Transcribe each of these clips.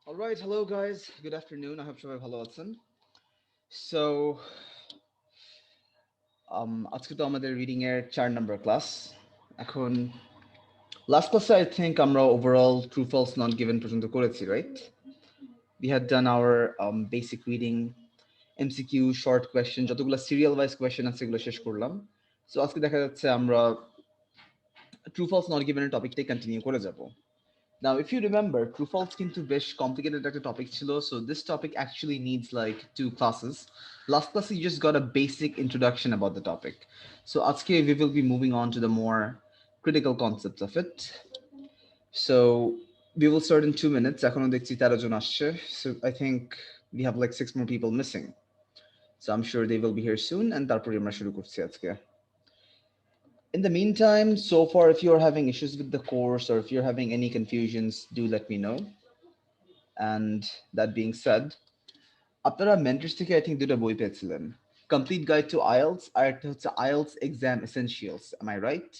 All right, hello guys. Good afternoon. I hope সবাই ভালো আছেন। So, আজকে তো আমাদের রিডিং এর 4 নাম্বার ক্লাস। এখন লাস্ট ক্লাসে I think আমরা overall true false not given পর্যন্ত করেছি, right? We had done our basic reading, MCQ, short question, যতগুলো সিরিয়াল ওয়াইজ কোয়েশ্চেন আছে এগুলো শেষ করলাম। সো আজকে দেখা যাচ্ছে আমরা ট্রু ফলস নট গিভেন এর টপিকটাই কন্টিনিউ করে যাব। Now, if you remember, true false কিন্তু বেশ complicated একটা topic ছিল, so this topic actually needs like 2 classes. Last class you just got a basic introduction about the topic. So আজকে we will be moving on to the more critical concepts of it. So we will start in 2 minutes. এখনো দেখছি 13 জন আসছে. So I think we have like 6 more people missing. So I'm sure they will be here soon and তারপরে আমরা শুরু করছি আজকে. In the meantime, so far, if you're having issues with the course or if you're having any confusions, do let me know. And that being said, আপনারা mentors থেকে I think দুটো বই পেয়েছিলেন, কমপ্লিট গাইড টু আইএলস আর একটা হচ্ছে IELTS exam essentials, am I right?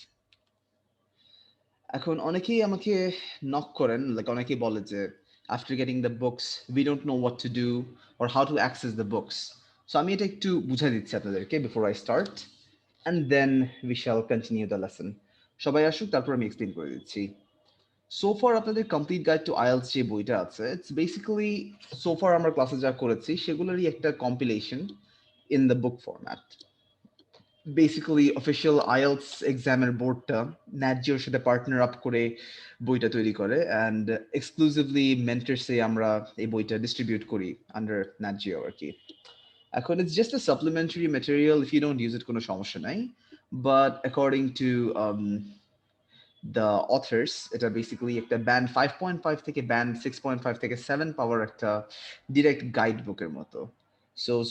এখন অনেকেই আমাকে নক করেন, লাইক অনেকেই বলে যে after getting the books we don't know what to do or how to access the books. So আমি এটা একটু বুঝাই দিচ্ছি আপনাদেরকে before I start, and then we shall continue the lesson. সবাই আসুক, তারপর আমি এক্সপ্লেন করে দিচ্ছি। সোফার আপনাদের কমপ্লিট গাইড টু আইএলস যে বইটা আছে, ইটস বেসিক্যালি সোফার আমরা ক্লাসে যা করেছি সেগুলোরই একটা compilation in the book format. Basically official IELTS এক্সামের বোর্ডটা ন্যাটজিওর সাথে পার্টনার আপ করে বইটা তৈরি করে, অ্যান্ড এক্সক্লুসিভলি মেন্টার্সে আমরা এই বইটা ডিস্ট্রিবিউট করি আন্ডার ন্যাটজিও আর কি। এখন it's just a supplementary material, if you don't use it কোনো সমস্যা নাই, but according to the authors, এটা বেসিক্যালি একটা ব্যান্ড 5.5 থেকে ব্যান্ড 6.5 থেকে 7 পাওয়ার একটা ডিরেক্ট গাইড বুকের মতো।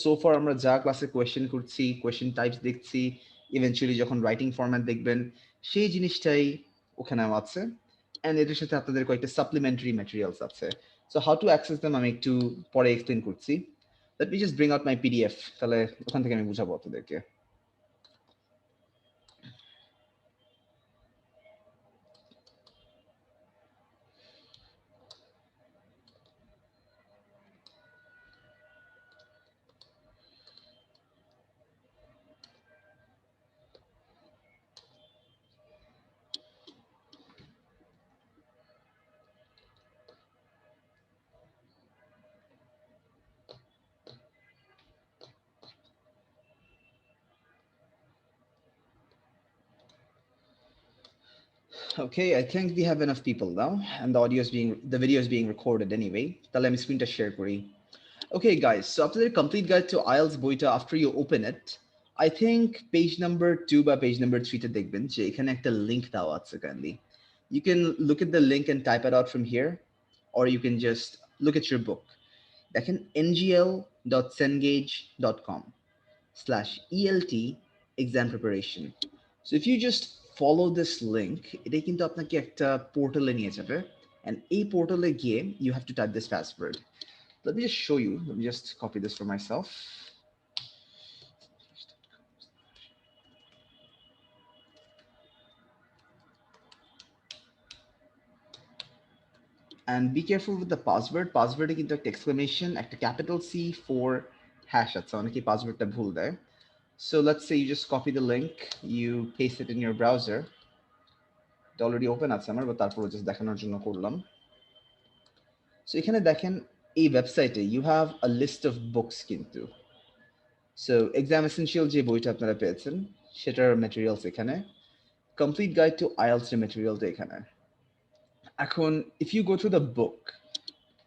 সো ফার আমরা যা ক্লাসে কোয়েশ্চেন করছি, কোয়েশ্চেন টাইপস দেখছি, ইভেনচুয়ালি যখন রাইটিং ফরম্যাট দেখবেন সেই জিনিসটাই ওখানে আছে, অ্যান্ড এটার সাথে আপনাদের কয়েকটা সাপ্লিমেন্টারি ম্যাটেরিয়ালস আছে। So how to access them আমি একটু পরে এক্সপ্লেন করছি। Late me just bring out my PDF, তাহলে ওখান থেকে আমি বুঝাবো আপনাদেরকে। Okay, I think we have enough people now, and the video is being recorded anyway. তাহলে আমি স্ক্রিনটা শেয়ার করি। Okay, guys, so after the complete guide to IELTS বইটা, after you open it, I think page number 2 বা page number 3 তে দেখবেন যে এখানে একটা link দেওয়া আছে kindly. You can look at the link and type it out from here, or you can just look at your book. দেখেন ngl.cengage.com/ELT exam preparation. So if you just follow this link, এটা কিন্তু আপনাকে একটা পোর্টালে নিয়ে যাবে, and এই পোর্টালে গিয়ে you have to type this password. Let me just show you. Let me just copy this for myself. And be careful with the password. Password কিন্তু একটা exclamation, একটা capital C04 hash আছে, অনেকেই পাসওয়ার্ডটা ভুল দেয়। So let's say you just copy the link, you paste it in your browser. It already open আছে আমার, but তারপরে just দেখানোর জন্য করলাম। So এখানে দেখেন এই ওয়েবসাইটে you have a list of books কিন্তু। So exam essential যে বইটা আপনারা পেয়েছেন সেটার ম্যাটেরিয়ালস এখানে, কমপ্লিট গাইড টু আইএলটিএস এর ম্যাটেরিয়ালটা এখানে। এখন if you go through the book,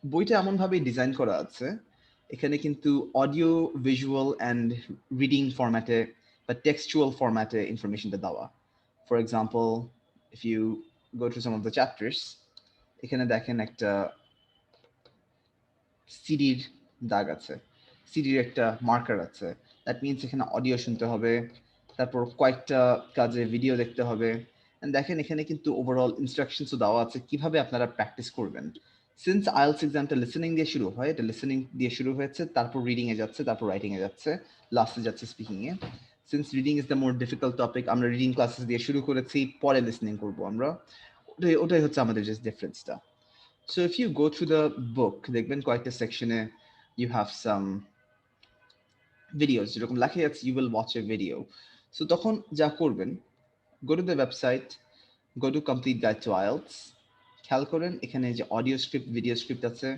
বইটা এমনভাবে ডিজাইন করা আছে, এখানে কিন্তু অডিও, ভিজুয়াল অ্যান্ড রিডিং ফরম্যাটে বা টেক্সচুয়াল ফরম্যাটে ইনফরমেশনটা দেওয়া। For example, if you go through some of the chapters, এখানে দেখেন একটা সিডির দাগ আছে, সিডির একটা মার্কার আছে, দ্যাট মিনস এখানে অডিও শুনতে হবে, তারপর কয়েকটা কাজে ভিডিও দেখতে হবে। অ্যান্ড দেখেন এখানে কিন্তু ওভারঅল ইনস্ট্রাকশনসও দেওয়া আছে কিভাবে আপনারা প্র্যাকটিস করবেন। সিন্স আইএলটিএস এক্সামটা লিসেনিং দিয়ে শুরু হয়, এটা লিসেনিং দিয়ে শুরু হয়েছে, তারপর রিডিংয়ে যাচ্ছে, তারপর রাইটিংয়ে যাচ্ছে, লাস্টে যাচ্ছে স্পিকিংয়ে। Since reading is the more difficult topic, আমরা রিডিং ক্লাসেস দিয়ে শুরু করেছি, পরে লিসেনিং করবো আমরা, ওটাই হচ্ছে আমাদের জাস্ট ডিফারেন্সটা। So if you go through the book, দেখবেন কয়েকটা সেকশনে you have some videos যেরকম লেখা আছে you will watch a video. So তখন যা করবেন, go to the website, go to complete guide to IELTS, খেয়াল করেন এখানে যে অডিও স্ক্রিপ্ট ভিডিও স্ক্রিপ্ট আছে,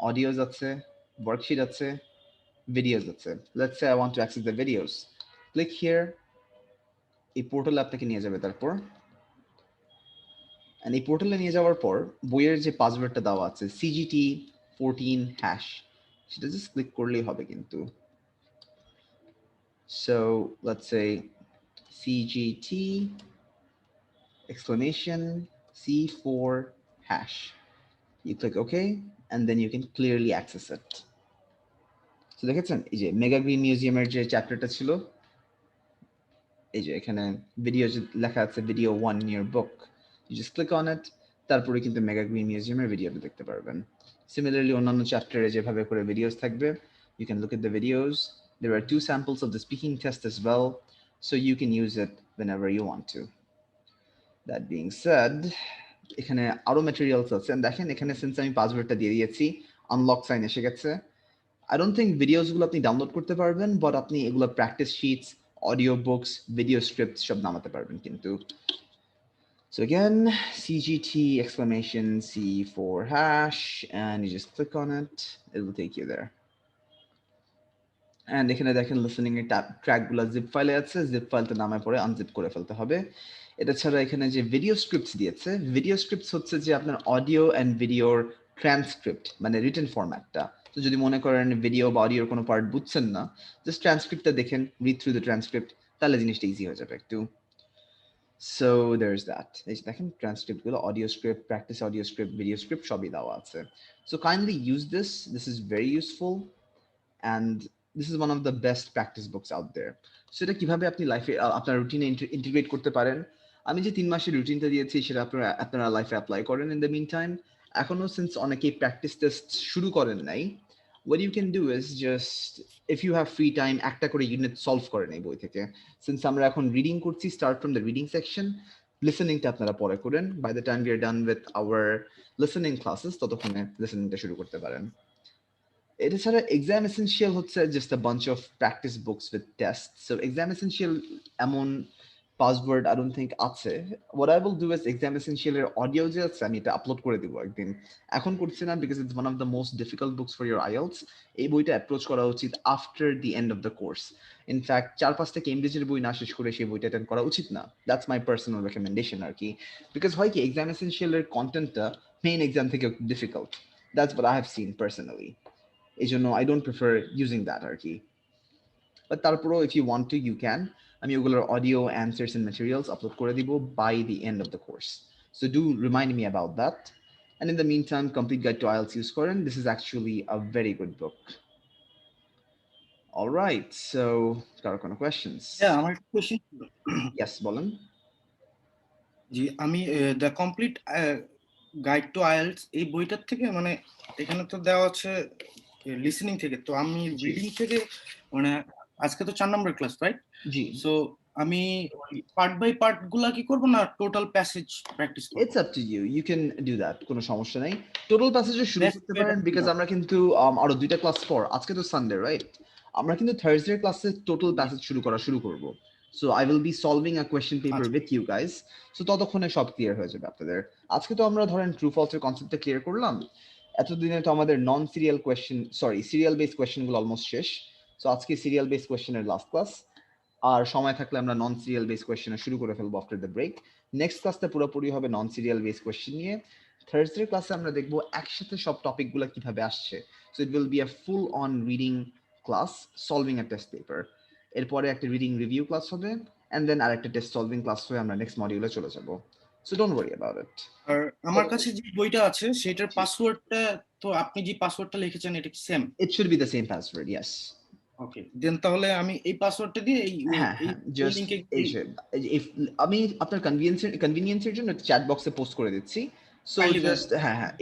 অডিওস আছে, ওয়ার্কশিট আছে, videos আছে. Let's say I want to access the videos. Click here, এই পোর্টালে আপনাকে নিয়ে যাবে তারপর, and এই পোর্টালে নিয়ে যাওয়ার পর বইয়ের যে পাসওয়ার্ডটা দেওয়া আছে CGT14#, সেটা জাস্ট ক্লিক করলেই হবে কিন্তু. So let's say CGT exclamation C04#. You click OK, and then you can clearly access it. So দেখেছেন এই যে মেগা গ্রিন মিউজিয়ামের যে চ্যাপ্টারটা ছিল, এই যে এখানে ভিডিও লেখা আছে video 1 in your book. You just click on it, তারপরে কিন্তু মেগা গ্রিন মিউজিয়ামের ভিডিওটা দেখতে পারবেন. Similarly অন্যান্য চ্যাপ্টারে যেভাবে করে ভিডিওস থাকবে, you can look at the videos. There are 2 samples of the speaking test as well, so you can use it whenever you want to. That being said, এখানে আরো ম্যাটেরিয়ালস আছে, দেখেন এখানে সিন্স আমি পাসওয়ার্ডটা দিয়ে দিয়েছি, আনলক সাইন এসে গেছে. I don't think ভিডিওসগুলো আপনি ডাউনলোড করতে পারবেন, বাট আপনি এগুলো practice shits, audio books, video scripts সব নামাতে পারবেন কিন্তু. So again, CGT exclamation C4#, and you just click on it, it will take you there. And এখানে দেখেন লিসেনিং এর ট্র্যাকগুলো জিপ ফাইলে আছে, জিপ ফাইলটা নামায় পরে আনজিপ করে ফেলতে হবে. এটা ছাড়া এখানে যে ভিডিও স্ক্রিপ্টস দিয়েছে, ভিডিও স্ক্রিপ্টস হচ্ছে যে আপনার অডিও অ্যান্ড ভিডিওর ট্রান্সক্রিপ্ট, মানে রিটেন ফরম্যাটটা. তো যদি মনে করেন ভিডিও বা অডিওর কোনো পার্ট বুঝছেন না, জাস্ট ট্রান্সক্রিপ্টটা দেখেন, রিড থ্রু দ্য ট্রান্সক্রিপ্ট, তাহলে জিনিসটা ইজি হয়ে যাবে একটু. So there's that. এই যে দেখেন ট্রান্সক্রিপ্টগুলো, audio script, practice audio script, video script সবই দেওয়া আছে. So kindly use this. This is very useful. And this is one of the best practice books out there. So এটা কিভাবে আপনি লাইফে আপনার রুটিনে ইন্টিগ্রেট করতে পারেন, আমি যে 3 মাসের রুটিনটা দিয়েছি সেটা আপনারা লাইফে অ্যাপ্লাই করেন. ইন দ্য মিন টাইম এখনো সিন্স অনেকেই প্র্যাকটিস টেস্ট শুরু করেন নাই, what you can do is just if you have free time একটা করে ইউনিট সলভ করেন এই বই থেকে. সিন্স আমরা এখন রিডিং করছি, start from the reading section, লিসেনিংটা আপনারা পরে করেন. By the time we are done with our listening classes, ততক্ষণে লিসেনিংটা শুরু করতে পারেন. এটা ছাড়া এক্সাম এসেনশিয়াল হচ্ছে just a bunch of practice books with test. So exam essential এমন পাসওয়ার্ড আই ডোন্ট থিঙ্ক আছে. What I will do is exam এসেনশিয়ালের অডিও যে আছে আমি এটা আপলোড করে দিব একদিন. এখন করছি না because it's one of the most difficult books for your IELTS. এই বইটা অ্যাপ্রোচ করা উচিত after the end of the course. In fact 4-5টা কেমব্রিজের বই না শেষ করে সেই বইটা অ্যাটেন্ড করা উচিত না. দ্যাটস মাই পার্সোনাল রেকমেন্ডেশন আর কি. বিকজ হয় কি এক্সাম এসেনশিয়ালের কন্টেন্টটা মেইন এক্সাম থেকে difficult. That's what I have seen personally. এই জন্য I don't prefer using that আর কি. বাট তারপরেও if you want to you can, আমি ওগুলোর audio answers and materials upload করে দিব by the end of the course. So do remind me about that. And in the meantime, Complete Guide to IELTS use করেন. This is actually a very good book. All right, so কারো কোনো questions? আমার একটা question ছিল। Yes, বলেন. জি, আমি the complete guide two IELTS এই বইটার থেকে মানে এখানে তো দেওয়া আছে লিসেনিং থেকে, তো আমি রিডিং থেকে মানে আজকে তো 4 নম্বর ক্লাস, রাইট? জি. সো আমি পার্ট বাই পার্ট গুলা কি করব না টোটাল প্যাসেজ প্র্যাকটিস করব? It's up to you. You can do that. কোনো সমস্যা নাই. টোটাল প্যাসেজে শুরু করতে পারেন বিকজ আমরা কিন্তু আরো 2টা ক্লাস পর, আজকে তো সানডে, রাইট? আমরা কিন্তু থার্সডে ক্লাসে টোটাল প্যাসেজ শুরু করব. So I will be solving a question paper with you guys. So ততক্ষণে সব ক্লিয়ার হয়ে যাবে আপনাদের. আজকে তো আমরা ধরেন ট্রু ফলসের কনসেপ্টটা ক্লিয়ার করলাম. এতদিনে তো আমাদের non serial question, sorry serial based কোয়েশ্চেনগুলো অলমোস্ট শেষ. সো আজকে সিরিয়াল বেসড কোয়েশ্চেনের লাস্ট ক্লাস. আর সময় থাকলে আমরা নন সিরিয়াল বেসড কোয়েশ্চেনে শুরু করে ফেলবো আফটার দ্য ব্রেক. নেক্সট ক্লাসটা পুরোপুরি হবে নন সিরিয়াল বেসড কোয়েশ্চেন নিয়ে. থার্সডে ক্লাসে আমরা দেখবো একসাথে সব টপিকগুলো কিভাবে আসছে. So it will be a full on reading class, solving a test paper. এরপরে একটা রিডিং রিভিউ ক্লাস হবে, এন্ড দেন আরেকটা টেস্ট সলভিং ক্লাস হয়ে আমরা নেক্সট মডিউলে চলে যাব. So don't worry about it. আর আমার কাছে যে বইটা আছে সেটার পাসওয়ার্ডটা, তো আপনি যে পাসওয়ার্ডটা লিখেছেন এটা কি same? It should be the same password, yes. Okay, then তাহলে আমি এই পাসওয়ার্ডটা দিয়ে এই জাস্ট ইফ আমি আপনার কনভিনিয়েন্সের জন্য চ্যাট বক্সে পোস্ট করে দিচ্ছি. সো জাস্ট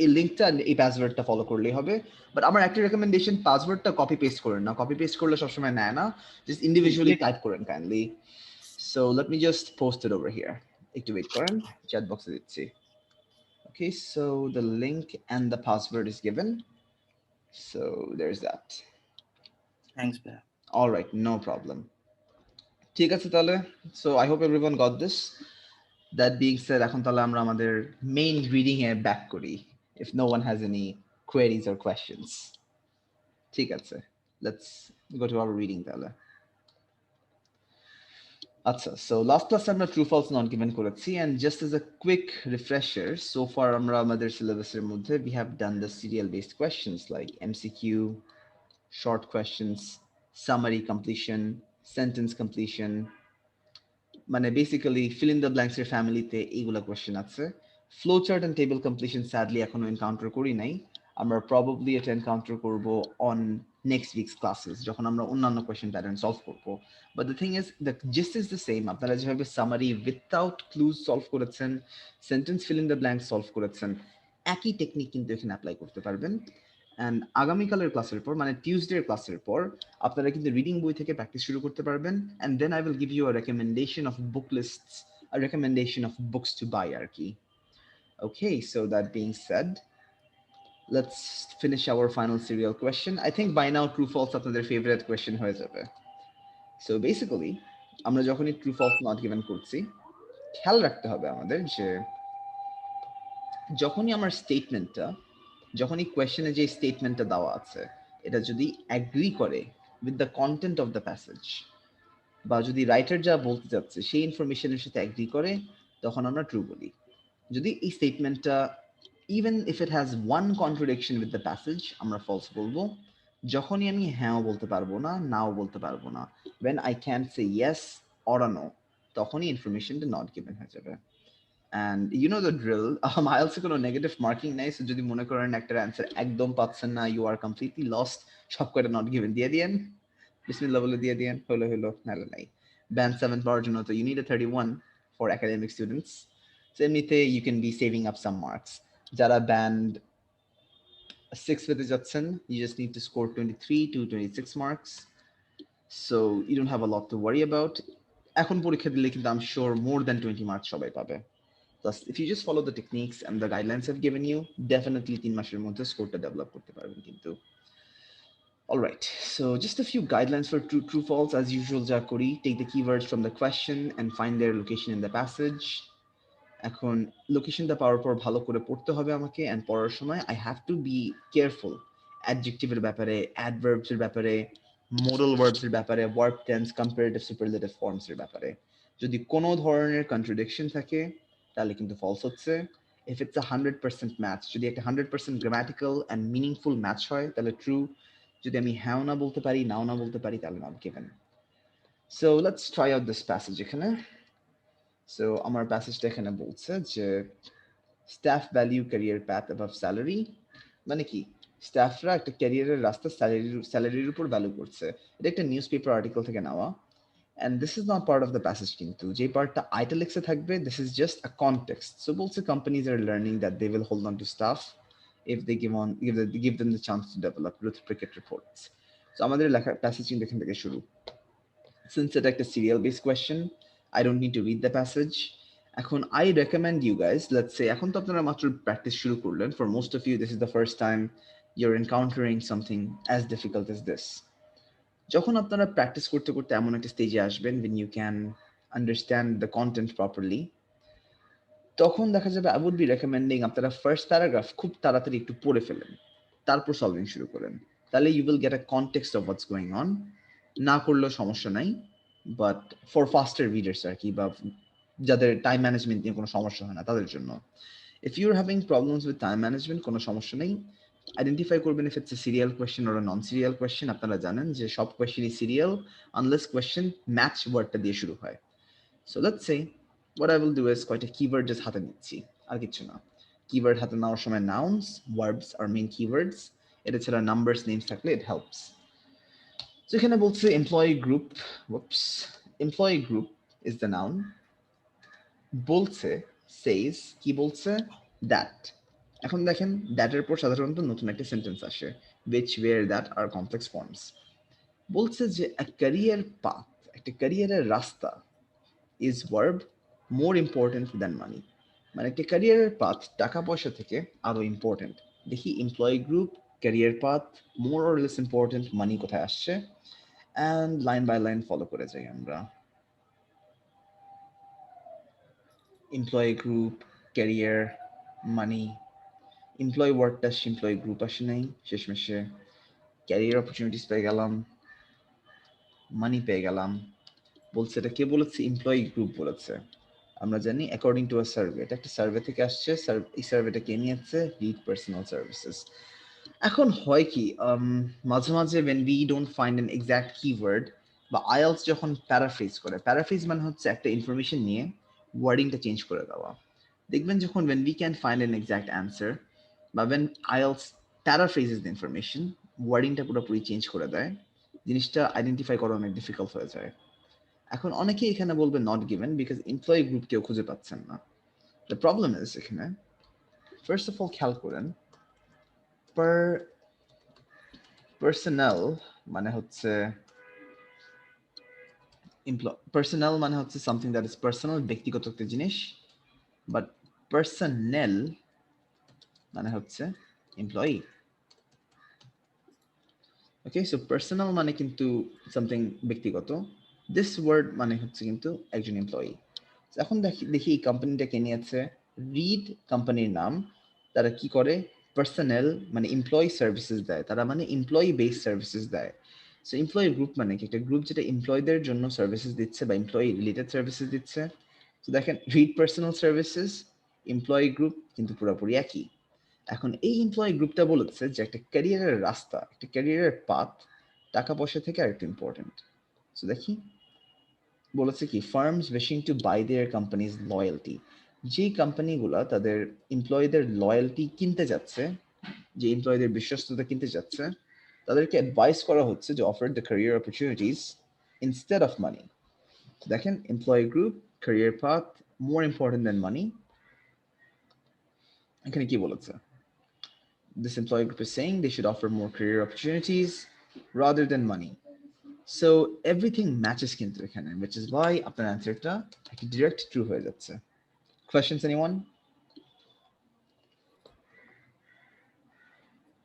এই লিংকটা এই পাসওয়ার্ডটা ফলো করলেই হবে. বাট আমার একটা রেকমেন্ডেশন, পাসওয়ার্ডটা কপি পেস্ট করেন না. কপি পেস্ট করলে সবসময় নেয় না. জাস্ট ইন্ডিভিজুয়ালি টাইপ করেন kindly. So late me just post it over here. একটু ওয়েট করেন, চ্যাট বক্সে দিচ্ছি. Okay, so the link and the password is given. So there's that. Thanks ভাইয়া। All right, no problem. ঠিক আছে তাহলে, so I hope everyone got this. That being said, এখন তাহলে আমরা আমাদের main reading এ back করি, if no one has any queries or questions. ঠিক আছে, let's go to our reading তাহলে। আচ্ছা, so last class আমরা true false not given করেছি, and just as a quick refresher, so far আমরা আমাদের syllabus-এর মধ্যে we have done the serial based questions like MCQ, short questions, summary completion, sentence completion, মানে basically fill in the blanks এর ফ্যামিলিতে এইগুলা question আছে। Flow chart and table completion sadly এখনো encounter করি নাই, আমরা প্রবাবলি এটা এনকাউন্টার করব অন নেক্সট উইকস ক্লাসেস যখন আমরা অন্যান্য কোয়েশ্চেন প্যাটার্ন সলভ করবো। But the thing is the gist is the same, আপনারা যেভাবে সামারি উইথাউট ক্লুজ সলভ করেছেন, sentence feel in the blank solve করেছেন, একই টেকনিক কিন্তু এখানে অ্যাপ্লাই করতে পারবেন। অ্যান্ড আগামীকালের ক্লাসের পর মানে টিউসডের ক্লাসের পর আপনারা কিন্তু রিডিং বই থেকে প্র্যাকটিস শুরু করতে পারবেন, and then I will give you a recommendation of book lists, a recommendation of books to buy আর কি। Okay, so that being said, let's finish our final serial question. I think by now true false আপনাদের favorite question হয়ে যাবে। So basically আমরা যখনই true false not given করছি, খেয়াল রাখতে হবে আমাদের যে যখনই আমার স্টেটমেন্টটা, যখনই কোয়েশ্চেনে যে স্টেটমেন্টটা দেওয়া আছে এটা যদি অ্যাগ্রি করে with the content of the passage, বা যদি রাইটার যা বলতে চাচ্ছে সেই ইনফরমেশনের সাথে অ্যাগ্রি করে, তখন আমরা ট্রু বলি। যদি এই স্টেটমেন্টটা even if it has one contradiction with the passage, আমরা ফলস বলবো। যখনই আমি হ্যাঁও বলতে পারবো না, নাও বলতে পারবো না, when I can't say yes or a no, তখনই ইনফরমেশনটা নট গিভেন হয়ে যাবে। And you know the drill, আইএলসে কোনো নেগেটিভ মার্কিং নাই, সো যদি মনে করেন একটা অ্যান্সার একদম পাচ্ছেন না, ইউ আর কমপ্লিটলি লস্ট, সব কয়টা নট গিভেন দিয়ে দিয়েন, বিসমিল্লাহ বলে দিয়ে দিয়েন, হলো হলো, নাহলে নাই। ব্যান্ড 7 পাওয়ার জন্য তো you need a 31 for academic students, so এমনিতে you can be saving up some marks. যারা ব্যান্ড 6 পেতে যাচ্ছেন, you just need to score 23 to 26 marks, so you don't have a lot to worry about. এখন পরীক্ষা দিলে কিন্তু I am sure more than 20 marks সবাই পাবে। Plus, if you just follow the techniques and the guidelines I've given you, definitely 3 মাসের মধ্যে স্কোরটা develop করতে পারবেন কিন্তু। All right, so just a few guidelines for true false as usual যা করি, take the keywords from the question and find their location in the passage. এখন লোকেশনটা পাওয়ার পর ভালো করে পড়তে হবে আমাকে, অ্যান্ড পড়ার সময় I have to be careful অ্যাডজেক্টিভের ব্যাপারে, অ্যাডভার্বসের ব্যাপারে, মোডাল ভার্বসের ব্যাপারে, ভার্ব টেন্স, কম্পারেটিভ সুপারলেটিভ ফর্মসের ব্যাপারে। যদি কোনো ধরনের কন্ট্রাডিকশন থাকে তাহলে কিন্তু ফলস হচ্ছে। ইফ ইটস 100% ম্যাচ, যদি একটা 100% গ্রামাটিক্যাল অ্যান্ড মিনিংফুল ম্যাচ হয় তাহলে ট্রু। যদি আমি হ্যাঁও না বলতে পারি, নাও না বলতে পারি, তাহলে not given. So let's try out this passage এখানে। সো আমার প্যাসেজটা এখানে বলছে যে staff value career path above salary, মানে কি স্টাফরা একটা ক্যারিয়ারের রাস্তা স্যালারির উপর ভ্যালু করছে। এটা একটা নিউজ পেপার আর্টিকেল থেকে নেওয়া, and this is not part of the passage, কিন্তু যে পার্টটা আইটালিক্সে থাকবে this is just a context. So বলছে কোম্পানিজ আর learning that they will hold on to staff if they give them the chance to develop with cricket reports. So আমাদের লেখা passage কিন্তু এখান থেকে শুরু। Since এটা একটা serial based question, I don't need to read the passage. এখন I recommend you guys, let's say এখন তো আপনারা মাত্র প্র্যাকটিস শুরু করলেন, for most of you this is the first time you're encountering something as difficult as this. যখন আপনারা practice করতে করতে এমন একটা স্টেজে আসবেন when you can understand the content properly, তখন দেখা যাবে I would be recommending আপনারা ফার্স্ট প্যারাগ্রাফ খুব তাড়াতাড়ি একটু পড়ে ফেলেন, তারপর সলভিং শুরু করেন, তাহলে you will get a context of what's going on. না করলেও সমস্যা নাই, বাট ফর ফাস্টার রিডার্স আর কি, বা যাদের টাইম ম্যানেজমেন্ট নিয়ে কোনো সমস্যা হয় না তাদের জন্য। If you are having problems with time management, কোনো সমস্যা নেই, আইডেন্টিফাই করবেন if it's a serial question or non serial question. আপনারা জানেন যে সব কোয়েশ্চেনই সিরিয়াল আনলেস কোয়েশ্চেন ম্যাচ ওয়ার্ডটা দিয়ে শুরু হয়। So let's say what I will do is কয়টা কিওয়ার্ড জাস্ট হাতে নিচ্ছি, আর কিছু না। কিওয়ার্ড হাতে নেওয়ার সময় নাউন্স, ভার্বস আর মেইন কিওয়ার্ডস, এটা ছাড়া নাম্বারস, নেমস থাকলে ইট হেল্পস। So এখানে বলছে employee group, employee group is the noun. বলছে সেজ, কি বলছে দ্যাট। এখন দেখেন দ্যাটের পর সাধারণত নতুন একটা সেন্টেন্স আসে, which where that are complex forms. বলছে যে a career path, একটা ক্যারিয়ারের রাস্তা, is verb more important than money. মানে একটা ক্যারিয়ারের পাথ টাকা পয়সা থেকে আরো ইম্পর্টেন্ট। দেখি employee group, career path, more or less important, money কোথায় আসছে, and line by line follow করে যাই আমরা। Employee group, career, money, employee ওয়ার্ডটা আসছে, এমপ্লয়ি গ্রুপ আসে নাই, শেষমেশে ক্যারিয়ার অপরচুনিটিস পেয়ে গেলাম, মানি পেয়ে গেলাম। বলছে এটা কে বলেছে? এমপ্লয়ি গ্রুপ বলেছে। আমরা জানি অ্যাকর্ডিং টু আ সার্ভে, এটা একটা সার্ভে থেকে আসছে। এই সার্ভেটা কে নিয়েছে? Read personal services. এখন হয় কি, মাঝে মাঝে when we don't find an exact keyword বা আইএলস যখন প্যারাফ্রেজ করে, প্যারাফ্রেজ মানে হচ্ছে একটা ইনফরমেশন নিয়ে ওয়ার্ডিংটা চেঞ্জ করে দেওয়া। দেখবেন যখন when we can find an exact answer বা when IELTS প্যারাফ্রেজেস দ্য ইনফরমেশন, ওয়ার্ডিংটা পুরোপুরি চেঞ্জ করে দেয়, জিনিসটা আইডেন্টিফাই করা অনেক ডিফিকাল্ট হয়ে যায়। এখন অনেকেই এখানে বলবে not given because employee group কেউ খুঁজে পাচ্ছেন না। দ্য প্রবলেম ইজ এখানে ফার্স্ট অফ অল খেয়াল করেন, পার পার্সোনাল মানে হচ্ছে পার্সোনাল মানে হচ্ছে সামথিং দ্যাট ইজ পার্সোনাল, ব্যক্তিগত একটা জিনিস। বাট পার্সোনেল মানে হচ্ছে এমপ্লয়ি। ওকে, সো পার্সোনাল মানে কিন্তু সামথিং ব্যক্তিগত, দিস ওয়ার্ড মানে হচ্ছে কিন্তু একজন এমপ্লয়ি। এখন দেখি দেখি এই কোম্পানিটা কে নিয়েছে, রিড কোম্পানির নাম। তারা কি করে? পার্সোনাল মানে এমপ্লয়ি সার্ভিসেস দেয়, তারা মানে এমপ্লয়ি বেস সার্ভিসেস দেয়। সো এমপ্লয়ি গ্রুপ মানে কি? একটা গ্রুপ যেটা এমপ্লয়ীদের জন্য সার্ভিসেস দিচ্ছে বা এমপ্লয়ি রিলেটেড সার্ভিসেস দিচ্ছে। তো দেখেন, read personal services, employee group কিন্তু পুরোপুরি একই। এখন এই এমপ্লয়ি গ্রুপটা বলেছে যে একটা ক্যারিয়ারের রাস্তা, একটা ক্যারিয়ারের পাথ টাকা পয়সা থেকে আরেকটু ইম্পর্টেন্ট। সো দেখি বলেছে কি, firms wishing to buy their companies loyalty, যে কোম্পানিগুলো তাদের এমপ্লয়ীদের লয়্যালটি কিনতে যাচ্ছে, যে এমপ্লয়ীদের বিশ্বস্ততা কিনতে যাচ্ছে, তাদেরকে অ্যাডভাইস করা হচ্ছে যে offer the career opportunities instead of money. দেখেন, employee group, career path, more important than money. এখানে কি বলেছে? This employee group is saying they should offer more career opportunities rather than money. So everything matches কিন্তু এখানে, which is why আপনার অ্যান্সারটা একটা direct true হয়ে যাচ্ছে। Questions anyone?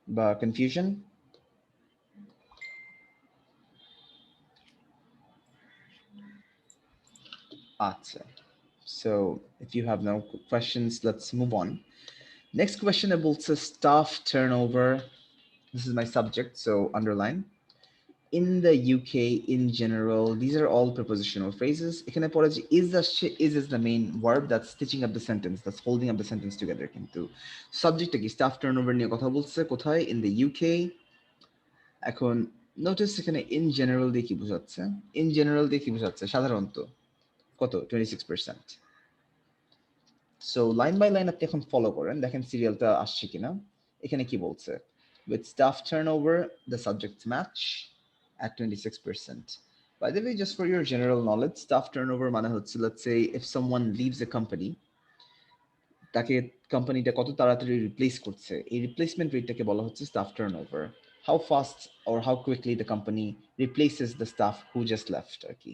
বা confusion? আচ্ছা, so if you have no questions, let's move on. Next question বলছে staff turnover. This is my subject, so underline. In the UK in general, these are all prepositional phrases. এখানে পড়ে যে is the main verb that's stitching up the sentence, that's holding up the sentence together. কিন্তু সাবজেক্টটা কি? Staff turnover নিয়ে কথা বলছে। কোথায়? In the UK. এখন নোটিস এখানে ইন জেনারেল দিয়ে কি বোঝাচ্ছে? ইন জেনারেল দিয়ে কি বোঝাচ্ছে? সাধারণত কত? 26%। সো লাইন বাই লাইন আপনি এখন ফলো করেন, দেখেন সিরিয়ালটা আসছে কিনা। এখানে কি বলছে? With staff turnover, the subjects match at 26%. By the way, just for your general knowledge, staff turnover মানে হচ্ছে, let's say if someone leaves a company, তাকে কোম্পানিটা কত তাড়াতাড়ি রিপ্লেস করছে, এই রিপ্লেসমেন্ট রেটটাকে বলা হচ্ছে staff turnover. How fast or how quickly the company replaces the staff who just left আর কি।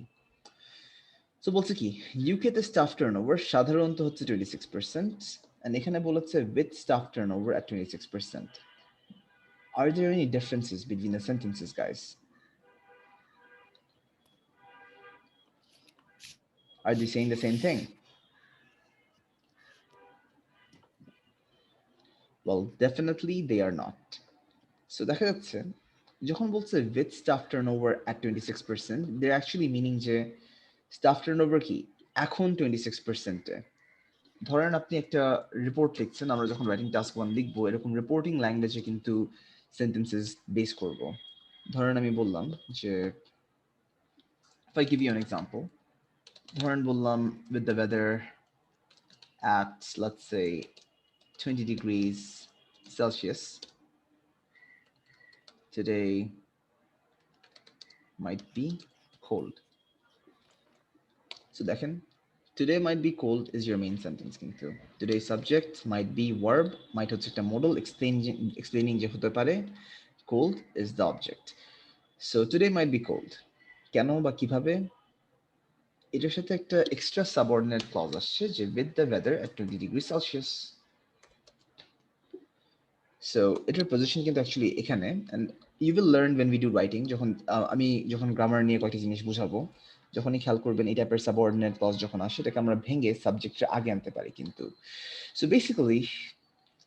সো বলছে কি, ইউকেতে স্টাফ টার্নওভার সাধারণত হচ্ছে 26%, and এখানে বলেছে with staff turnover at 26%. Are there any differences between the sentences, guys? Are they saying the same thing? Well, definitely they are not. So দেখা যাচ্ছে যখন বলছে with staff turnover at 26%, they're actually meaning যে staff turnover কি এখন 26%-এ। ধরেন আপনি একটা রিপোর্ট লিখছেন, আমরা যখন রাইটিং টাস্ক 1 লিখবো এরকম রিপোর্টিং ল্যাঙ্গুয়েজে কিন্তু সেন্টেন্সেস বেস করব। ধরেন আমি বললাম যে, if I give you an example, ধরেন বললাম with the weather at let's say 20 degrees Celsius today might be cold. So দেখেন, today might be cold is your main sentence কিন্তু today subject might be verb, might হচ্ছে একটা modal explaining যে হতে পারে, cold is the object. So today might be cold. কেন বা কিভাবে? এটার সাথে একটা এক্সট্রা সাবঅর্ডিনেট ক্লজ আসছে যে with the weather at 20 degree Celsius. So এটার পজিশন কিন্তু অ্যাকচুয়ালি এখানে, and you will learn when we do writing, যখন আমি যখন গ্রামার নিয়ে কয়েকটা জিনিস বুঝাবো, যখনই খেয়াল করবেন এই টাইপের সাবঅর্ডিনেট ক্লজ যখন আসে এটাকে আমরা ভেঙে সাবজেক্টের আগে আনতে পারি কিন্তু। সো বেসিক্যালি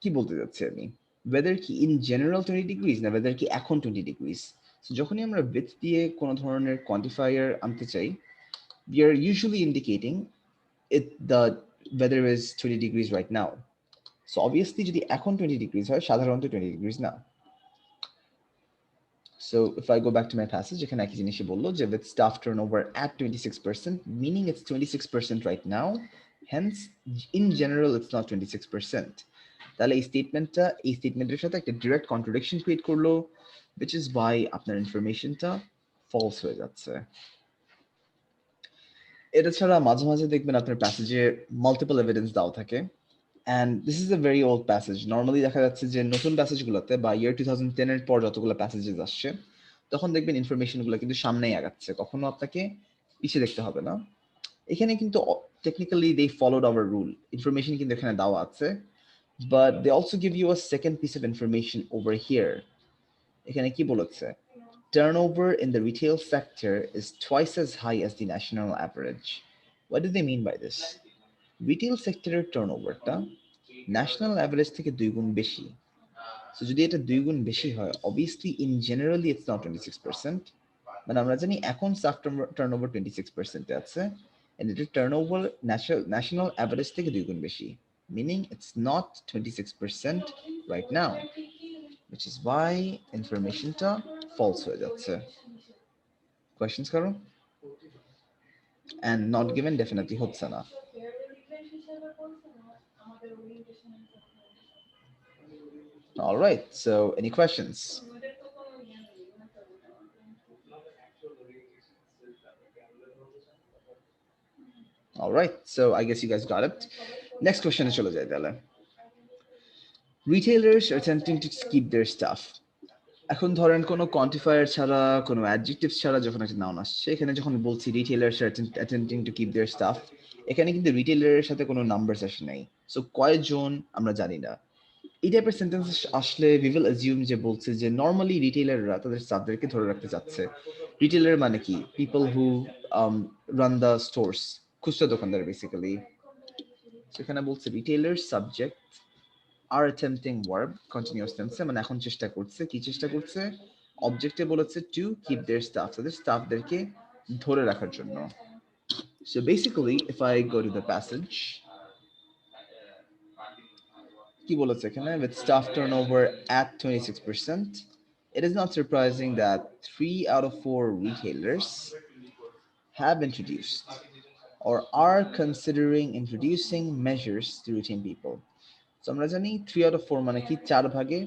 কি বলতে যাচ্ছি আমি, ওয়েদার কি ইন জেনারেল 20 ডিগ্রিজ না ওয়েদার কি এখন 20 ডিগ্রিজ। সো যখনই আমরা উইথ দিয়ে কোনো ধরনের কোয়ান্টিফায়ার আনতে চাই, we are usually indicating it the weather is 20 degrees right now. So obviously যদি এখন 20 degrees হয় সাধারণত 20 degrees না। So if I go back to my passage এখানে একই জিনিসই বললো যে with staff turnover at 26%, meaning it's 26% right now, hence in general it's not 26%. তাহলে এই স্টেটমেন্টের সাথে একটা ডিরেক্ট কন্ট্রাডিকশন ক্রিয়েট করলো, which is why আপনার ইনফরমেশনটা ফলস হয়ে যাচ্ছে। এটা ছাড়া মাঝে মাঝে দেখবেন আপনার প্যাসেজে মাল্টিপল এভিডেন্স দেওয়া থাকে, and this is a very old passage. Normally দেখা যাচ্ছে যে নতুন প্যাসেজগুলোতে বা ইয়ার 2010-এর পর যতগুলো প্যাসেজেস আসছে তখন দেখবেন ইনফরমেশনগুলো কিন্তু সামনেই আগাচ্ছে, কখনো আপনাকে পিছিয়ে দেখতে হবে না। এখানে কিন্তু technically they followed our rule, information কিন্তু এখানে দেওয়া আছে, but they also give you a second piece of information over here. এখানে কি বলেছে, turnover in the retail sector is twice as high as the national average. What do they mean by this? Retail সেক্টরের টার্নওভারটা national average থেকে 2 গুণ বেশি। So যদি এটা 2 গুণ বেশি হয় obviously in generally it's not 26%, মানে আমরা জানি এখন স্টাফ টার্নওভার 26%-এ আছে, এন্ড এটার টার্নওভার ন্যাশনাল অ্যাভারেজ থেকে 2 গুণ বেশি, meaning it's not 26% right now, which is why ইনফরমেশনটা ফলস হয়ে যাচ্ছে। কোয়েশ্চেন্স কারো? অ্যান্ড নট গিভেন ডেফিনেটলি হচ্ছে না। All right, so any questions? All right, so I guess you guys got it. Next question is চলে যাই তাহলে। Retailers are attempting to keep their stuff. এখন ধরেন কোনো কোয়ান্টিফায়ার ছাড়া, কোনো অ্যাডজেক্টিভ ছাড়া যখন একটা নাউন আসছে, এখানে যখন বলছি retailers are attempting to keep their staff, এখানে কিন্তু রিটেলারের সাথে কোনো নাম্বারস আসে নাই, সো কয়জন আমরা জানি না। এই টাইপের সেন্টেন্স আসলে উই উইল অ্যাজিউম যে বলছে যে নর্মালি রিটেলাররা তাদের স্টাফদেরকে ধরে রাখতে চাচ্ছে। রিটেলার মানে কি, people who run the stores, খুচরা দোকানদার বেসিক্যালি। সেখানে বলছে রিটেলার সাবজেক্ট আর অ্যাটেম্পটিং ভার্ব কন্টিনিউয়াস টেন্সে, মানে এখন চেষ্টা করছে, কি চেষ্টা করছে, অবজেক্টে বলেছে টু কিপ দেয়ার স্টাফ, তাদের স্টাফদেরকে ধরে রাখার জন্য। So basically if I go to the passage, কি বলেছে এখানে, with staff turnover at 26%, it is not surprising that 3 out of 4 retailers have introduced or are considering introducing measures to retain people. So আমরা জানি 3 out of 4 মানে কি, 4 ভাগে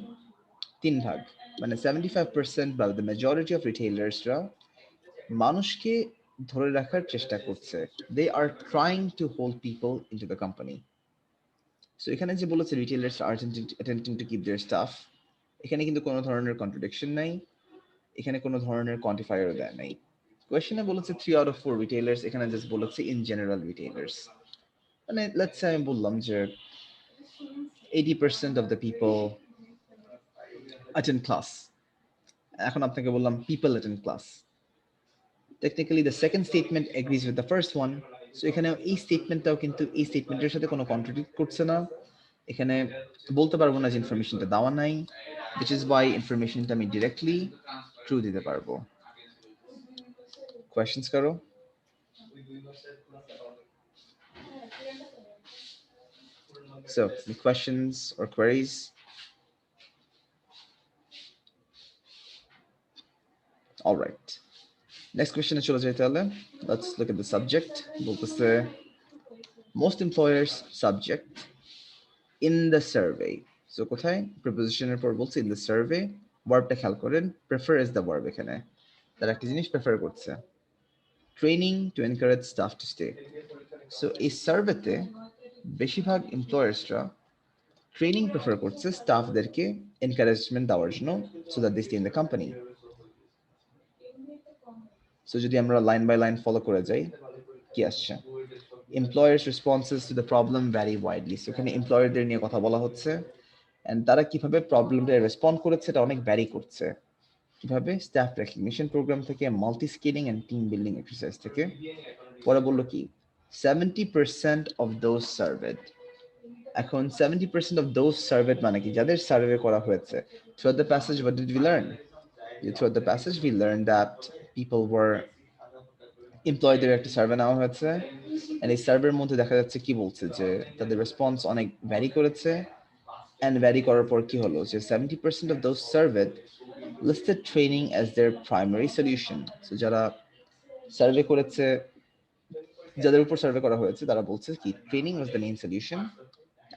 3 ভাগ, মানে 75% বা the majority of retailers-রা মানুষকে ধরে রাখার চেষ্টা করছে, they are trying to hold people into the company. So এখানে যে বলেছে retailers are attempting to keep their staff, এখানে কিন্তু কোনো ধরনের কন্ট্রাডিকশন নাই, এখানে কোনো ধরনের কোয়ান্টিফায়ারও দেয় নাই। কোয়েশ্চেনে বলেছে 3 out of 4 রিটেলার্স, এখানে জাস্ট বলেছে ইন জেনারেল রিটেলার্স। মানে লেটস সে আমি বললাম যে 80% of the people attend class, এখন আপনাকে বললাম people attend class. Technically the second statement agrees with the first one. So এখানে এই স্টেটমেন্টটাও কিন্তু এই স্টেটমেন্টের সাথে কোনো কন্ট্রাডিক্ট করছে না, এখানে বলতে পারবো না যে ইনফরমেশনটা দেওয়া নাই, which is why ইনফরমেশনটা আমি ডিরেক্টলি ট্রু দিতে পারবো। কোয়েশ্চেন্স করো? So any questions or queries? All right, next question চলে যাই তাহলে। Let's look at the subject. বলতেছে most employers subject in the survey. So কোথায় prepositionের পর বলছে in the survey, ভার্বটা খেয়াল করেন, prefer is the verb, এখানে তার একটা জিনিস প্রেফার করছে, training to encourage staff to stay. So এই সার্ভেতে বেশিরভাগ এমপ্লয়ার্সরা ট্রেনিং প্রেফার করছে স্টাফদেরকে এনকারেজমেন্ট দেওয়ার জন্য, so that they stay in the company. So যদি আমরা লাইন বাই লাইন ফলো করে যাই, কি আসছে? Employers' responses to the problem vary widely. So এখানে এমপ্লয়ারদের নিয়ে কথা বলা হচ্ছে, and তারা কিভাবে প্রবলেমটা রেসপন্ড করেছে এটা অনেক ভ্যারি করছে। কিভাবে? স্টাফ রেকগনিশন প্রোগ্রাম থেকে, multi skilling and team building exercise থেকে। পরে বললো কি 70% of those surveyed, এখন 70% of those surveyed মানে কি, যাদের সার্ভে করা হয়েছে। Throughout the passage what did we learn? Throughout the passage we learned that people were এমপ্লয়ীদের একটা সার্ভে নেওয়া হয়েছে, and এই সার্ভের মধ্যে দেখা যাচ্ছে কি বলছে যে তাদের রেসপন্স অনেক ভ্যারি করেছে, and ভ্যারি করার পর কি হলো যে 70% of those surveyed listed training as their primary solution. So যারা সার্ভে করেছে, যাদের উপর সার্ভে করা হয়েছে তারা বলছে কি training was the main solution.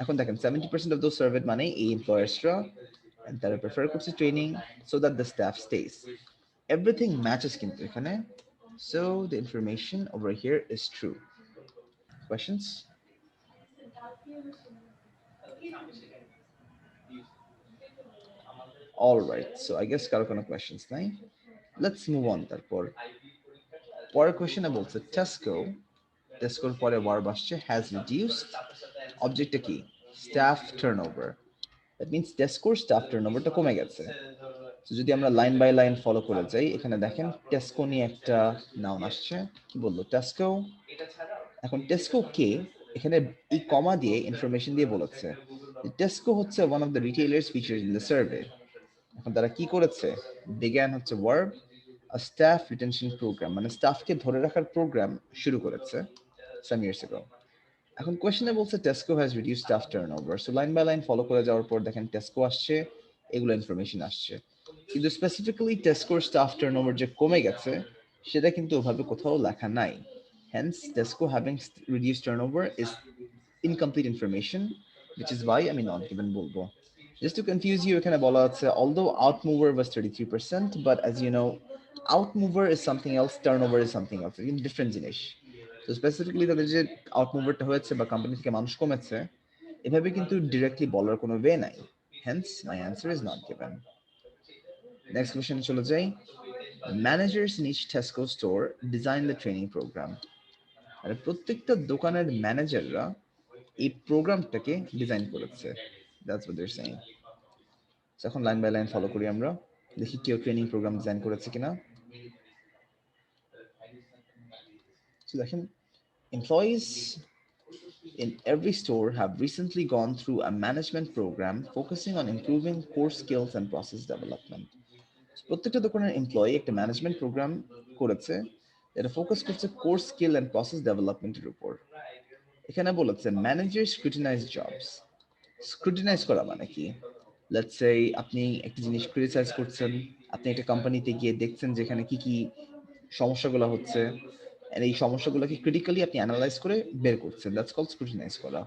এখন দেখেন 70% of those surveyed মানে এই এমপ্লয়ার্সরা, তারা প্রেফার করছে training so that the staff stage. Everything matches কিন্তু এখানে, so the information over here is true. Questions? All right, so I guess কারো কোনো questions নাই, let's move on। তারপর পরের কোয়েশ্চেনে বলছে টেস্কো, টেস্কোর পরে ভার্ব আসছে হ্যাজ রিডিউসড, অবজেক্টটা কি স্টাফ টার্নওভার, দ্যাট মিন্স টেস্কোর স্টাফ টার্নওভারটা কমে গেছে। তো যদি আমরা লাইন বাই লাইন ফলো করে যাই, এখানে দেখেন টেস্কো নিয়ে একটা নাউন আসছে, কি বললো টেস্কো। এখন টেস্কো কে, এখানে এই কমা দিয়ে ইনফরমেশন দিয়ে বলেছে টেস্কো হচ্ছে one of the retailers featured in the survey. এখন তারা কি করেছে, বিজ্ঞান হচ্ছে ভার্ব, স্টাফ রিটেনশন প্রোগ্রাম মানে স্টাফকে ধরে রাখার প্রোগ্রাম শুরু করেছে some years ago। এখন কোয়েশ্চেনে বলছে Tesco has reduce staff turnover, so line by line follow করে যাওয়ার পর দেখেন টেস্কো আসছে, এগুলো ইনফরমেশন আসছে, কিন্তু স্পেসিফিক্যালি টেস্কোর স্টাফ টার্নওভার যে কমে গেছে সেটা কিন্তু ওভাবে কোথাও লেখা নাই। Hence Tesco having reduce turnover is incomplete information, which is why আমি নট গিভেন বলবো। Just to confuse you, এখানে বলা আছে although outmover was 33%, but as you know, outmover is something else, turnover is something else, in different জিনিস। তো specifically তাদের যে আউটমুভারটা হয়েছে বা কোম্পানি থেকে মানুষ কমেছে, এভাবে কিন্তু ডিরেক্টলি বলার কোনো ওয়ে নাই। Hence, my answer is not given. Next question চলে যাই। Managers in each Tesco store design the training program. আর প্রত্যেকটা দোকানের ম্যানেজাররা এই প্রোগ্রামটাকে ডিজাইন করেছে, that's what they are saying. এখন লাইন বাই লাইন ফলো করি আমরা, দেখি কেউ ট্রেনিং প্রোগ্রাম ডিজাইন করেছে কিনা। So দেখেন employees in every store have recently gone through a management program focusing on improving core skills and process development. প্রত্যেকটা দোকানের এমপ্লয়ি একটা ম্যানেজমেন্ট প্রোগ্রাম করেছে, এটা ফোকাস করছে কোর স্কিল এন্ড প্রসেস ডেভেলপমেন্টের উপর। এখানে বলেছে ম্যানেজার স্ক্রুটিনাইজ জবস। স্ক্রুটিনাইজ করা মানে কি, লেটস সে আপনি একটা জিনিস ক্রিটিসাইজ করছেন, আপনি একটা কোম্পানিতে গিয়ে দেখছেন যেখানে কি কি সমস্যাগুলো হচ্ছে, এই সমস্যাগুলোকে ক্রিটিক্যালি আপনি অ্যানালাইজ করে বের করছেন, দ্যাটস কল্ড স্ক্রুটিনাইজ করা।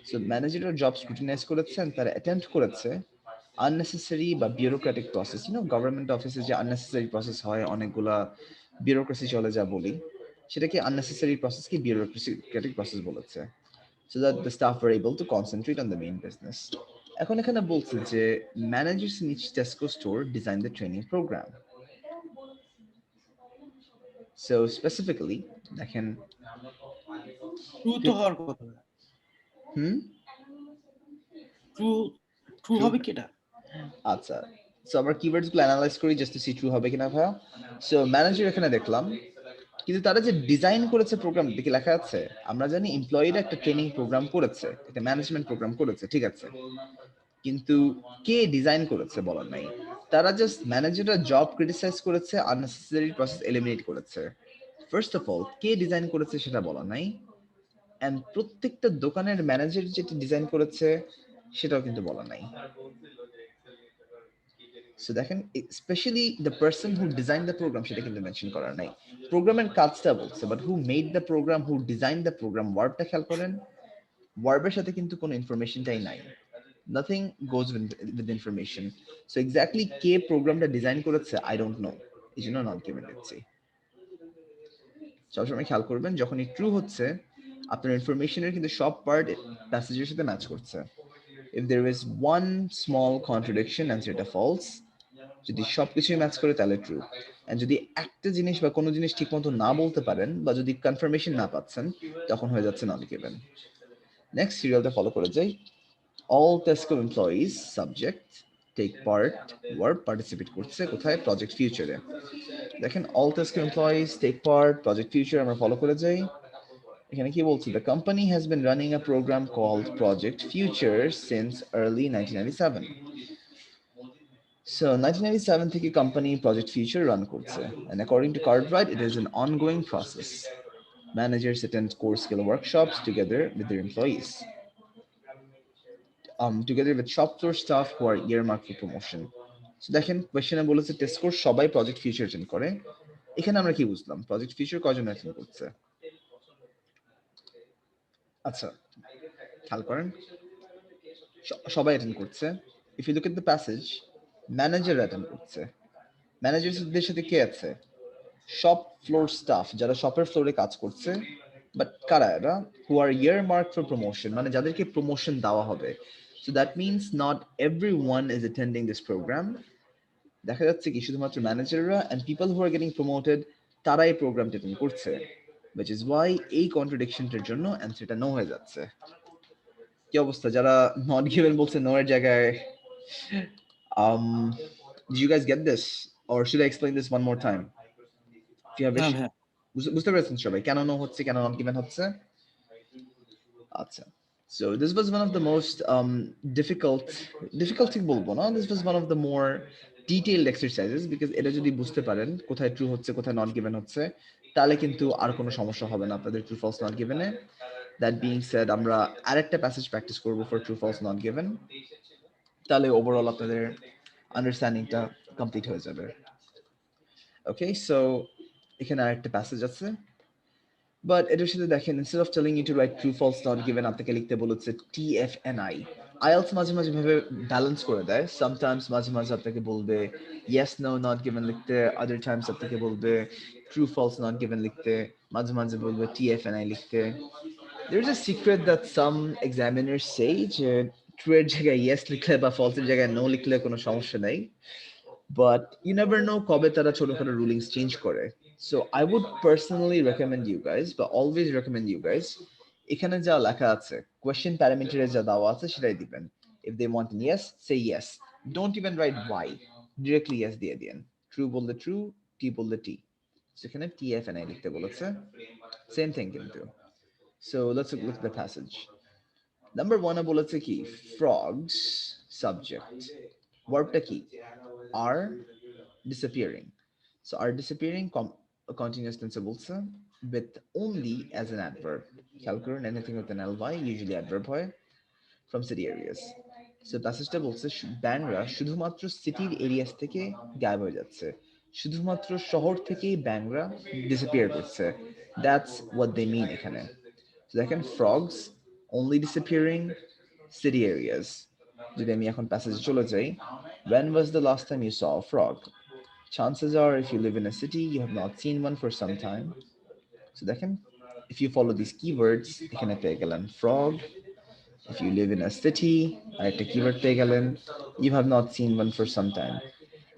সো ম্যানেজারের জব স্ক্রুটিনাইজ করেছেন, তারা অ্যাটেম্প্ট করেছে আননেসেসারি বা বিউরোক্রেটিক প্রসেস, গভর্নমেন্ট অফিসে যে আননেসেসারি প্রসেস হয়, অনেকগুলা বিউরোক্রেসি চলে যা বলি, সেটাকে আননেসেসারি প্রসেসকে বিউরোক্রেটিক প্রসেস বলেছে, so that the staff were able to concentrate on the main business. এখন এখানে বলছে যে managers in each Tesco store design the training program. So specifically দেখেন ট্রু তো হওয়ার কথা। ট্রু ট্রু হবে কি এটা? আচ্ছা, সো আমরা কিওয়ার্ডস গুলো অ্যানালাইজ করি জাস্ট টু সি ট্রু হবে কিনা ভাইয়া। সো ম্যানেজার এখানে দেখলাম, কিন্তু তারা যে ডিজাইন করেছে প্রোগ্রাম দেখে লেখা আছে, আমরা জানি এমপ্লয়িরা একটা ট্রেনিং প্রোগ্রাম করেছে, একটা ম্যানেজমেন্ট প্রোগ্রাম করেছে, ঠিক আছে, কিন্তু কে ডিজাইন করেছে বলার নাই। তারা জাস্ট ম্যানেজাররা জব ক্রিটিসাইজ করেছে, আননেসেসারি প্রসেস এলিমিনেট করেছে। First of all K design করেছে সেটা বলা নাই, এন্ড প্রত্যেকটা দোকানের ম্যানেজার যেটা ডিজাইন করেছে সেটাও কিন্তু বলা নাই। সো দেখেন specially the person who design the program সেটা কিন্তু মেনশন করা নাই। প্রোগ্রামের কাজটা বলছে, but who made the program, who design the program, ওয়ার্ডটা খেয়াল করেন, ওয়ার্বের সাথে কিন্তু কোনো ইনফরমেশনটাই নাই, nothing goes with information. So exactly কে প্রোগ্রামটা ডিজাইন করেছে I don't know, এই জন্য নট গিভেন দিচ্ছি। সবসময় খেয়াল করবেন যখনই ট্রু হচ্ছে আপনার ইনফরমেশনের কিন্তু সব পার্ট প্যাসেজের সাথে ম্যাচ করছে। If there is one small contradiction, answer এটা false. যদি সব কিছুই ম্যাচ করে তাহলে ট্রু। অ্যান্ড যদি একটা জিনিস বা কোনো জিনিস ঠিকমতো না বলতে পারেন বা যদি কনফার্মেশন না পাচ্ছেন, তখন হয়ে যাচ্ছে নট গিভেন। নেক্সট সিরিয়ালটা ফলো করে যাই। All Tesco employees subject take part verb participate করছে কোথায় project future এ। দেখেন all Tesco employees take part project future আমরা ফলো করে যাই। এখানে কি বলছে the company has been running a program called project future since early 1997. So 1997 থেকে company project future run করছে and according to Cartwright it is an ongoing process. Managers attend core skill workshops together with their employees. Together with shop floor staff who are earmarked for promotion. So দেখেন কোয়েশ্চেনে বলেছে টেস্কোর সবাই project future attend করে। এখানে আমরা কি বুঝলাম project future কয়জন attend করছে? আচ্ছা খেয়াল করেন সবাই অ্যাটেন্ড করছে। If you look at the passage manager attend করছে। ম্যানেজারদের সাথে কে আছে? শপ ফ্লোর স্টাফ যারা শপের ফ্লোরে কাজ করছে। বাট কারা এরা? Who are earmarked for promotion মানে যাদেরকে প্রমোশন দেওয়া হবে। So that means not everyone is attending this program. দেখা যাচ্ছে কি শুধুমাত্র ম্যানেজাররা and people who are getting promoted তারাই প্রোগ্রামটা অ্যাটেন্ড করছে। which is why এই কন্ট্রাডিকশনটার জন্য অ্যান্সারটা নো হয়ে যাচ্ছে। কি অবস্থা যারা নট গিভেন বলছে নো এর জায়গায় did you guys get this or should I explain this one more time if you have হ্যাঁ wish ভাইয়া। বুঝতে পেরেছেন সবাই কেন নো হচ্ছে কেন নট গিভেন হচ্ছে? আচ্ছা so this was one of the most difficult ঠিক বলবো না, this was one of the more detailed exercises because এটা যদি বুঝতে পারেন কোথায় ট্রু হচ্ছে কোথায় নট গিভেন হচ্ছে তাহলে কিন্তু আর কোনো সমস্যা হবে না আপনাদের ট্রু ফলস নট গিভেনে। দ্যাট বিং সেড আমরা আরেকটা প্যাসেজ প্র্যাকটিস করবো for true false not given, তাহলে ওভারঅল আপনাদের আন্ডারস্ট্যান্ডিংটা কমপ্লিট হয়ে যাবে। ওকে সো এখানে আরেকটা প্যাসেজ আছে বাট এটার সাথে দেখেন instead of telling you to write true false not given আপনাকে লিখতে বলেছে TFNI। আইএলস মাঝে মাঝে ভাবে ব্যালেন্স করে দেয়, সামটাইমস মাঝে মাঝে আপনাকে বলবে yes no not given লিখতে, আদার টাইমস আপনাকে বলবে true false not given লিখতে, মাঝে মাঝে বলবে TFNI লিখতে। There's a secret that some examiners say যে true এর জায়গায় yes লিখলে বা false এর জায়গায় no লিখলে কোনো সমস্যা নাই, but you never know কবে তারা ছোটখাটো rulings চেঞ্জ করে। So I would personally recommend you guys but always recommend you guys এখানে যা লেখা আছে question প্যারামিটারে যা দেওয়া আছে সেটাই দিবেন। if they want an yes say yes, don't even write why, directly yes দিয়ে দিন। true বললে true, t বললে t, সেখানে tfni লিখতে বলেছে, same thing কিন্তু। so let's look at the passage. Number 1 বলেছে কি frogs subject, ভার্বটা কি are disappearing, so are disappearing continuous tense বলছে with only as an adverb। খেয়াল করুন anything with an ly usually adverb হয় from city areas। সো প্যাসেজটা বলছে ব্যাংরা শুধুমাত্র সিটির এরিয়াস থেকে গায়েব হয়ে যাচ্ছে, শুধুমাত্র শহর থেকেই ব্যাংরা ডিসঅ্যাপিয়ার করছে, দ্যাটস হোয়াট দে মিন এখানে। তো দেখেন frogs only disappearing city areas। যদি আমি এখন প্যাসেজে চলে যাই when was the last time you saw a frog, chances are if you live in a city you have not seen one for some time। so দেখেন if you follow these keywords এখানে পেয়ে গেলেন frog, if you live in a city আরেকটা keyword পেয়ে গেলেন you have not seen one for some time।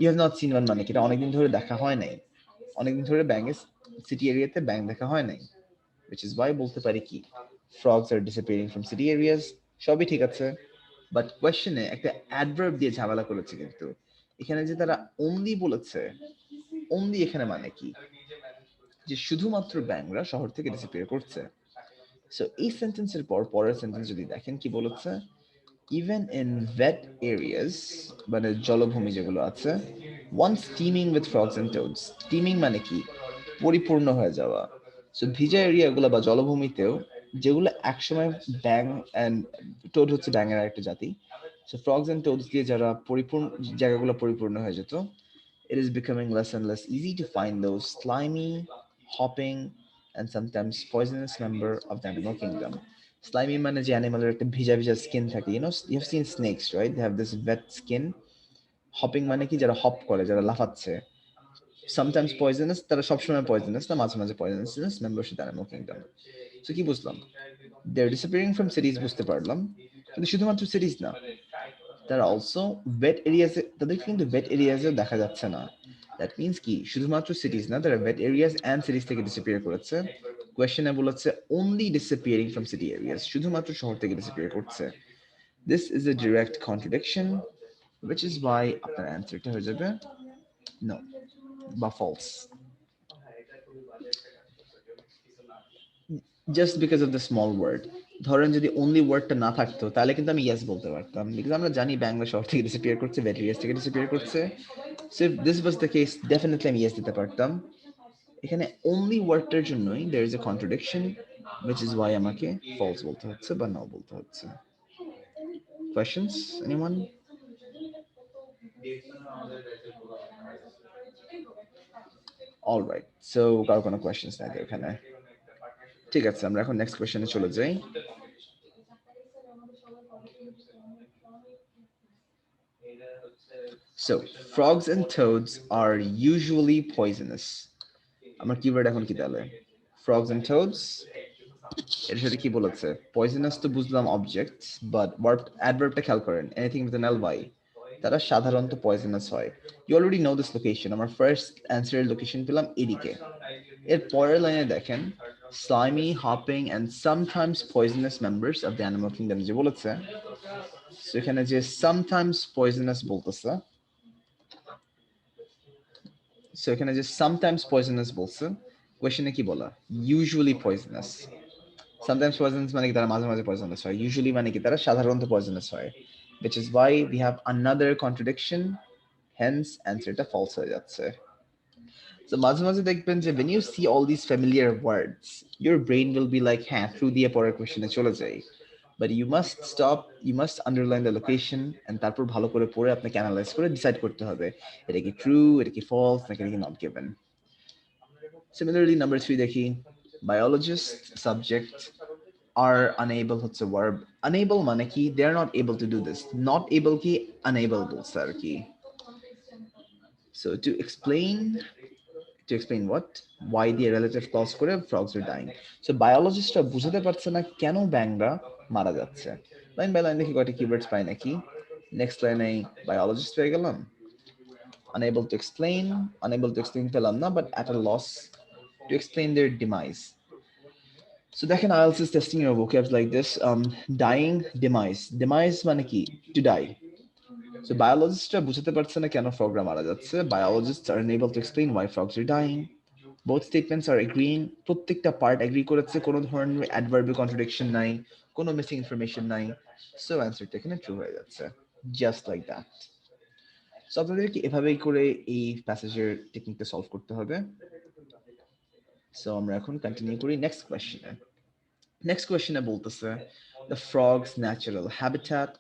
you have not seen one মানে কি এটা অনেকদিন ধরে দেখা হয় নাই, অনেকদিন ধরে ব্যাঙে সিটি এরিয়াতে ব্যাঙ দেখা হয় নাই, which is why বলতে পারি কি frogs are disappearing from city areas। সবই ঠিক আছে বাট কোয়েশ্চেনে একটা অ্যাডভার্ব দিয়ে ঝামেলা করেছে কিন্তু এখানে যে তারা only বলেছে, only এখানে মানে কি যে শুধুমাত্র ব্যাঙরা শহর থেকে ডিসঅ্যাপিয়ার করছে। সো এই সেন্টেন্সের পর পরের সেন্টেন্স যদি দেখেন কি বলেছে even in wet areas মানে জলভূমি যেগুলো আছে once teeming with frogs and toads, teeming মানে কি পরিপূর্ণ হয়ে যাওয়া। সো ভিজা এরিয়াগুলো বা জলভূমিতেও যেগুলো একসময় ব্যাং অ্যান্ড টোড হচ্ছে ব্যাঙের একটা জাতি, সো ফ্রগস অ্যান্ড টোডস দিয়ে যারা পরিপূর্ণ জায়গাগুলো পরিপূর্ণ হয়ে যেত, it is becoming less and less easy to find those slimy, hopping, and sometimes poisonous member of the animal kingdom। Slimy মানে যে অ্যানিমালের একটা ভিজা ভিজা স্কিন থাকে, you have seen snakes right, they have this wet skin। hopping মানে কি যারা hop করে যারা লাফাচ্ছে, sometimes poisonous তারা সবসময় poisonous না মাঝে মাঝে poisonous members of the animal kingdom। so কি বুঝলাম they're disappearing from cities বুঝতে পারলাম কিন্তু শুধুমাত্র cities না, তারা অলসো ওয়েট এরিয়াজে, তাদেরকে কিন্তু ওয়েট এরিয়াজেও দেখা যাচ্ছে না। দ্যাট মিনস কি শুধুমাত্র সিটিজ না, তারা ওয়েট এরিয়াজ অ্যান্ড সিটিজ থেকে ডিসঅ্যাপিয়ার করেছে। কোয়েশ্চেনে বলেছে only disappearing from city areas, শুধুমাত্র শহর থেকে ডিসঅ্যাপিয়ার করছে। This is a direct contradiction, which is why আপনার অ্যান্সারটা হয়ে যাবে নো বা false. Just because of the small word. ধরেন যদি অনলি ওয়ার্ডটা না থাকতো তাহলে কিন্তু আমি ইয়েস বলতে পারতাম, বিকজ আমরা জানি বাংলা শহর থেকে ডিসঅ্যাপিয়ার করছে, ভেটেরিয়াস থেকে ডিসঅ্যাপিয়ার করছে। So if this was the case definitely আমি ইয়েস দিতে পারতাম। এখানে অনলি ওয়ার্ডটার জন্যই there is a contradiction, which is why আমাকে ফলস বলতে হচ্ছে বা নো বলতে হচ্ছে। Questions anyone? অলরাইট, সো কারো কোনো কোয়েশ্চেন্স নাই এখানে? ঠিক আছে, আমরা এখন নেক্সট কোয়েশ্চেনে চলে যাই। So, frogs and toads are usually poisonous. আমার কিওয়ার্ড এখন কি তাহলে? Frogs and toads, এর সাথে কি বলেছে? পয়জনাস তো বুঝলাম অবজেক্ট, বাট ভার্ব অ্যাডভার্বটা খেয়াল করেন, anything with an L Y, তারা সাধারণত পয়জনাস হয়। You already know this location. আমার ফার্স্ট অ্যান্সারের লোকেশন পেলাম এদিকে। এর পরের লাইনে দেখেন, slimy, hopping and sometimes poisonous members of the animal kingdom যে বলেছে, সেখানে যে sometimes poisonous বলতেছে, সো এখানে যে sometimes poisonous বলছে, কোয়েশ্চেনে কি বলা? usually poisonous. Sometimes poisonous মানে কি তারা মাঝে মাঝে poisonous হয়, usually মানে কি তারা সাধারণত poisonous হয়, which is why we have another contradiction, hence answerটা false হয়ে যাচ্ছে। So মাঝে মাঝে দেখবেন যে when you see all these familiar words, your brain will be like হ্যাঁ through দিয়ে পরের কোয়েশ্চেনে চলে যাই, but you must stop, you must underline the location and তারপর ভালো করে পড়ে আপনাকে অ্যানালাইজ করে ডিসাইড করতে হবে এটা কি ট্রু, এটা কি ফলস, নাকি এটা কি নট গিভেন। Similarly, number 3 দেখি, biologist subject are unable হচ্ছে verb, unable মানে কি they are not able to do this, not able কি unable বলছে আর কি। So to explain what, why দিয়ে relative clause করে frogs are dying. So biologistরা বুঝাতে পারছে না কেন ব্যাঙরা মারা যাচ্ছে। লাইন বাই লাইন দেখি কয়টা কিওয়ার্ডস পাই নাকি। নেক্সট লাইনে biologist পেয়ে গেলাম, unable to explain পেলাম না, but at a loss to explain their demise. So দেখেন IELTS is testing your vocabs like this. Dying, demise মানে কি to die. So biologists বুঝতে পারছে না কেন ফ্রগরা মারা যাচ্ছে, biologists are unable to explain why frogs are dying. Both statements are agreeing, প্রত্যেকটা পার্ট এগ্রি করেছে, কোনো ধরনের অ্যাডভার্বিয়াল কন্ট্রাডিকশন নাই, কোনো মিসিং ইনফরমেশন নাই। সো অ্যান্সারটা এখানে ট্রু হয়ে যাচ্ছে, জাস্ট লাইক দ্যাট। সো আপনাদেরকে এভাবেই করে এই প্যাসেজের টেকনিকটা সলভ করতে হবে। সো আমরা এখন কন্টিনিউ করি নেক্সট কোয়েশ্চেনে। নেক্সট কোয়েশ্চেনে বলতেছে দ্য ফ্রগস ন্যাচারাল হ্যাবিট্যাট।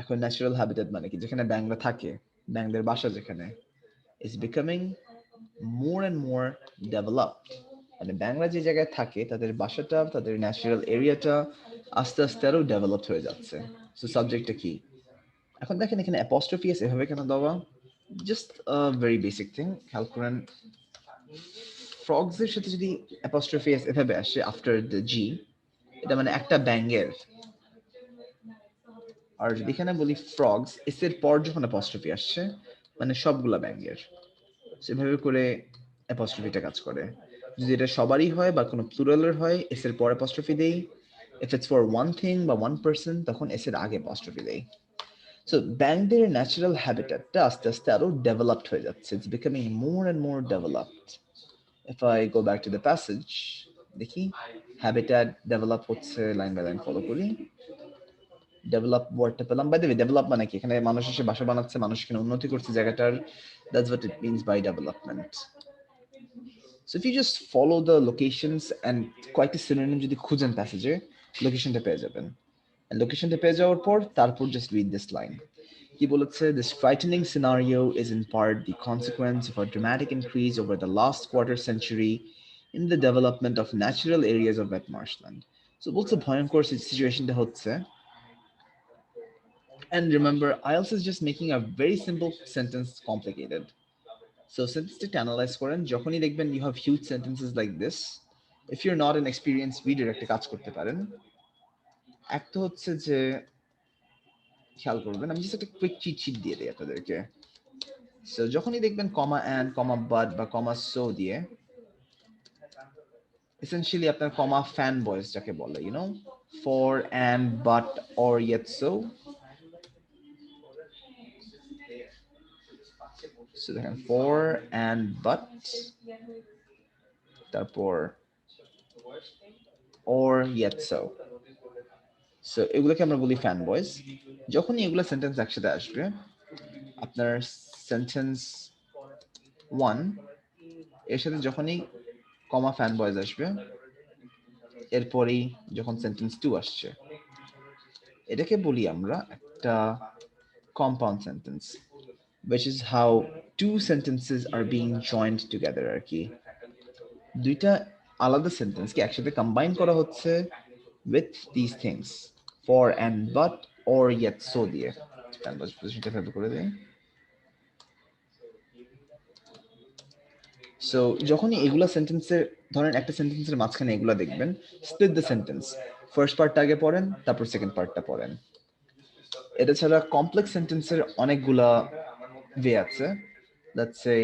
এখন ন্যাচারাল হ্যাবিট্যাট মানে কি, যেখানে ব্যাঙরা থাকে, ব্যাঙদের বাসা যেখানে, is becoming more and more developed. মানে ব্যাঙরা যে জায়গায় থাকে তাদের বাসাটা, তাদের ন্যাচারাল এরিয়াটা আস্তে আস্তে আরো ডেভেলপড হয়ে যাচ্ছে। সো সাবজেক্টটা কি? এখন দেখেন এখানে অ্যাপস্ট্রফি এস এভাবে কেন দেওয়া? জাস্ট ভেরি বেসিক থিং, খেয়াল করেন, ফ্রগস এর সাথে যদি অ্যাপস্ট্রফি এস এভাবে আসে আফটার দ্য জি, এটা মানে একটা ব্যাঙের। আর যদি এখানে বলি ফ্রগস এস এর পর যখন অ্যাপস্ট্রফি আসছে, মানে সবগুলা ব্যাঙের, সেভাবে করে অ্যাপস্ট্রফিটা কাজ করে। যদি এটা সবারই হয় বা কোনো প্লুরালের হয়, এস এর পর অ্যাপস্ট্রফি দেই। If it's for one thing বা ওয়ান পার্সন, তখন এস এর আগে অ্যাপস্ট্রফি দেই। সো ব্যাঙদের ন্যাচারাল হ্যাবিট্যাটটা আস্তে আস্তে আরো ডেভেলপড হয়ে যাচ্ছে, it's becoming more and more developed. If I go back to the passage, দেখি হ্যাবিট্যাট ডেভেলপ হচ্ছে, লাইন বাই লাইন ফলো করি। ডেভেলপ ওয়ার্ডটা পেলাম, বাই দ্য ওয়ে ডেভেলপ মানে কি, এখানে মানুষ এসে বাসা বানাচ্ছে, মানুষ এখানে উন্নতি করছে জায়গাটার, that's what it means by development. So if you just follow the locations and কয়েকটি synonym যদি খুঁজেন প্যাসেজে, লোকেশনটা পেয়ে যাবেন। And লোকেশনটা পেয়ে যাওয়ার পর তারপর just read this line. কি বলেছে? This frightening scenario is in part the consequence of a dramatic increase over the last quarter century in the development of natural areas of wet marshland. So বলছে ভয়ঙ্কর সিচুয়েশনটা হচ্ছে, and remember IELTS is just making a very simple sentence complicated. So সেন্টেন্সটা analyse করেন, যখনই দেখবেন you have huge sentences like this, if you're not an experience reader একটা কাজ করতে পারেন। এক তো হচ্ছে যে খেয়াল করবেন, আমি জাস্ট একটা কুইক চিট শিট দিয়ে দিই আপনাদেরকে। সো যখনই দেখবেন কমা অ্যান্ড, কমা বাট বা কমা সো দিয়ে, essentially আপনার কমা ফ্যান বয়েস যাকে বলে, for and but or yet so. So দেখেন for and but, তারপর or yet so. সো এগুলোকে আমরা বলি ফ্যান বয়েস। যখনই এগুলো সেন্টেন্স একসাথে আসবে, আপনার সেন্টেন্স 1 এর সাথে যখনই কমা ফ্যান বয়েজ আসবে, এরপরেই যখন সেন্টেন্স 2 আসছে, এটাকে বলি আমরা একটা compound sentence, which is how two sentences are being joined together আর কি। দুইটা আলাদা সেন্টেন্সকে একসাথে কম্বাইন করা হচ্ছে with these things, for and but or yet so দিয়ে। ফ্যান বয়েজ পজিশনটা ফেল করে দেই। সো যখনই এগুলা সেন্টেন্সের, ধরেন একটা সেন্টেন্সের মাঝখানে এগুলা দেখবেন, স্প্লিট দ্য সেন্টেন্স, ফার্স্ট পার্টটা আগে পড়েন, তারপর সেকেন্ড পার্টটা পড়েন। এটা ছাড়া কমপ্লেক্স সেন্টেন্সের অনেকগুলা ওয়ে আছে। Let's say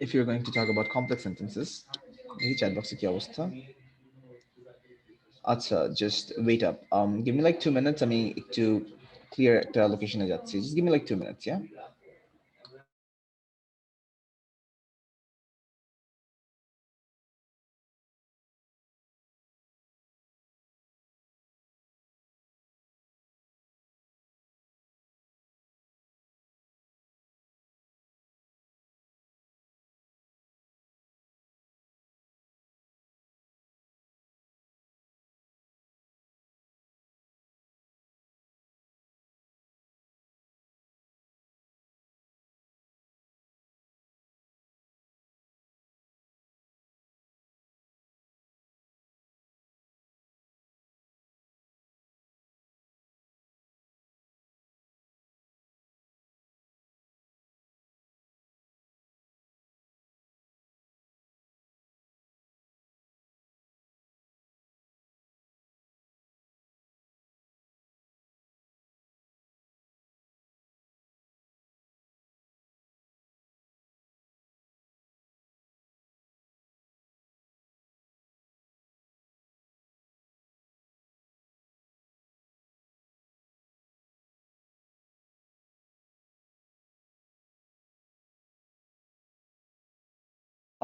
if you're going to talk about complex sentences, দেখি চ্যাট বক্সে কি অবস্থা। আচ্ছা, just wait up, give me like 2 minutes, আমি একটু ক্লিয়ার একটা লোকেশনে যাচ্ছি, just give me like 2 minutes, yeah.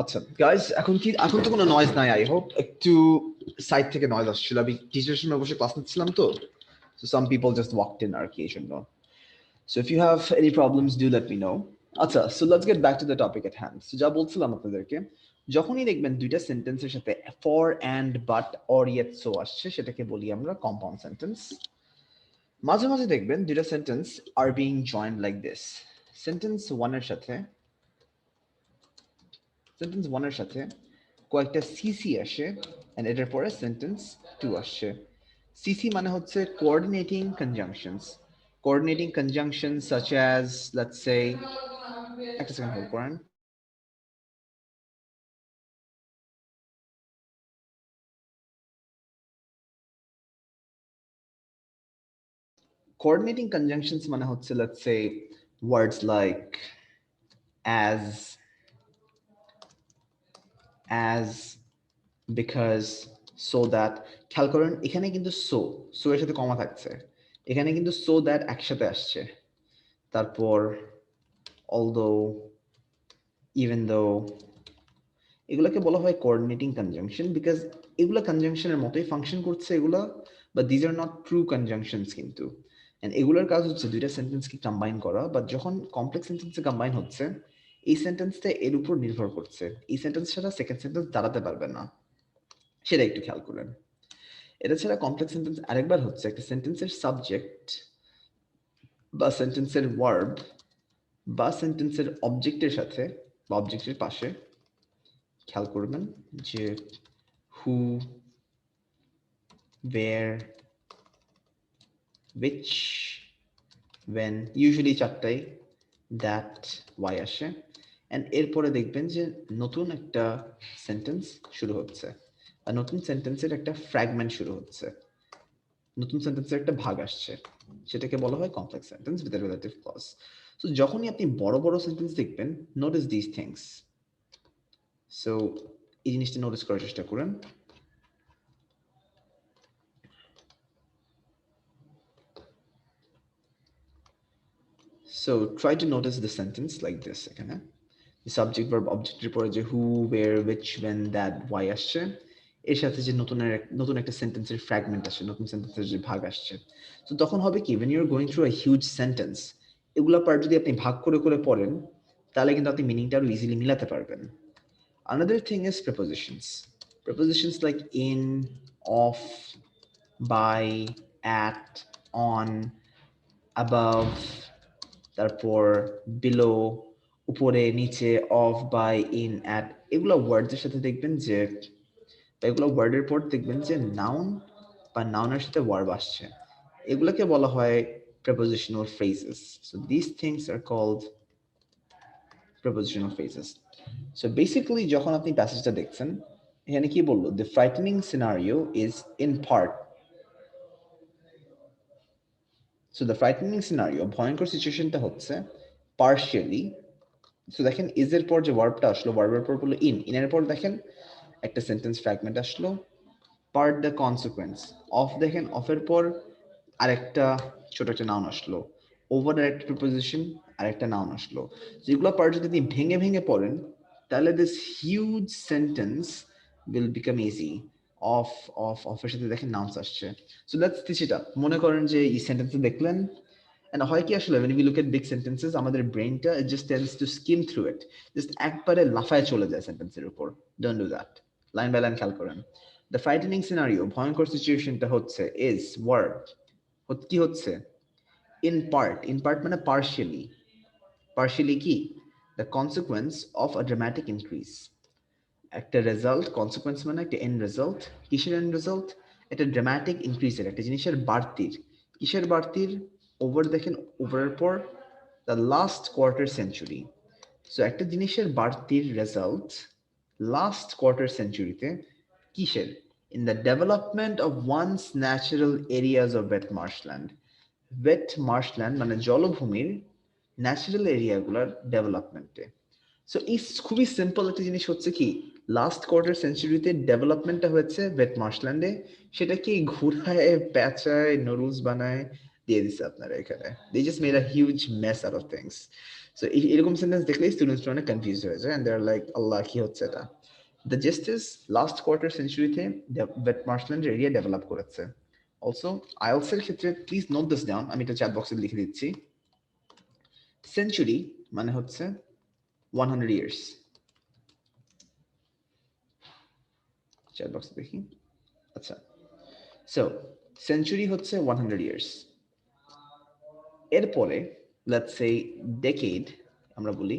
আচ্ছা গাইস, এখন তো কোনো নয়েজ নাই, আই হোপ। একটু সাইড থেকে নয়েজ আসছিল, আমি টিচারের সামনে বসে ক্লাস নিচ্ছিলাম তো, so some people just walked in আর কি, এই জন্য। So if you have any problems, do let me know. আচ্ছা, so let's get back to the topic at hand. So যা বলছিলাম আপনাদেরকে, যখনই দেখবেন দুইটা সেন্টেন্সের সাথে for and but or yet so আসছে, সেটাকে বলি আমরা কম্পাউন্ড সেন্টেন্স। মাঝে মাঝে দেখবেন দুইটা sentence are being joined like this. Sentence 1 এর সাথে কয়েকটা সিসি আসে, and এটার পরে সেন্টেন্স 2 আসছে। সিসি মানে হচ্ছে coordinating conjunctions such as, let's say, একটা সেকেন্ড হোল্ড করেন। Coordinating conjunctions মানে হচ্ছে, let's say, words like as, because, so that। খেয়াল করেন এখানে কিন্তু সো এর সাথে কমা থাকছে, এখানে কিন্তু so that একসাথে আসছে। তারপর although, even though, এগুলোকে বলা হয় কোঅর্ডিনেটিং কনজাংশন, বিকজ এগুলো কনজাংশনের মতোই ফাংশন করছে এগুলো, but these are not true conjunctions কিন্তু। এন্ড এগুলোর কাজ হচ্ছে দুইটা সেন্টেন্সকে কম্বাইন করা, বাট যখন কমপ্লেক্স সেন্টেন্সে কম্বাইন হচ্ছে, এই সেন্টেন্সটা এর উপর নির্ভর করছে, এই সেন্টেন্স ছাড়া সেকেন্ড সেন্টেন্স দাঁড়াতে পারবে না, সেটা একটু খেয়াল করেন। এটা ছাড়া কমপ্লেক্স সেন্টেন্স আরেকবার হচ্ছে একটা সেন্টেন্সের সাবজেক্ট বা সেন্টেন্সের ভার্ব বা সেন্টেন্সের অবজেক্টের সাথে বা অবজেক্টের পাশে, খেয়াল করবেন যে who, where, which, when, usually চারটাই that, why আসে, and এরপরে দেখবেন যে নতুন একটা সেন্টেন্স শুরু হচ্ছে, আর নতুন সেন্টেন্সের একটা ফ্র্যাগমেন্ট শুরু হচ্ছে। নতুন সেন্টেন্সের একটা ভাগ আসছে, সেটাকে বলা হয় complex sentence with a relative clause. So যখনই আপনি বড় বড় সেন্টেন্স দেখবেন, নোটিস দিস থিংস। সো এই জিনিসটা নোটিস করার চেষ্টা করেন। So try to notice the sentence like this এখানে সাবজেক্ট ভার্ব অবজেক্টের পরে যে who, where, which, when, that, why আসছে, এর সাথে যে নতুন একটা সেন্টেন্সের ফ্র্যাগমেন্ট আসছে, নতুন সেন্টেন্সের যে ভাগ আসছে, তো তখন হবে কি, when you're going through a huge sentence, এগুলা পার্ট যদি আপনি ভাগ করে করে পড়েন, তাহলে কিন্তু আপনি মিনিংটা আরো ইজিলি মিলাতে পারবেন। Another thing is prepositions. Prepositions like in, of, by, at, on, above, তারপর বিলো, উপরে, নিচে, অফ, বাই, ইন, অ্যাট, এগুলো ওয়ার্ডের সাথে দেখবেন যে, বা এগুলো ওয়ার্ডের পর দেখবেন যে নাউন বা নাউনের সাথে ওয়ার্ব আসছে, এগুলোকে বলা হয় prepositional phrases. So these things are called prepositional phrases. So basically যখন আপনি প্যাসেজটা দেখছেন, এখানে কি বললো, the frightening scenario is in part. So the frightening scenario, ভয়ঙ্কর সিচুয়েশনটা হচ্ছে partially. সো দেখেন ইজ এর পর যে ভার্বটা আসলো, ভার্বের পর বললো ইন, ইনের পর দেখেন একটা সেন্টেন্স ফ্র্যাগমেন্ট আসলো, পার্ট দ্য কনসিকুয়েন্স, অফ দেখেন অফের পর আরেকটা ছোট একটা নাউন আসলো, ওভার আরেকটা প্রিপোজিশন, আরেকটা নাউন আসলো। যেগুলো পার্ট যদি আপনি ভেঙে ভেঙে পড়েন, তাহলে this huge sentence will become easy. Of, অফের সাথে দেখেন নাউন্স আসছে। সো দ্যাটস সেটা মনে করেন যে এই সেন্টেন্সে দেখলেন, and হয় কি আসলে when we look at big sentences, আমাদের ব্রেনটা it just tends to skim through it, just একবারে লাফায় চলে যায় সেন্টেন্সের উপর। Don't do that. Line by line খেয়াল করেন। The frightening scenario, ভয়ঙ্কর সিচুয়েশনটা হচ্ছে is verb, কি হচ্ছে, in part, in part মানে partially, partially কি, the consequence of a dramatic increase, একটা রেজাল্ট, কনসিকোয়েন্স মানে একটা এন্ড রেজাল্ট, কিসের এন্ড রেজাল্ট, একটা ড্রামাটিক ইনক্রিজের, একটা জিনিসের বাড়তির, কিসের বাড়তির, ওভার দেখেন ওভারের পর the last quarter century. So একটা জিনিসের বাড়তির রেজাল্ট লাস্ট কোয়ার্টার সেঞ্চুরিতে, কিসের, in the development of once natural areas of wet marshland. Wet marshland মানে জলভূমির ন্যাচারাল এরিয়াগুলোর ডেভেলপমেন্টে। সো এই খুবই সিম্পল একটা জিনিস হচ্ছে কি, লাস্ট কোয়ার্টার সেঞ্চুরিতে ডেভেলপমেন্টটা হয়েছে ওয়েট মার্শল্যান্ডে, সেটা কি ঘুরায় প্যাঁচায় নুডলস বানায় দিয়ে দিচ্ছে আপনারা এখানে, they just made a huge mess out of things. So এরকম সেন্টেন্স দেখলেই স্টুডেন্টসরা অনেক কনফিউজ হয়ে যায়, এন্ড দে আর লাইক আল্লাহ কি হচ্ছে এটা। The just is last quarter সেঞ্চুরিতে ওয়েট মার্শল্যান্ড এরিয়া ডেভেলপ করেছে। অলসো আইএলসের ক্ষেত্রে প্লিজ নোট দিস ডাউন, আমি এটা চ্যাট বক্সে লিখে দিচ্ছি। সেঞ্চুরি মানে হচ্ছে 100 years। চ্যাট বক্সে দেখি। আচ্ছা, সো সেঞ্চুরি হচ্ছে 100 ইয়ার্স। এরপরে লেটস সে ডেকেড আমরা বলি,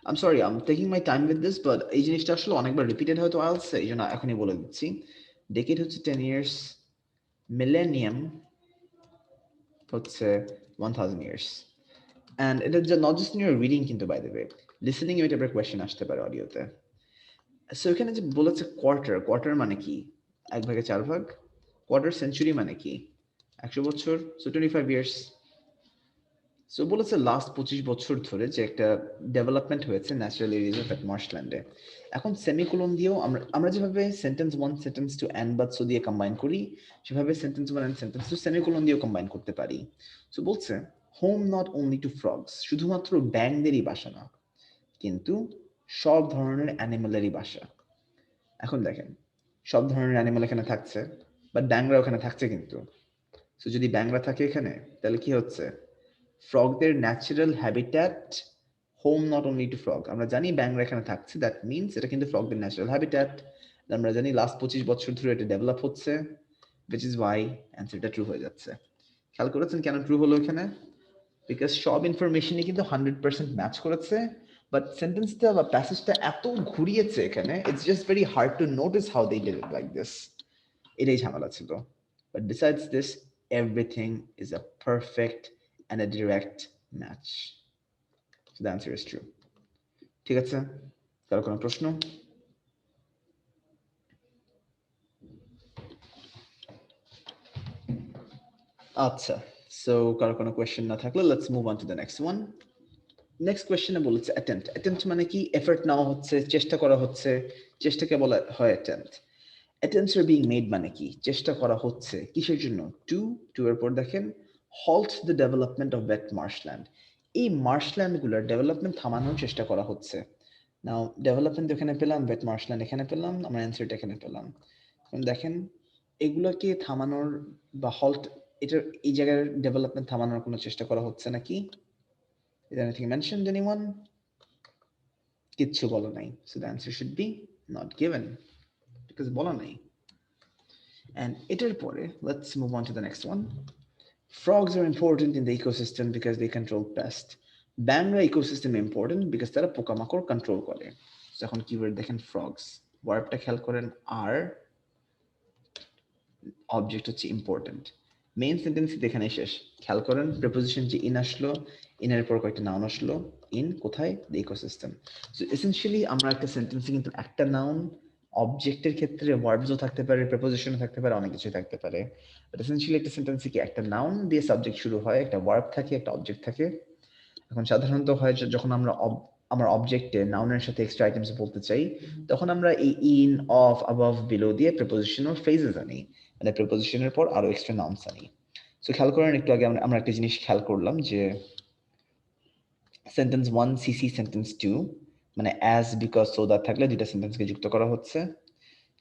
I am sorry I am taking my time with this, but এই জিনিসটা আসলে অনেকবার রিপিটেড হয়তো আইএলসে, এই জন্য এখনই বলে দিচ্ছি। ডেকেড হচ্ছে 10 ইয়ার্স, মিলেনিয়াম হচ্ছে 1000 ইয়ার্স। অ্যান্ড এটা not just in your reading, কিন্তু বাই দ্য ওয়ে লিসেনিং এ এটা কোয়েশ্চেন আসতে পারে অডিওতে। সো এখানে যে বলেছে কোয়ার্টার, কোয়ার্টার মানে কি, 1/4 ভাগ। কোয়ার্টার সেঞ্চুরি মানে কি, 100 বছর, সো 25 ইয়ার্স। সো বলেছে লাস্ট 25 বছর ধরে যে একটা ডেভেলপমেন্ট হয়েছে ন্যাচারাল এরিয়াজ অফ মার্শল্যান্ডে। এখন সেমিকোলন দিয়েও আমরা যেভাবে sentence one sentence two and বাদ সো দিয়ে কম্বাইন করি, সেভাবে sentence one and sentence two semicolon দিয়েও কম্বাইন করতে পারি। সো বলছে home not only to frogs, শুধুমাত্র ব্যাংদেরই বাসা না, কিন্তু সব ধরনের অ্যানিমেলেরই বাসা। এখন দেখেন সব ধরনের অ্যানিমেল এখানে থাকছে, বাট ব্যাংরা ওখানে থাকছে কিন্তু। সো যদি ব্যাংরা থাকে এখানে, তাহলে কি হচ্ছে, ফ্রগদের natural habitat, home not only to frog. আমরা জানি ব্যাংরা এখানে থাকছে, দ্যাট মিনস এটা কিন্তু ফ্রগদের ন্যাচারাল হ্যাবিট্যাট। আমরা জানি লাস্ট 25 বছর ধরে এটা ডেভেলপ হচ্ছে, which is why অ্যান্সারটা ট্রু হয়ে যাচ্ছে। খেয়াল করেছেন কেন ট্রু হলো এখানে, বিকজ সব ইনফরমেশনই কিন্তু 100% ম্যাচ করেছে, বাট সেন্টেন্সটা বা প্যাসেজটা এত ঘুরিয়েছে এখানে, it's just very hard to notice how they did it like this. এটাই ঝামেলা ছিল। But besides this, everything is a perfect and a direct match. So the answer is true. ঠিক আছে, কারো কোনো প্রশ্ন? আচ্ছা, সো কারো কোনো কোয়েশ্চেন না থাকলে let's move on to the next one. Next কোয়েশ্চেনে বলেছে অ্যাটেম্প্ট। অ্যাটেম্প্ট মানে কি? এফর্ট নেওয়া হচ্ছে, চেষ্টা করা হচ্ছে, চেষ্টাকে বলা হয় attempt. Attempts are being made মানে কি? চেষ্টা করা হচ্ছে কিসের জন্য? টু এর পর দেখেন halt the development of wet marshland. এই মার্শল্যান্ডগুলোর ডেভেলপমেন্ট থামানোর চেষ্টা করা হচ্ছে। নাও ডেভেলপমেন্ট এখানে পেলাম, ওয়েট মার্শল্যান্ড এখানে পেলাম, আমরা অ্যান্সারটা এখানে পেলাম। এখন দেখেন এগুলোকে থামানোর বা হল্ট, এটার এই জায়গার ডেভেলপমেন্ট থামানোর কোনো চেষ্টা করা হচ্ছে নাকি? Is anything mentioned, anyone? কিচ্ছু বলা নাই, so the answer should be not given because বলা নাই। And এটার পরে let's move on to the next one. Frogs are important in the ecosystem because they control pests. ব্যাঙরা ইকোসিস্টেম ইম্পর্টেন্ট বিকজ তারা পোকামাকড় কন্ট্রোল করে। যখন কিওয়ার্ড দেখেন ফ্রগস, ওয়ার্বটা খেয়াল করেন আর, অবজেক্ট হচ্ছে ইম্পর্টেন্ট। মেইন সেন্টেন্স এখানে শেষ। খেয়াল করেন প্রিপোজিশন যে ইন আসলো, ইনের পর কয়েকটা নাউন আসলো। ইন কোথায়? The ecosystem. সো এসেনশিয়ালি আমরা একটা সেন্টেন্সে কিন্তু একটা নাউন, অবজেক্টের ক্ষেত্রে ভার্বসও থাকতে পারে, প্রিপোজিশনও থাকতে পারে, অনেক কিছুই থাকতে পারে। বাট এসেনশিয়ালি একটা সেন্টেন্সে কি একটা নাউন দিয়ে সাবজেক্ট শুরু হয়, একটা ভার্ব থাকে, একটা অবজেক্ট থাকে। এখন সাধারণত হয় যখন আমরা আমার অবজেক্টে নাউনের সাথে এক্সট্রা আইটেমস বলতে চাই, তখন আমরা এই ইন, অফ, অ্যাবভ, বিলো দিয়ে প্রিপোজিশনাল ফ্রেজেস আনি, মানে প্রিপোজিশনের পর আরো এক্সট্রা নাউন্স আনি। সো খেয়াল করেন একটু আগে আমরা একটা জিনিস খেয়াল করলাম যে সেন্টেন্স ওয়ান সিসি সেন্টেন্স টু, মানে অ্যাজ, বিকজ, সো দ্যাট থাকলে দুইটা সেন্টেন্সকে যুক্ত করা হচ্ছে।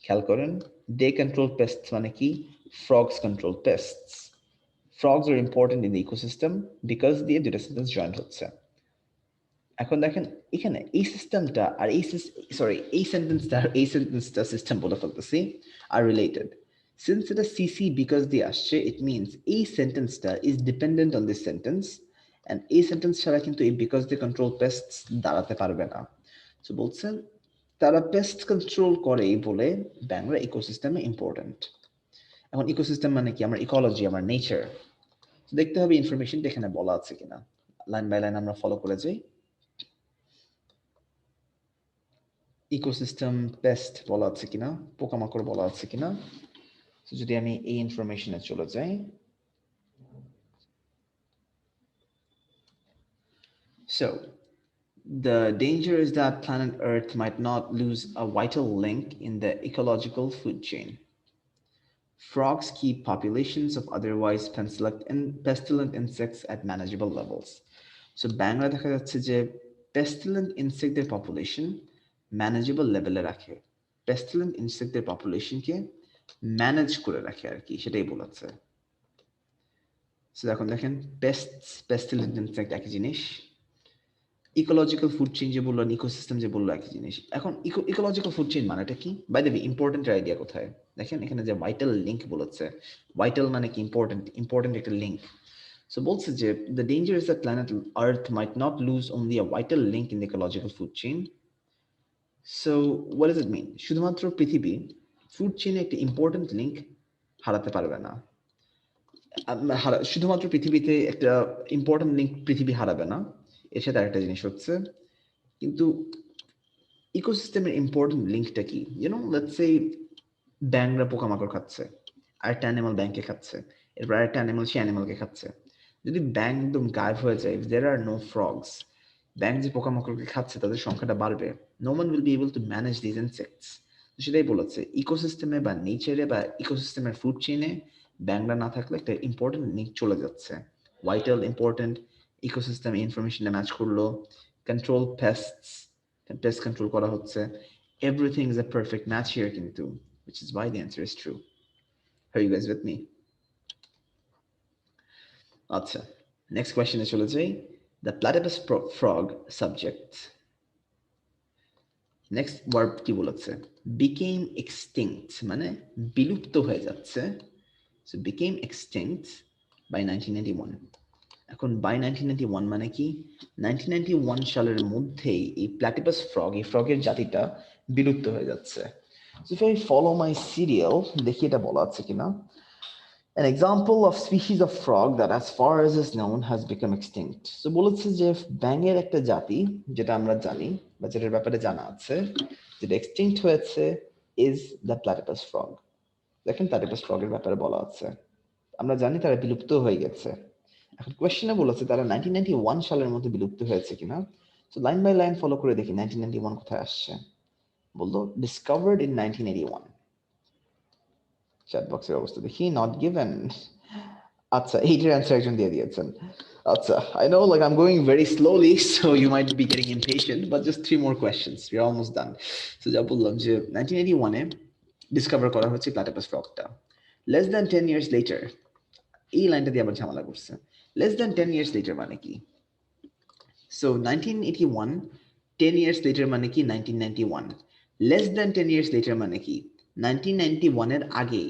খেয়াল করেন দে কন্ট্রোল পেস্টস মানে কি? Frogs control pests. Frogs are important in the ecosystem because দিয়ে দুইটা সেন্টেন্স জয়েন্ট হচ্ছে। এখন দেখেন এখানে এই সিস্টেমটা আর এই সরি এই সেন্টেন্সটা আর এই সেন্টেন্সটা সিস্টেম বলে ফেলতেছি আর রিলেটেড। সিন্স এটা সিসি বিকজ দিয়ে আসছে, ইট মিনস এই সেন্টেন্সটা is dependent on this sentence, and এই সেন্টেন্স ছাড়া কিন্তু এই বিকজ দিয়ে কন্ট্রোল পেস্ট দাঁড়াতে পারবে না। সো বলছেন তারা পেস্ট কন্ট্রোল করে বলে ব্যাংরা ইকোসিস্টেমে ইম্পর্টেন্ট। এখন ইকোসিস্টেম মানে কি? আমার ইকোলজি, আমার নেচার। দেখতে হবে ইনফরমেশনটা এখানে বলা আছে কিনা। লাইন বাই লাইন আমরা ফলো করে যাই। ইকোসিস্টেম পেস্ট বলা আছে কিনা, পোকামাকড় বলা আছে কিনা। তো যদি আমি এই ইনফরমেশনে চলে যাই, so the danger is that planet Earth might not lose a vital link in the ecological food chain. Frogs keep populations of otherwise pestilent insects at manageable levels. So Bangla দেখা যাচ্ছে যে pestilent ইনসেক্টদের পপুলেশন ম্যানেজেবল লেভেলে রাখে। pestilent ইনসেক্টদের পপুলেশনকে manage করে রাখে আর কি, সেটাই বলাচ্ছে। So এখন দেখেন pestilent ইনসেক্ট একই জিনিস, ইকোলজিক্যাল ফুড চেইন যে বললো, ইকোসিস্টেম যে বললো একই জিনিস। এখন ইকোলজিক্যাল ফুড চেইন মানেটা কি? বাই দ্য ওয়ে ইম্পর্টেন্টের আইডিয়া কোথায়? দেখেন এখানে যে ভাইটাল লিঙ্ক বলেছে, ভাইটাল মানে কি? ইম্পর্টেন্ট, ইম্পর্টেন্ট একটা লিঙ্ক। সো বলছে যে the danger is that planet earth might not lose only a vital link in the ecological food chain. So what does it mean? শুধুমাত্র পৃথিবী ফুড চেইনে একটা important link হারাতে পারবে না। শুধুমাত্র পৃথিবীতে একটা ইম্পর্টেন্ট লিঙ্ক পৃথিবী হারাবে না, এর সাথে আরেকটা জিনিস হচ্ছে কিন্তু ইকোসিস্টেমের ইম্পর্টেন্ট লিঙ্কটা কি? লেটস সে ব্যাংরা পোকামাকড় খাচ্ছে, আরেকটা অ্যানিমাল ব্যাংকে খাচ্ছে, এরপর আরেকটা অ্যানিমাল সে অ্যানিমালকে খাচ্ছে। যদি ব্যাং একদম গায়েব হয়ে যায়, if there are no frogs, ব্যাং যে পোকামাকড়কে খাচ্ছে তাদের সংখ্যাটা বাড়বে। No one will be able to manage these insects. সেটাই বলেছে ইকোসিস্টেমে বা নেচারে বা ইকোসিস্টেমের ফুড চেইনে ব্যাংরা না থাকলে একটা ইম্পর্টেন্ট লিঙ্ক চলে যাচ্ছে। ভাইটাল ইম্পর্টেন্ট, ইকোসিস্টেম ইনফরমেশনটা ম্যাচ করলো, কন্ট্রোল পেস্টস, পেস্ট কন্ট্রোল করা হচ্ছে। Everything is a perfect match here কিন্তু, which is why the answer is true. Are you guys with me? আচ্ছা, নেক্সট কোয়েশ্চেনে চলে যাই। The platypus frog subject, next verb কি বলেছে? বিকেম এক্সটিংক্ট মানে বিলুপ্ত হয়ে যাচ্ছে। So became extinct by 1991। এখন বাই 1991 মানে কি? 1991 সালের মধ্যেই এই প্ল্যাটিপাস ফ্রগ, এই ফ্রগের জাতিটা বিলুপ্ত হয়ে যাচ্ছে। So if I follow my serial, দেখি এটা বলা আছে কিনা। An example of species of frog that as far as is known has become extinct. So বলেছে যে ব্যাঙের একটা জাতি যেটা আমরা জানি বা যেটার ব্যাপারে জানা আছে যেটা এক্সটিংক্ট হয়েছে is the platypus frog. দেখেন platypus frog এর ব্যাপারে বলা আছে। আমরা জানি তারা বিলুপ্ত হয়ে গেছে। এখন কোয়েশ্চেনে বলেছে তারা 1991 সালের মধ্যে বিলুপ্ত হয়েছে কিনা। তো লাইন বাই লাইন ফলো করে দেখি 1991 কোথায় আসছে। বললো ডিসকভার্ড ইন 1981। চ্যাট বক্সের অবস্থা দেখি, নট গিভেন। আচ্ছা, এইটার অ্যান্সার একজন দিয়ে দিয়েছেন। আচ্ছা, I know like I'm going very slowly, so you might be getting impatient, but just 3 more questions. We're almost done. So যা বললাম যে 1981-এ ডিসকভার করা হচ্ছে platypus ফ্রগটা। Less than 10 years later, এই লাইনটা দিয়ে আবার ঝামেলা করছে। Less than 10 years later মানে কি? So 1981, 10 years later মানে কি 1991. Less than 10 years later মানে কি 1991 এর আগে,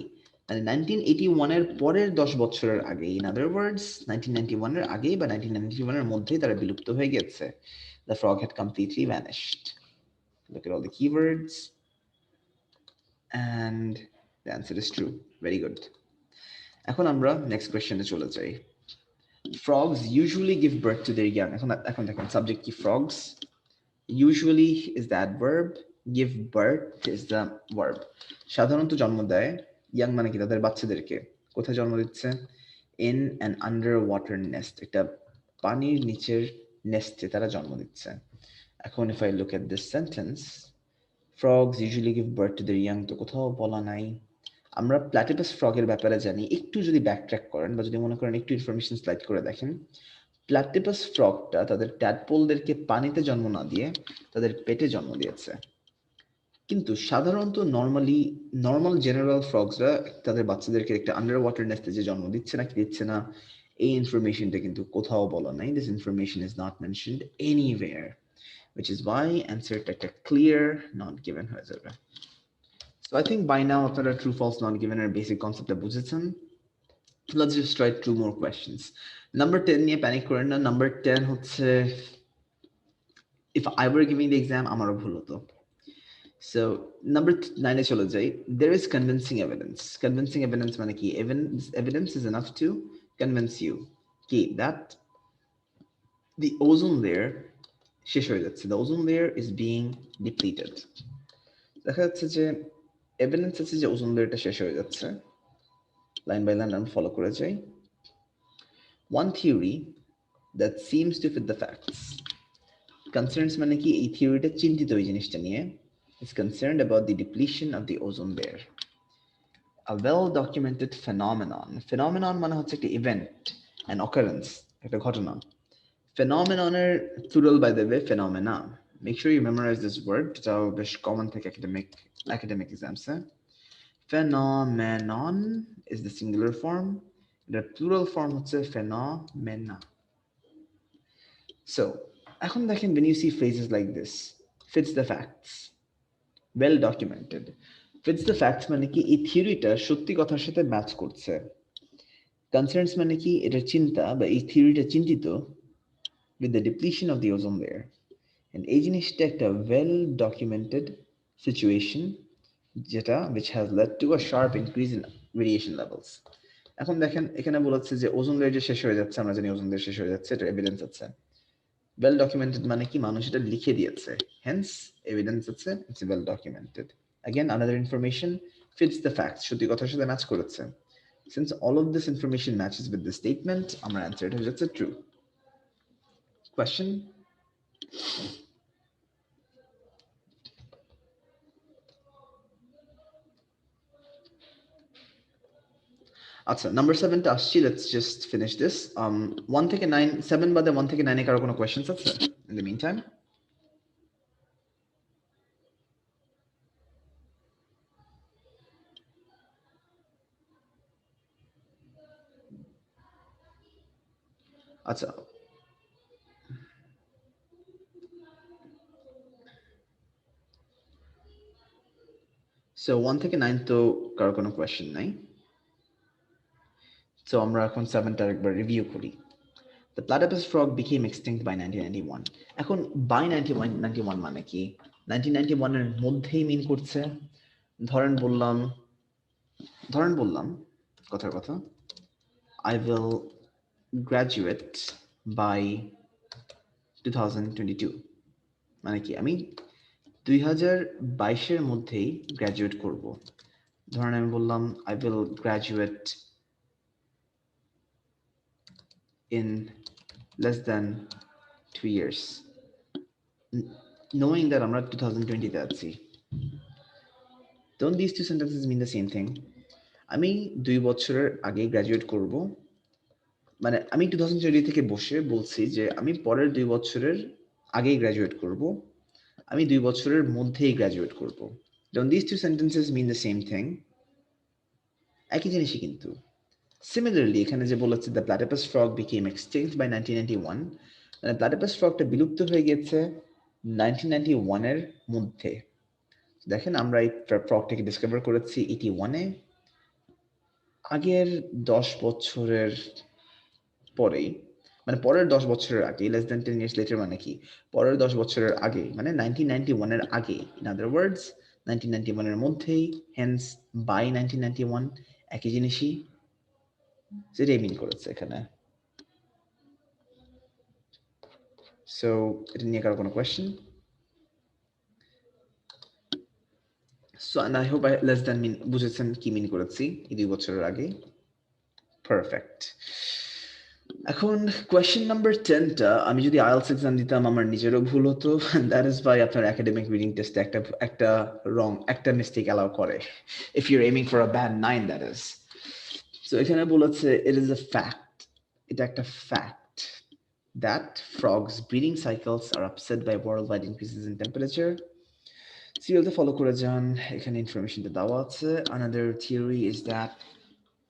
মানে 1981 এর পরের 10 বছরের আগে। In other words, 1991 এর আগে বা 1991 এর মধ্যে তারা বিলুপ্ত হয়ে গেছে। The frog had completely vanished. Look at all the keywords and the answer is true. Very good. এখন আমরা নেক্সট কোয়েশ্চেনে চলে যাই। Frogs usually give birth to their young. এখন দেখেন সাবজেক্ট কি frogs. Usually is the adverb, give birth is the verb. সাধারণত জন্ম দেয়, ইয়াং মানে কি তাদের বাচ্চাদেরকে। কোথায় জন্ম দিচ্ছে? In an underwater nest, একটা পানির নিচের নেস্টে তারা জন্ম দিচ্ছে। এখন if I look at this sentence, frogs usually give birth to their young, তো কোথাও বলা নাই। আমরা প্ল্যাটিপাস ফ্রগের ব্যাপারে জানি, একটু যদি ব্যাকট্র্যাক করেন বা যদি মনে করেন একটু ইনফরমেশন স্লাইড করে দেখেন, প্ল্যাটিপাস ফ্রগটা তাদের ট্যাডপোলদেরকে পানিতে জন্ম না দিয়ে তাদের পেটে জন্ম দিয়েছে। কিন্তু সাধারণত নর্মাল জেনারেল ফ্রগসরা তাদের বাচ্চাদেরকে একটা আন্ডার ওয়াটার নেস্টে যে জন্ম দিচ্ছে না কি দিচ্ছে না, এই ইনফরমেশনটা কিন্তু কোথাও বলা নাই। This information is not mentioned anywhere, which is why অ্যান্সারটা একটা ক্লিয়ার নট গিভেন হয়ে যাবে। So I think by now আপনারা ট্রু ফলস নট গিভেন এর বেসিক কনসেপ্টটা বুঝেছেন। Let's just try 2 more questions. Number 10 নিয়ে প্যানিক করেন না। Number 10 হচ্ছে, if I were giving the exam আমারও ভুল হতো। So number 9 এ চলে যাই। There is convincing evidence. Convincing evidence মানে কি? Evidence is enough to convince you কি that the ozone layer শেষ হয়ে যাচ্ছে। The ozone layer is being depleted. দেখা যাচ্ছে যে এভিডেন্স আছে যে ওজোন লেয়ারটা শেষ হয়ে যাচ্ছে। লাইন বাই লাইন আমরা ফলো করে যাই। One theory that seems to fit the facts. Concerns মানে কি এই থিওরিটা চিন্তিত এই জিনিসটা নিয়ে, is concerned about the depletion of the ozone layer. A well documented phenomenon. Phenomenon মানে হচ্ছে একটা ইভেন্ট, an occurrence, একটা ঘটনা। Phenomenon-এর plural by the way, phenomena. Make sure you memorize this word, এটাও বেশ কমন থেকে academic exams A. Phenomenon is the singular form. The plural form হচ্ছে phenomena. So, এখন দেখেন when you see phrases like this, fits the facts, well documented. Fits the facts মানে কি এই থিওরিটা সত্যি কথার সাথে ম্যাচ করছে। Concerns মানে কি এটা চিন্তা বা এই থিওরিটা চিন্তিত with the depletion of the ozone layer. And এই জিনিসটা একটা well documented situation যেটা which has led to a sharp increase in radiation levels. এখন দেখেন এখানে বলেছে যে ওজোন লেয়ার যে শেষ হয়ে যাচ্ছে, আমরা জানি ওজোন লেয়ার শেষ হয়ে যাচ্ছে, এটা এভিডেন্স আছে। ওয়েল ডকুমেন্টেড মানে কি মানুষ এটা লিখে দিয়েছে, হেন্স এভিডেন্স আছে, it's well documented. Again another information fits the facts, সত্যি কথার সাথে ম্যাচ করেছে। Since all of this information matches with the statement, আমার অ্যান্সারটা হয়ে যাচ্ছে ট্রু। কোয়েশ্চেন, আচ্ছা নাম্বার 7টা আসছি, লেটস জাস্ট ফিনিশ দিস। 1 থেকে 9, 7 বাদে 1 থেকে 9 এ কারো কোনো কোয়েশ্চেন্স আছে ইন দ্য মিন টাইম? আচ্ছা, সো 1 থেকে 9 তো কারো কোনো কোয়েশ্চেন নাই। সো আমরা এখন 7টা একবার রিভিউ করি। The platypus frog became extinct by 1991. এখন by 1991 মানে কি? 1991 এর মধ্যেই মিন করছে। ধরেন বললাম কথার কথা, I will graduate by 2022, মানে কি আমি 2022-এর মধ্যেই গ্র্যাজুয়েট করব। ধরেন আমি বললাম I will graduate in less than 2 years, knowing that আমরা 2020 তে আছি, don't these two sentences mean the same thing? আমি 2 বছরের আগে গ্রাজুয়েট করব, মানে আমি 2020 থেকে বসে বলছি যে আমি পরের 2 বছরের আগেই গ্রাজুয়েট করব, আমি 2 বছরের মধ্যেই গ্রাজুয়েট করব। Don't these two sentences mean the same thing? একই জিনিসই কিন্তু। Similarly, এখানে যে বলেছে the platypus frog became extinct by 1991, মানে platypus frogটা বিলুপ্ত হয়ে গেছে 1991 এর মধ্যে। দেখেন আমরা এই ফ্রগটাকে ডিসকভার করেছি 81-এ, আগের 10 বছরের পরেই, মানে পরের 10 বছরের আগে, less than 10 years later মানে কি, পরের 10 বছরের আগে মানে 1991 এর আগে, in other words 1991 এর মধ্যেই, hence by 1991, একই জিনিসই, সেটাই মিন করেছে এখানে। সো এটা নিয়ে কারো কোনো question? So and I hope I less than মিন বুঝেছেন কি মিন করেছি এই 2 বছরের আগে। পারফেক্ট। এখন কোয়েশ্চেন নাম্বার 10টা আমি যদি আইএলটিএস এক্সাম দিতাম আমার নিজেরও ভুল হতো, দ্যাট ইজ বাই আপনার একাডেমিক রিডিং টেস্টে একটা রং, একটা মিস্টেক অ্যালাউ করে, if your এমিং for a bad 9, that is. So এখানে বলেছে ইট ইজ আ ফ্যাক্ট, এটা একটা fact, that frogs breeding cycles are upset by worldwide increases in temperature. সিরিয়ালটা ফলো করে যান, এখানে ইনফরমেশনটা দেওয়া আছে। Another theory is that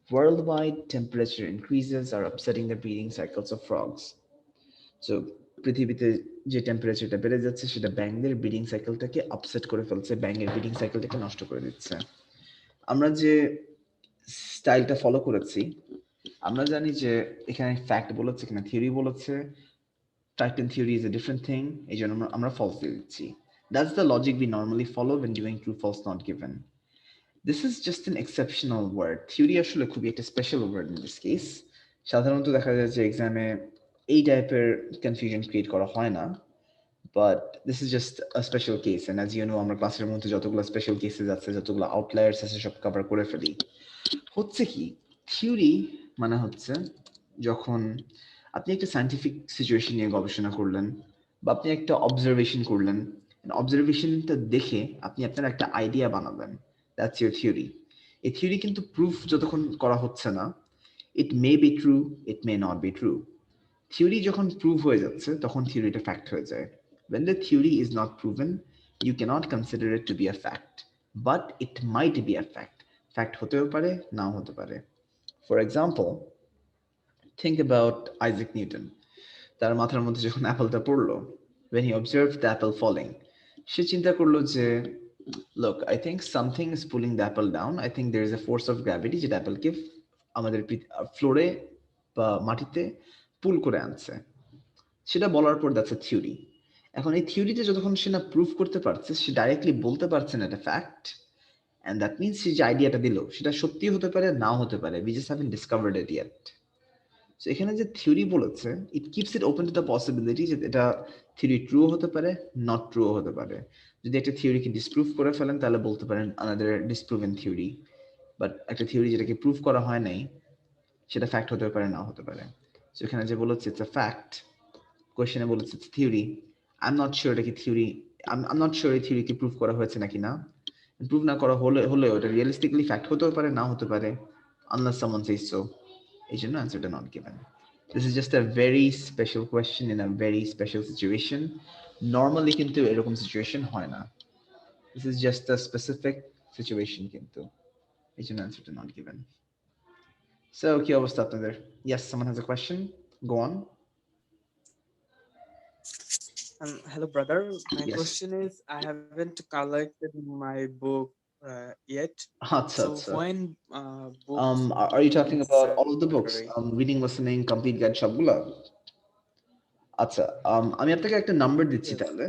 worldwide temperature increases are upsetting the breeding cycles of frogs. So পৃথিবীতে যে টেম্পারেচারটা বেড়ে যাচ্ছে সেটা ব্যাঙের ব্রিডিং সাইকেলটাকে আপসেট করে ফেলছে, ব্যাঙের ব্রিডিং সাইকেলটাকে নষ্ট করে দিচ্ছে। আমরা যে স্টাইলটা ফলো করেছি, আমরা জানি যে এখানে ফ্যাক্ট বলেছে, এখানে থিওরি বলেছে, fact and theory is a different thing, এই জন্য আমরা false দিয়ে দিচ্ছি। That's the logic we normally follow when doing true false not given. This is just an exceptional word. Theory আসলে খুবই একটা special word in this case. সাধারণত দেখা যায় যে এক্সামে এই টাইপের কনফিউশন ক্রিয়েট করা হয় না, but this is just a special case, and as you know আমরা ক্লাসের মধ্যে যতগুলো স্পেশাল কেসেস আছে, যতগুলো আউটলায়ার্স আছে সব কভার করে ফেলি। হচ্ছে কি, থিওরি মানে হচ্ছে যখন আপনি একটা সায়েন্টিফিক সিচুয়েশন নিয়ে গবেষণা করলেন বা আপনি একটা অবজারভেশন করলেন, অবজারভেশনটা দেখে আপনি আপনার একটা আইডিয়া বানাবেন, দ্যাটস ইউর থিওরি। এই থিওরি কিন্তু প্রুফ যতক্ষণ করা হচ্ছে না, it may be true, it may not be true. Theory যখন প্রুভ হয়ে যাচ্ছে তখন থিওরিটা ফ্যাক্ট হয়ে যায়। When the theory is not proven, you cannot consider it to be a fact, but it might be a fact. Fact হতেও পারে, নাও হতে পারে। For example, think about Isaac Newton. তার মাথার মধ্যে যখন অ্যাপলটা পড়লো, when he observed the apple falling, সে চিন্তা করলো যে look, I think something is pulling the apple down. I think there is a force of gravity যেটা অ্যাপলকে আমাদের ফ্লোরে বা মাটিতে পুল করে আনছে। সেটা বলার পর দ্যাটস আ থিওরি। এখন এই থিওরিতে যতক্ষণ সে না প্রুফ করতে পারছে, সে ডাইরেক্টলি বলতে পারছে না এটা ফ্যাক্ট, অ্যান্ড দ্যাট মিনস সে যে আইডিয়াটা দিল সেটা সত্যি হতে পারে, নাও হতে পারে, we just haven't discovered it yet. So এখানে যে থিওরি বলেছে, it keeps it open to the possibility যে এটা থিওরি ট্রুও হতে পারে, নট ট্রুও হতে পারে। যদি একটা থিওরিকে ডিসপ্রুভ করে ফেলেন তাহলে বলতে পারেন আনাদার ডিসপ্রুভেন থিওরি, বাট একটা থিওরি যেটাকে প্রুভ করা হয় নাই সেটা ফ্যাক্ট হতে পারে, নাও হতে পারে। সো এখানে যে বলেছে ইটস আ ফ্যাক্ট, কোয়েশ্চেনে বলেছে theory, I am not sure এটা কি theory, I am not sure এই থিওরিকে প্রুভ করা হয়েছে নাকি না। প্রুভ না করা হলেও এটা রিয়েলিস্টিকলি ফ্যাক্ট হতেও পারে, নাও হতে পারে, আনলেস সামওয়ান সেজ সো। এই জন্য অ্যান্সারটা not given. This is just a very special question in a very special situation. Normally কিন্তু এরকম সিচুয়েশন হয় না। This is just a specific situation কিন্তু, এই জন্য অ্যান্সারটা নট গিভেন। সো কি অবস্থা আপনাদের? Yes, someone has a question, go on. Hello, brother. My Yes. question is, I haven't collected my book yet. আচ্ছা So আচ্ছা। when books Are you talking about all of the books? necessary? Reading, listening, complete guide সবগুলা? আচ্ছা, আমি আপনাকে একটা number দিচ্ছি Yes. তাহলে।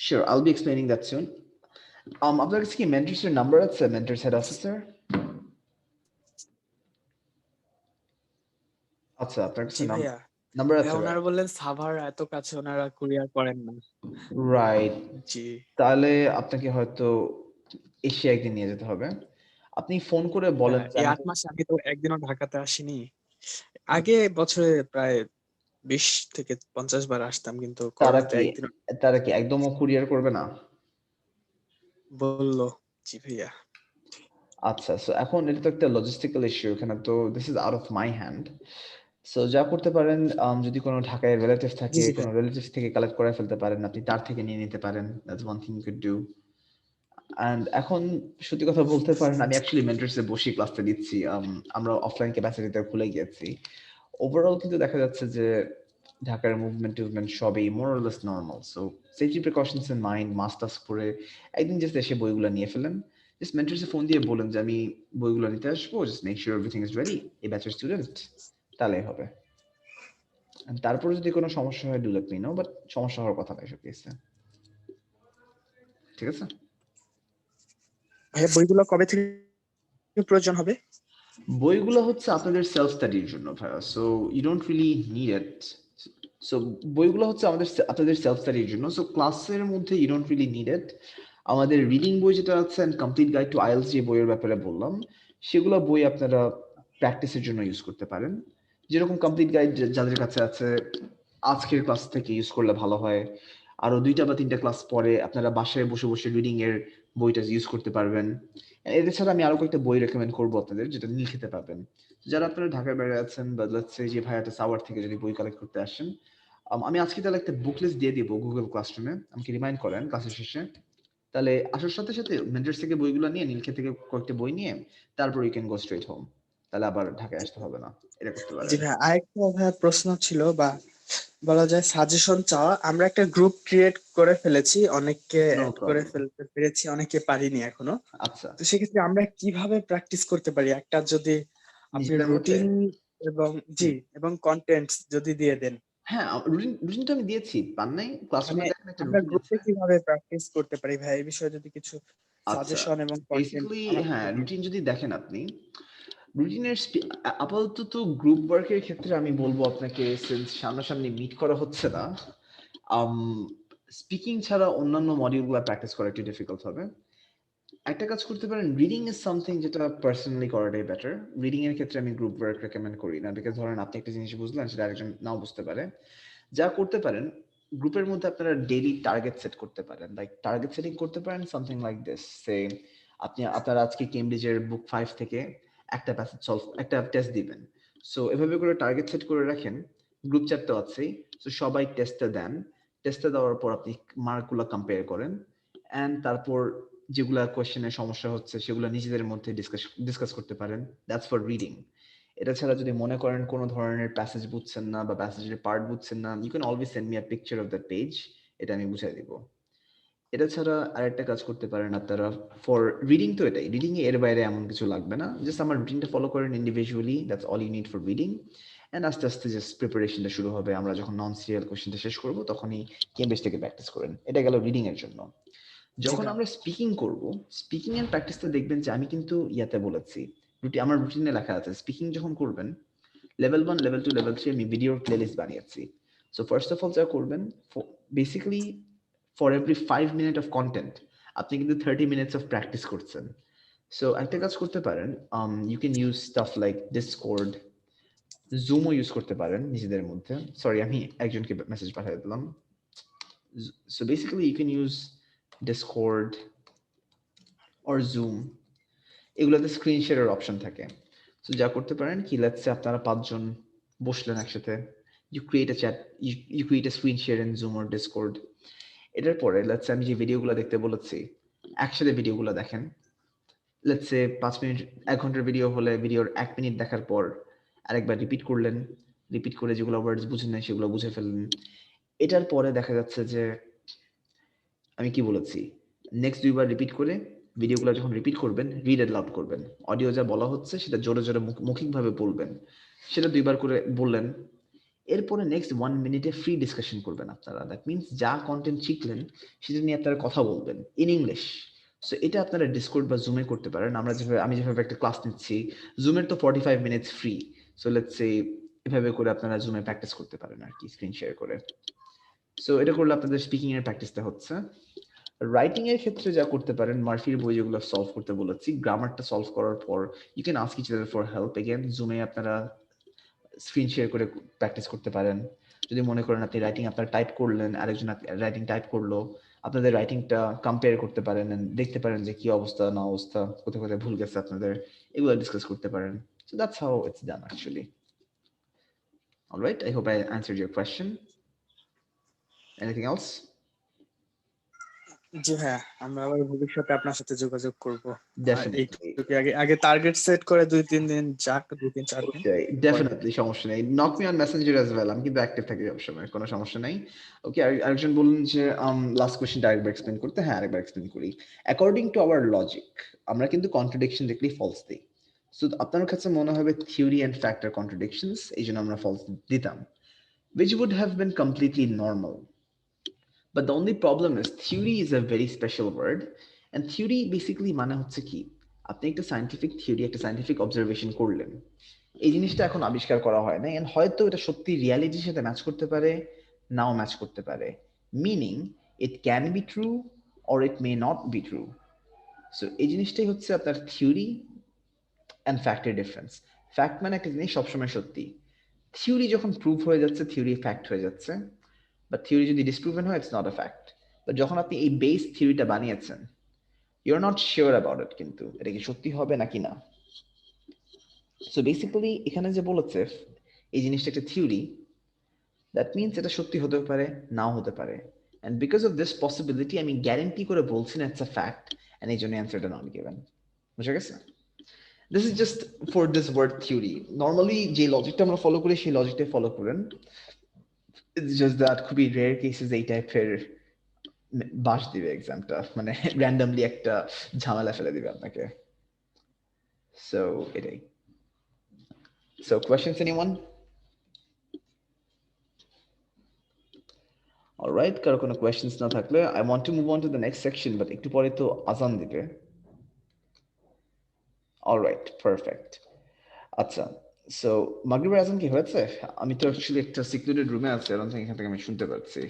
Sure, I'll be explaining that soon. আপনার কাছে কি মেন্টরস এর নাম্বার আছে? Mentors head officer? আচ্ছা, আপনার কাছে জি ভাইয়া, নাম্বার ভাইয়া আছে, ওনারা রাইট? বললেন সাভার এত কাছে ওনারা কুরিয়ার করেন না। রাইট। জি তাহলে আপনাকে হয়তো এশিয়া একদিন নিয়ে যেতে হবে। আপনি ফোন করে বলেন যে এই আমি 8 মাসে আমি তো একদিনও ঢাকাতে আসিনি। আগে বছরে প্রায় 20 থেকে 50 বার আসতাম, কিন্তু তারা করোনাতে কি একদিন একদমও কুরিয়ার করবে না? বললো। জি ভাইয়া। আচ্ছা, সো এখন এটা তো একটা লজিস্টিক্যাল ইস্যু, এখানে তো this is out of my hand. So যা করতে পারেন, যদি কোনো ঢাকায় রিলেটিভ জি থাকে, জি কোনো ভাইয়া। রিলেটিভ থেকে কালেক্ট করে ফেলতে পারেন, আপনি তার থেকে নিয়ে নিতে পারেন। That's one thing you could do. And এখন সত্যি কথা বলতে পারেন, আমি অ্যাকচুয়ালি মেন্টরসে বসে ক্লাসটা দিচ্ছি। আমরা অফলাইন ক্যাপাসিটিতে খুলে গিয়েছি। ওভারঅল কিন্তু দেখা যাচ্ছে যে ঢাকার মুভমেন্ট টুভমেন্ট সবই more or less normal. So safety precautions in mind, mask টাস্ক করে একদিন জাস্ট এসে বইগুলো নিয়ে ফেলেন। জাস্ট মেন্টরসে ফোন দিয়ে বলেন যে আমি বইগুলো নিতে আসবো, just make sure everything is ready, এই ব্যাচের স্টুডেন্ট, তাহলেই হবে। And তারপরে যদি কোনো সমস্যা হয় do let me no, but সমস্যা হওয়ার কথা নাই সব কেসে। ঠিক আছে? ভাইয়া বইগুলো কবে থেকে প্রয়োজন হবে? বইগুলো হচ্ছে আপনাদের সেলফ স্টাডির জন্য ভাইয়া। So you don't really need it. So বইগুলো হচ্ছে আপনাদের সেলফ স্টাডির জন্য। সো ক্লাসের মধ্যে you don't really need it. আমাদের রিডিং বই যেটা আছে and complete guide to IELTS যে বইয়ের ব্যাপারে বললাম, সেগুলো বই আপনারা প্র্যাকটিসের জন্য ইউজ করতে পারেন। যেরকম কমপ্লিট গাইড যাদের কাছে আছে, আজকের ক্লাস থেকে ইউজ করলে ভালো হয়। আরো 2টা বা 3টা ক্লাস পরে আপনারা বাসায় বসে বসে রিডিং এর বইটা ইউজ করতে পারবেন। এদের ছাড়া আমি আরো কয়েকটা বই রেকমেন্ড করবো আপনাদের, যেটা নীল খেতে পাবেন। যারা আপনারা ঢাকার বাইরে আছেন, বা লেটস সে যে ভাইয়াটা সাওয়ার থেকে যদি বই কালেক্ট করতে আসেন, আমি আজকে তাহলে একটা বুক লিস্ট দিয়ে দিব গুগল ক্লাসরুমে, আমাকে রিমাইন্ড করেন ক্লাসের শেষে। তাহলে আসার সাথে সাথে মেন্টরস থেকে বইগুলো নিয়ে, নীলক্ষেত থেকে কয়েকটা বই নিয়ে, তারপর you can go straight home. তাহলে আবার ঢাকায় আসতে হবে না। এটা করতে জি পারেন। ভাইয়া, আরেকটা ভাইয়া প্রশ্ন ছিল, বা বলা যায় সাজেশন চাওয়া। আমরা একটা গ্রুপ ক্রিয়েট করে ফেলেছি, অনেককে নো অ্যাড করে প্রবলেম। ফেলতে পেরেছি, অনেকে পারিনি এখনো। আচ্ছা, তো সেক্ষেত্রে আমরা কিভাবে প্র্যাকটিস করতে পারি, একটা যদি আপনি নিজেদের মধ্যে। রুটিন এবং জি হুম। এবং কন্টেন্টস যদি দিয়ে দেন। হ্যাঁ, রুটিন তো আমি দিয়েছি, পান নাই? মানে ক্লাসরুমে দেখেন একটা আমরা রুটিন গ্রুপে আছে। কিভাবে প্র্যাকটিস করতে পারি ভাই, এই বিষয়ে যদি কিছু আচ্ছা, সাজেশন এবং কন্টেন্ট বেসিক্যালি আমাদেরকে হ্যাঁ, দিতেন। রুটিন যদি দেখেন আপনি, রুটিনের আপাতত গ্রুপ ওয়ার্কের ক্ষেত্রে আমি বলবো আপনাকে, সিন্স সামনাসামনি মিট করা হচ্ছে না, স্পিকিং ছাড়া অন্যান্য মডিউলগুলো প্র্যাকটিস করা একটু ডিফিকাল্ট হবে। একটা কাজ করতে পারেন, রিডিং ইজ সামথিং যেটা পার্সোনালি করাটাই বেটার। রিডিং এর ক্ষেত্রে আমি গ্রুপ ওয়ার্ক রেকমেন্ড করি না, বিকজ ধরেন আপনি একটা জিনিস বুঝলেন, সেটা আরেকজন নাও বুঝতে পারে। যা করতে পারেন, গ্রুপের মধ্যে আপনারা ডেইলি টার্গেট সেট করতে পারেন, লাইক টার্গেট সেটিং করতে পারেন সামথিং লাইক দিস। সে আপনারা আজকে কেমব্রিজের বুক 5 থেকে একটা প্যাসেজ সলভ, একটা টেস্ট দিবেন। সো এভাবে করে টার্গেট সেট করে রাখেন। গ্রুপ চ্যাট তো আছেই। সো সবাই টেস্টটা দেন। টেস্টটা দেওয়ার পর আপনি মার্কগুলো কম্পেয়ার করেন, অ্যান্ড তারপর যেগুলা কোয়েশ্চেনের সমস্যা হচ্ছে সেগুলো নিজেদের মধ্যে ডিসকাস করতে পারেন। That's for reading. এটা ছাড়া যদি মনে করেন কোনো ধরনের প্যাসেজ বুঝছেন না বা প্যাসেজের পার্ট বুঝছেন না, you can always send me a picture of the page, এটা আমি বুঝাই দিব। এটা ছাড়া আরেকটা কাজ করতে পারেন আপনারা, ফর রিডিং তো এটাই, রিডিং এর বাইরে এমন কিছু লাগবে না, জাস্ট আমার রুটিনটা ফলো করেন individually, that's all you need for reading. And আস্তে আস্তে জাস্ট প্রিপারেশনটা শুরু হবে, আমরা যখন নন সিরিয়াল কোশ্চেনটা শেষ করবো তখনই কেমব্রিজ থেকে প্র্যাকটিস করেন। এটা গেল রিডিং এর জন্য। জি যখন ভাই। আমরা স্পিকিং করব, স্পিকিং এর প্র্যাকটিসটা দেখবেন যে আমি কিন্তু ইয়াতে বলেছি, আমার রুটিনে লেখা আছে, স্পিকিং যখন করবেন লেভেল 1, লেভেল 2, লেভেল 3 আমি ভিডিওর প্লেলিস্ট বানিয়েছি। সো ফার্স্ট অফ অল যা করবেন, basically for every 5 minute of content আপনি কিন্তু 30 মিনিটস অফ প্র্যাকটিস করছেন। সো একটা কাজ করতে পারেন, you can use stuff like Discord, জুমও ইউজ করতে পারেন নিজেদের মধ্যে। সরি, আমি একজনকে মেসেজ পাঠিয়ে দিলাম। So basically you can use Discord or Zoom, এগুলোতে স্ক্রিন শেয়ারের অপশন থাকে। সো যা করতে পারেন কি, লেটস সে আপনারা 5 জন বসলেন একসাথে, you create a chat, you create a screen share in Zoom or Discord. এটার পরে লেটস সে আমি যে ভিডিওগুলো দেখতে বলেছি, একসাথে ভিডিওগুলো দেখেন। লেটস সে 5 মিনিট, 1 ঘন্টার ভিডিও হলে ভিডিওর 1 মিনিট দেখার পর আরেকবার রিপিট করলেন, রিপিট করে যেগুলো ওয়ার্ডস বুঝেন নাই সেগুলো বুঝে ফেললেন। এটার পরে দেখা যাচ্ছে যে আমি কি বলেছি, নেক্সট 2 বার রিপিট করে ভিডিওগুলো যখন রিপিট করবেন, রিড এড লাউড করবেন। অডিও যা বলা হচ্ছে সেটা জোরে জোরে মৌখিকভাবে বলবেন, সেটা 2 বার করে বললেন। এরপরে নেক্সট 1 মিনিটে ফ্রি ডিসকাশন করবেন আপনারা। দ্যাট মিনস যা কন্টেন্ট শিখলেন সেটা নিয়ে আপনারা কথা বলবেন ইন ইংলিশ। সো এটা আপনারা ডিসকর্ড বা জুমে করতে পারেন। আমি যেভাবে একটা ক্লাস নিচ্ছি, জুমের তো 45 মিনিটস ফ্রি। সো লেটস সে এভাবে করে আপনারা জুমে প্র্যাকটিস করতে পারেন আর কি, স্ক্রিন শেয়ার করে। সো এটা করলে আপনাদের স্পিকিং এর প্র্যাকটিসটা হচ্ছে। রাইটিং এর ক্ষেত্রে যা করতে পারেন, মার্ফির বই যেগুলো সলভ করতে বলেছি, গ্রামারটা সলভ করার পর you can ask each other for help. Again জুমে আপনারা স্ক্রিন শেয়ার করে প্র্যাকটিস করতে পারেন। যদি মনে করেন আপনি রাইটিং আপনার টাইপ করলেন, আরেকজন রাইটিং টাইপ করলো, আপনাদের রাইটিংটা কম্পেয়ার করতে পারেন and দেখতে পারেন যে কি অবস্থা না অবস্থা, কোথায় কোথায় ভুল গেছে আপনাদের, এগুলো ডিসকাস করতে পারেন। So that's how it's done actually. All right, I hope I answered your question. Anything else? জি ভাইয়া, আমরা আবার ভবিষ্যতে আপনার সাথে যোগাযোগ করব। আর Definitely. এইটুকু আগে আগে টার্গেট সেট করে 2-3 দিন যাক, 2-3-4 দিন Okay, পরে definitely সমস্যা নেই। Knock me on Messenger as well, আমি কিন্তু অ্যাক্টিভ থাকি সবসময়, কোনো সমস্যা নাই। ওকে, আরেকজন বললেন যে লাস্ট কোয়েশ্চেনটা আরেকবার এক্সপ্লেন করতে। হ্যাঁ, আরেকবার এক্সপ্লেন করি। অ্যাকর্ডিং টু আওয়ার লজিক আমরা কিন্তু কন্ট্রাডিকশন দেখলেই ফলস দিই। সো আপনার কাছে মনে হবে থিওরি অ্যান্ড ফ্যাক্ট আর কন্ট্রাডিকশনস, এই জন্য আমরা ফলস দিতাম, which would have been completely normal. But the only problem is theory is a very special word, and theory basically মানে হচ্ছে কি, আপনি একটা সায়েন্টিফিক থিওরি, একটা সায়েন্টিফিক অবজারভেশন করলেন, এই জিনিসটা এখন আবিষ্কার করা হয় না, এন্ড হয়তো এটা সত্যি রিয়ালিটির সাথে ম্যাচ করতে পারে, নাও ম্যাচ করতে পারে, meaning it can be true or it may not be true. So এই জিনিসটাই হচ্ছে আপনার থিওরি অ্যান্ড ফ্যাক্টের ডিফারেন্স। ফ্যাক্ট মানে একটা জিনিস সবসময় সত্যি, থিওরি যখন প্রুভ হয়ে যাচ্ছে থিওরি ফ্যাক্ট হয়ে যাচ্ছে, বাট থিওরি যদি ডিসপ্রুভেন হয় it's not a fact. But যখন আপনি এই বেস থিওরিটা বানিয়েছেন, you are not sure about it, কিন্তু এটা কি সত্যি হবে নাকি না। সো বেসিক্যালি এখানে যে বলেছে এই জিনিসটা একটা থিওরি, দ্যাট মিনস এটা সত্যি হতেও পারে, নাও হতে পারে, and because of this possibility আমি গ্যারেন্টি করে বলছি না ইটস আ ফ্যাক্ট, অ্যান্ড এই জন্য অ্যান্সারটা নট গিভেন। বুঝা গেছে? This is just for this word theory. Normally যে লজিকটা আমরা ফলো করি সেই লজিকটাই ফলো করেন। ইটস জাস্ট দ্যাট খুবই রেয়ার কেসেস এই টাইপের বাস দিবে এক্সামটা, মানে র্যান্ডমলি একটা ঝামেলা ফেলে দিবে আপনাকে। সো এটাই। So questions anyone? অলরাইট, কারো কোনো কোয়েশ্চেন্স না থাকলে I want to move on to the next section, but একটু পরে তো আজান দিবে। Alright, perfect. আচ্ছা, সো মাগরিবের আজান কি হয়েছে? আমি তো অ্যাকচুয়ালি একটা সিক্রেটেড রুমে আছি, আর এখান থেকে আমি শুনতে পাচ্ছি।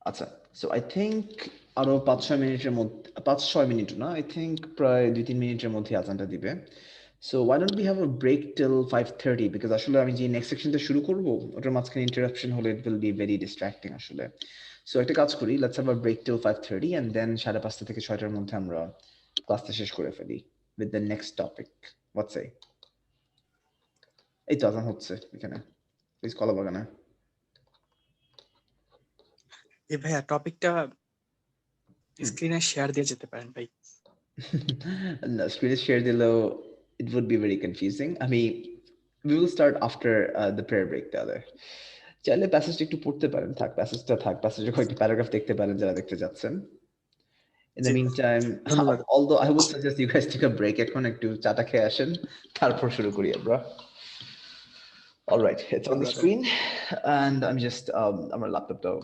আচ্ছা, সো আই থিঙ্ক আরো 5-6 মিনিটের মধ্যে, 5-6 মিনিট না, আই থিঙ্ক প্রায় 2-3 মিনিটের মধ্যে আজানটা দিবে। So why don't we have a break till 5:30, because আসলে আমি যে নেক্সট সেকশনটা শুরু করবো ওটার মাঝখানে ইন্টারাপশন হলে it will be very distracting আসলে। সো একটা কাজ করি, let's have a break till 5:30 and then 5:30 থেকে 6টার মধ্যে আমরা ক্লাসটা শেষ করে ফেলি with the next topic. What's এই? এই তো আজান হচ্ছে এখানে, প্লিজ কলা বাগানে। এই ভাইয়া টপিকটা স্ক্রিনে শেয়ার দিয়ে যেতে পারেন ভাই। না, স্ক্রিনে শেয়ার দিলেও it would be very confusing. I mean, we will start after the prayer break তাহলে। চাইলে প্যাসেজটা একটু পড়তে পারেন, থাক প্যাসেজটা থাক, প্যাসেজের কয়েকটি প্যারাগ্রাফ দেখতে পারেন যারা দেখতে যাচ্ছেন। In the জি meantime, ধন্যবাদ। although I would suggest you guys take a break, এখন একটু চাটা খেয়ে আসেন, তারপর শুরু করি আমরা। All right, it's on the ধন্যবাদ। screen, and I'm just আমার ল্যাপটপটাও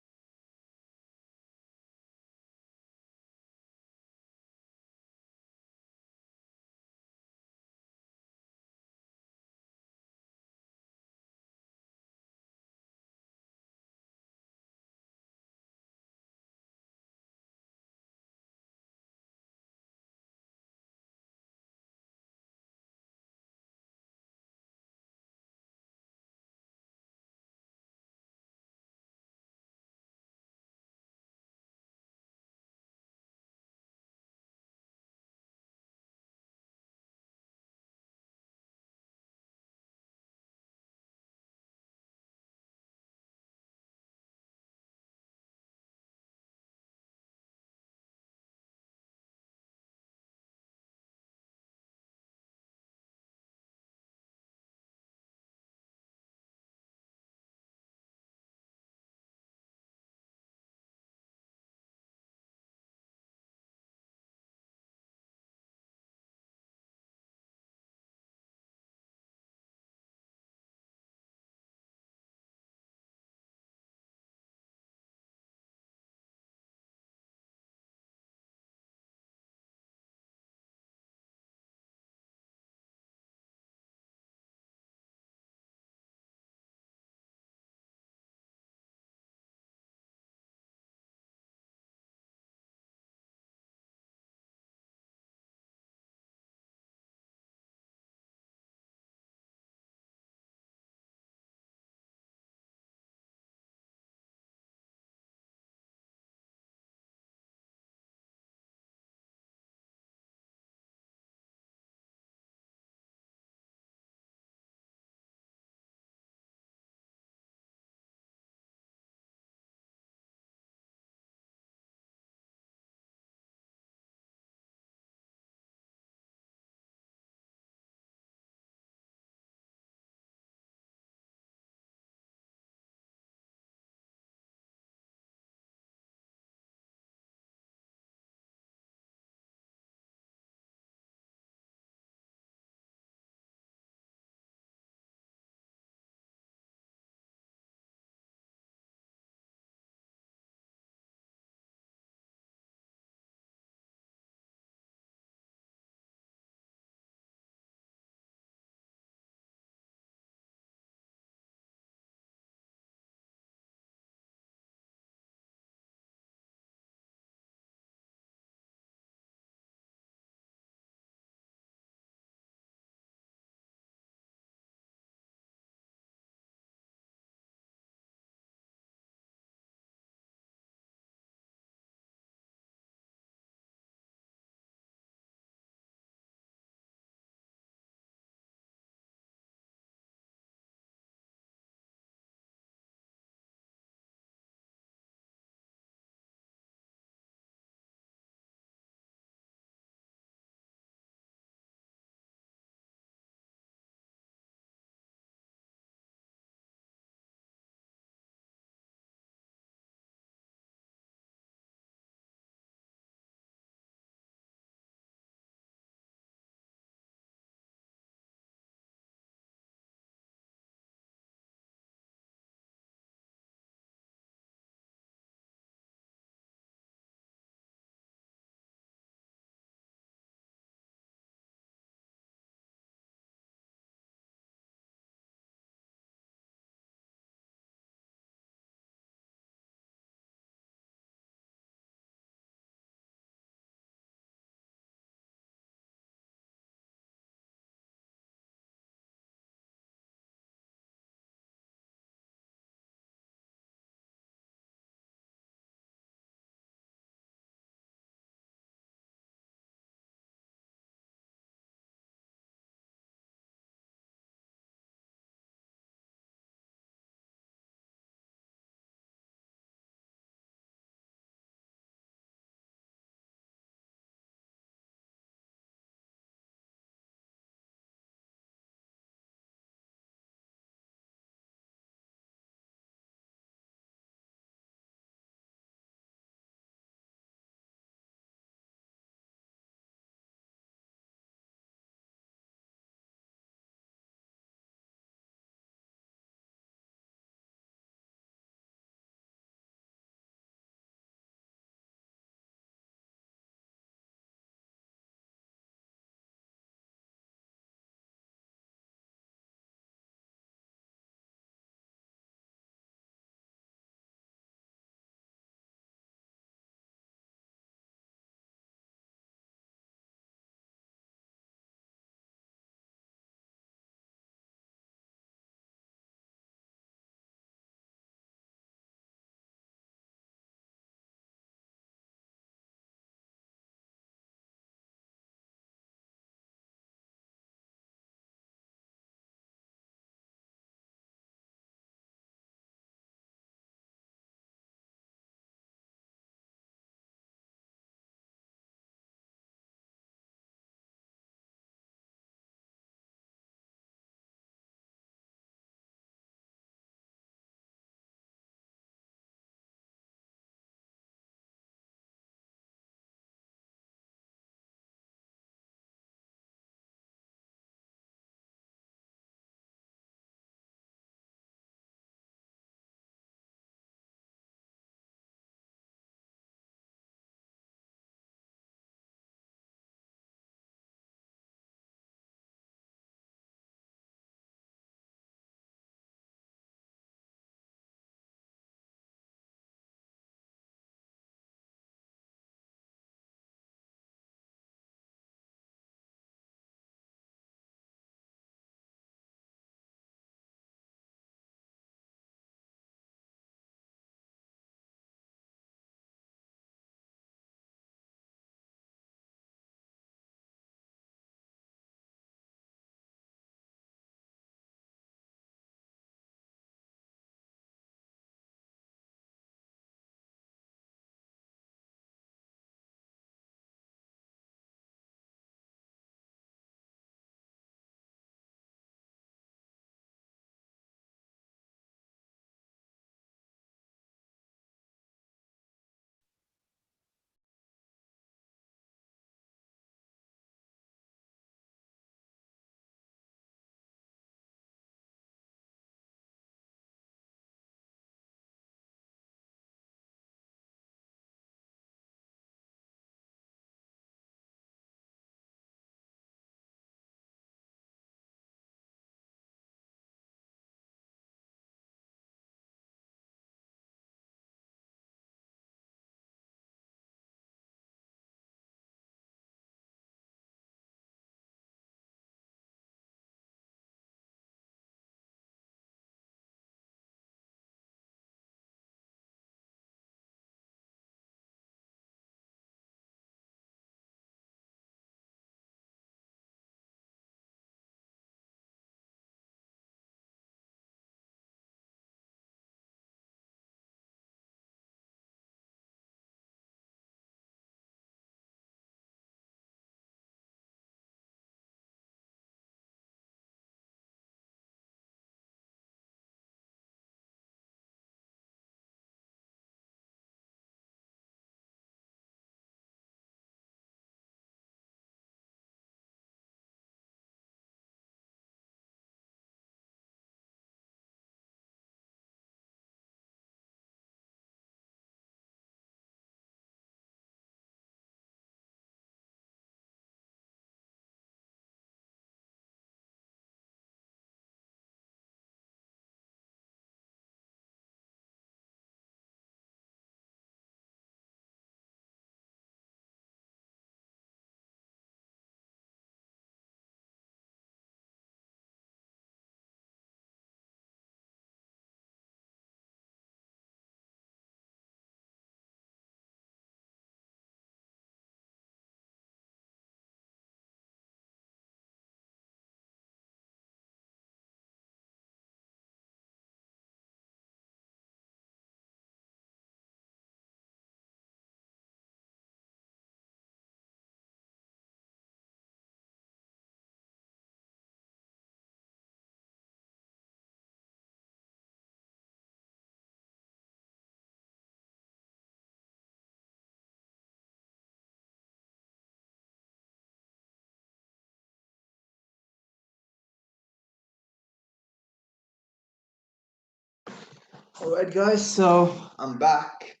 All right, guys, so I'm back.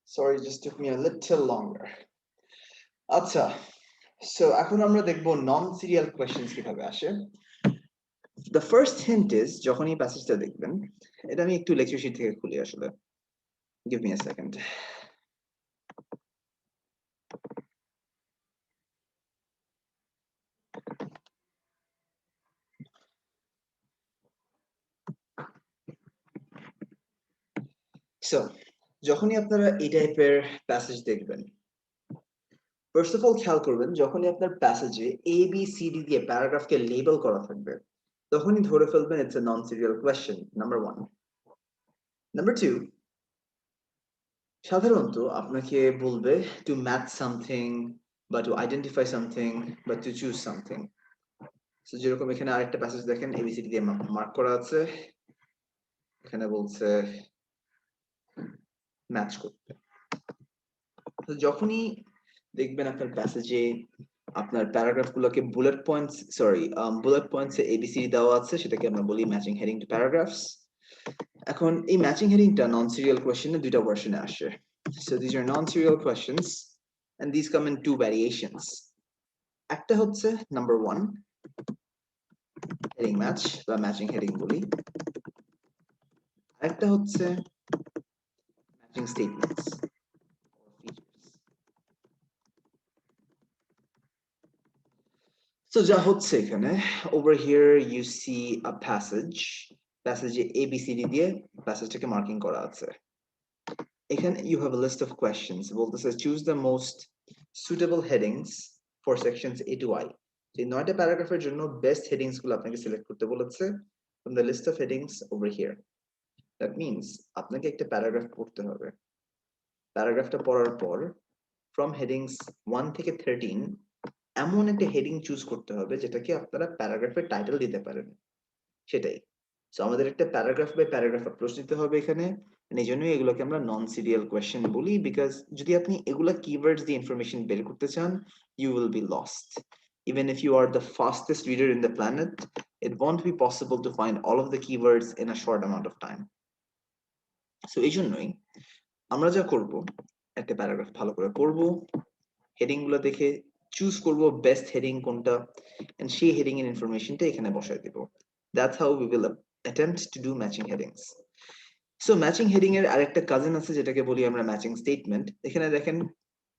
Sorry, it just took me a little longer. আচ্ছা, so এখন আমরা দেখবো নন সিরিয়াল কোয়েশ্চেন্স কিভাবে আসে। The first hint is যখন এই প্যাসেজটা দেখবেন, এটা আমি একটু লেকচার শিট থেকে খুলি আসলে। Give me a second. So, যখনই আপনারা এই টাইপের প্যাসেজ দেখবেন, ফার্স্ট অফ অল খেয়াল করবেন যখনই আপনার প্যাসেজে এ বি সি ডি দিয়ে প্যারাগ্রাফকে লেবেল করা থাকবে, তখনই ধরে ফেলবেন it's a non serial question, number 1। Number 2, সাধারণত আপনাকে বলবে টু ম্যাচ সামথিং বা টু আইডেন্টিফাই সামথিং বা টু চুজ সামথিং। সো যেরকম এখানে আরেকটা প্যাসেজ দেখেন এবিসিডি দিয়ে মার্ক করা আছে, এখানে বলছে ম্যাচ করতে। তো যখনই দেখবেন আপনার প্যাসেজে আপনার প্যারাগ্রাফ গুলোকে বুলেট পয়েন্টস এবিসিডি দেওয়া আছে, সেটাকে আমরা বলি ম্যাচিং হেডিং টু প্যারাগ্রাফস। এখন এই ম্যাচিং হেডিংটা নন সিরিয়াল কোয়েশ্চেনে দুইটা ভার্সনে আসে। So these are non-serial questions and these come in two variations. একটা হচ্ছে নাম্বার 1 হেডিং ম্যাচ বা ম্যাচিং হেডিং বলি, আরেকটা হচ্ছে ম্যাচিং স্টেটমেন্টস। So যা হচ্ছে এখানে, over here you see a passage ABCD দিয়ে প্যাসেজটাকে মার্কিং করা আছে। এখানে you have a list of questions, বলতেছে choose the most suitable headings for sections A to I. এই 9টা প্যারাগ্রাফের জন্য বেস্ট হেডিংস গুলো আপনাকে সিলেক্ট করতে বলেছে from the list of headings over here. That means আপনাকে একটা প্যারাগ্রাফ পড়তে হবে, প্যারাগ্রাফটা পড়ার পর from headings 1 থেকে 13 এমন একটা হেডিং চুজ করতে হবে যেটাকে আপনারা প্যারাগ্রাফের টাইটেল দিতে পারেন, সেটাই। সো আমাদের একটা প্যারাগ্রাফ বাই প্যারাগ্রাফ অ্যাপ্রোচ নিতে হবে এখানে, এই জন্যই এগুলোকে আমরা নন সিরিয়াল কোয়েশ্চেন বলি, বিকজ যদি আপনি এগুলা কিওয়ার্ডস দিয়ে ইনফরমেশন বের করতে চান, you will be lost. Even if you are the fastest reader in the planet, it won't be possible to find all of the keywords in a short amount of time. So এই জন্যই আমরা যা করব, একটা paragraph ভালো করে পড়বো, heading গুলো দেখে চুজ করব বেস্ট হেডিং কোনটা, এন্ড সেই হেডিং এর ইনফরমেশনটা এখানে বসায় দেব। That's how we will attempt to do matching headings. So matching heading এর আরেকটা কাজিন আছে যেটাকে বলি আমরা ম্যাচিং স্টেটমেন্ট। এখানে দেখেন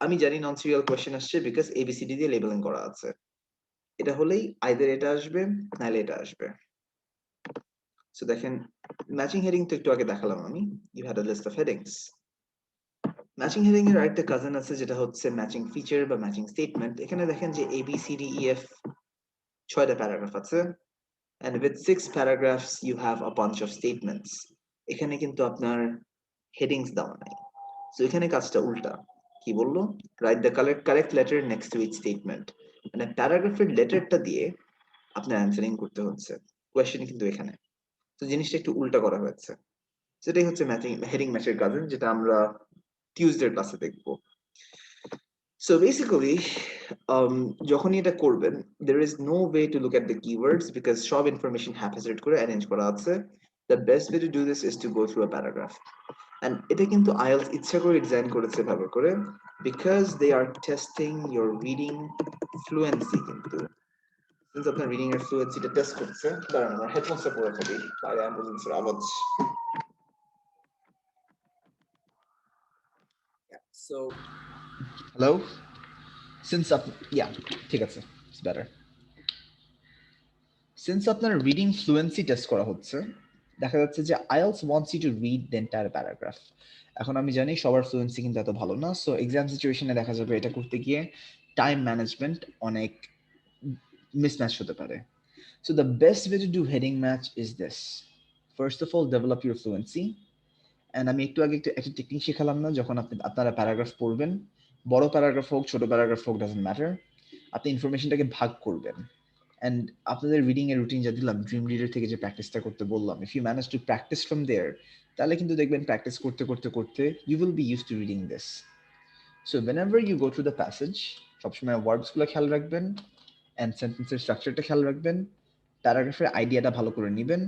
আমি জানি নন সিরিয়াল কোয়েশ্চেন আসছে বিকজ এবিসিডি দিয়ে লেবেলিং করা আছে, এটা হলেই আইদার এটা আসবে নাহলে এটা আসবে। সো দেখেন ম্যাচিং হেডিং তো একটু আগে দেখালাম আমি, you had a list of headings. Matching heading এর আরেকটা কাজিন আছে যেটা হচ্ছে ম্যাচিং ফিচার বা ম্যাচিং স্টেটমেন্ট। এখানে দেখেন যে ABCDEF 6টা প্যারাগ্রাফ আছে, and with 6 paragraphs you have a bunch of statements. এখানে কিন্তু আপনার হেডিংস দেওয়া নাই, সো এখানে কাজটা উল্টা। কি বললো, write the correct letter next to each statement, মানে প্যারাগ্রাফের লেটারটা দিয়ে আপনার অ্যান্সারিং করতে হচ্ছে, কোয়েশ্চেন কিন্তু এখানে। তো জিনিসটা একটু উল্টা করা হয়েছে, সেটাই হচ্ছে ম্যাচিং হেডিং ম্যাচের কাজিন, যেটা আমরা টিউসডে ক্লাসে দেখবো। So basically, যখনই এটা করবেন, there is no way to look at the keywords because সব information haphazard করে arrange করা আছে। The best way to do this is to go through a paragraph. And এটা কিন্তু IELTS ইচ্ছা করে ডিজাইন করেছে ভাবে করে, because they are testing your reading fluency কিন্তু। Since আপনার রিডিং এর ফ্লুয়েন্সিটা টেস্ট করছে, দাঁড়ান আমার হেডফোনসটা পরে থাকি, বাইরে অ্যাম্বুলেন্সের আওয়াজ। So hello, since ঠিক আছে, it's better. সিন্স আপনার রিডিং ফ্লুয়েন্সি টেস্ট করা হচ্ছে, দেখা যাচ্ছে যে IELTS wants you to read the entire paragraph. এখন আমি জানি সবার ফ্লুয়েন্সি কিন্তু এত ভালো না, সো এক্সাম সিচুয়েশনে দেখা যাবে এটা করতে গিয়ে টাইম ম্যানেজমেন্ট অনেক মিসম্যাচ হতে পারে। So the best way to do heading match is this, first of all develop your fluency. And আমি একটু আগে একটা টেকনিক শেখালাম না, যখন আপনারা প্যারাগ্রাফ পড়বেন, বড় প্যারাগ্রাফ হোক ছোট প্যারাগ্রাফ হোক ডাজন্ট ম্যাটার, আপনি ইনফরমেশনটাকে ভাগ করবেন। অ্যান্ড আপনাদের রিডিং এর রুটিন যা দিলাম, ড্রিম রিডার থেকে যে প্র্যাকটিসটা করতে বললাম, if you manage to practice from there, তাহলে কিন্তু দেখবেন প্র্যাকটিস করতে করতে করতে you will be use to reading this. So whenever you go through the passage, সবসময় ওয়ার্ডসগুলো খেয়াল রাখবেন, অ্যান্ড সেন্টেন্সের স্ট্রাকচারটা খেয়াল রাখবেন, প্যারাগ্রাফের আইডিয়াটা ভালো করে নেবেন,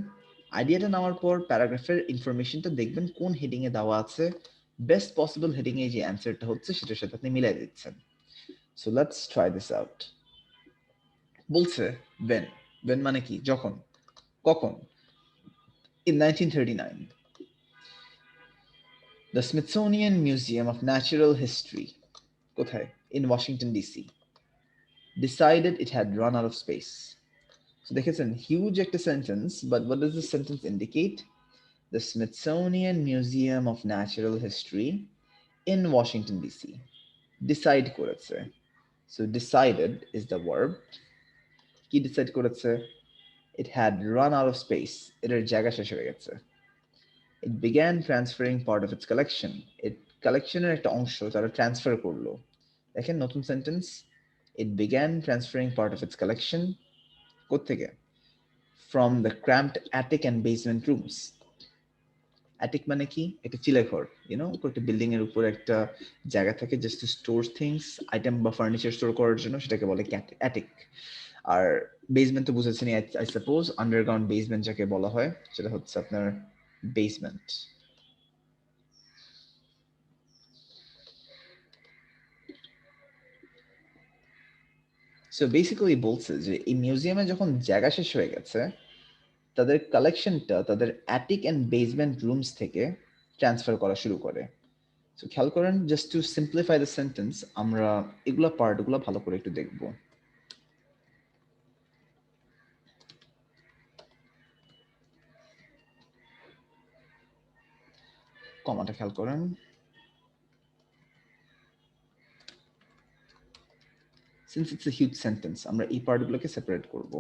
আইডিয়াটা নেওয়ার পর প্যারাগ্রাফের ইনফরমেশনটা দেখবেন কোন হেডিং এ দেওয়া আছে, বেস্ট পসিবল হেডিং এ যে অ্যান্সারটা হচ্ছে সেটার সাথে আপনি মিলাই দিচ্ছেন। So let's try this out. বলছে when, when মানে কি, যখন, কখন। In 1939, the Smithsonian Museum of Natural History, কোথায়? In Washington DC, decided it had run out of space. So দেখেছেন, huge একটা sentence, but what does the sentence indicate? The Smithsonian Museum of Natural History in Washington DC decide করেছে। So decided is the verb. কি decide করেছে? It had run out of space. এটার জায়গা শেষ হয়ে গেছে। It began transferring part of its collection. It collectionের একটা অংশ তারা ট্রান্সফার করলো। দেখেন নতুন sentence, it began transferring part of its collection কোত্থেকে? From the cramped attic and basement rooms. Attic মানে কি? একটা চিলে ঘর, একটা বিল্ডিং এর উপর একটা জায়গা থাকে just two store things, item বা ফার্নিচার স্টোর করার জন্য, সেটাকে বলে অ্যাটিক। আর বেসমেন্ট তো বুঝেছেন আই সাপোজ, আন্ডারগ্রাউন্ড বেসমেন্ট যাকে বলা হয় সেটা হচ্ছে আপনার বেসমেন্ট। সো বেসিক্যালি বলছে যে এই মিউজিয়ামে যখন জায়গা শেষ হয়ে গেছে, তাদের কালেকশনটা তাদের অ্যাটিক অ্যান্ড বেসমেন্ট রুমস থেকে ট্রান্সফার করা শুরু করে। সো খেয়াল করেন, just two simplify the sentence, আমরা এগুলো পার্টগুলো ভালো করে একটু দেখব। কমাটা খেয়াল করেন। Since it's a huge sentence, আমরা এই পার্টগুলোকে সেপারেট করব।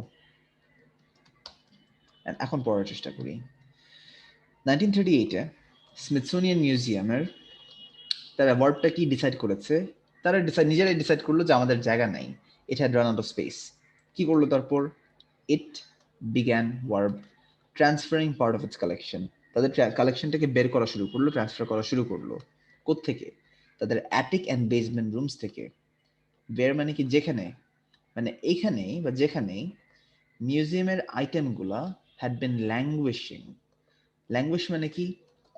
এখন পড়ার চেষ্টা করি। 1938-এ স্মিথসোনিয়ান মিউজিয়ামের তারা ওয়ার্ডটা কি ডিসাইড করেছে? তারা নিজেরাই ডিসাইড করলো যে আমাদের জায়গা নাই, it had run out of space. কি করলো তারপর? It began verb transferring part of its collection. তাদের কালেকশনটাকে বের করা শুরু করলো, ট্রান্সফার করা শুরু করলো। কোত্থেকে? তাদের অ্যাটিক অ্যান্ড বেসমেন্ট রুমস থেকে। বের মানে কি? যেখানে, মানে এইখানেই বা যেখানেই মিউজিয়ামের আইটেমগুলা হ্যাড বিন ল্যাঙ্গুইশিং। ল্যাঙ্গুয়েজ মানে কি?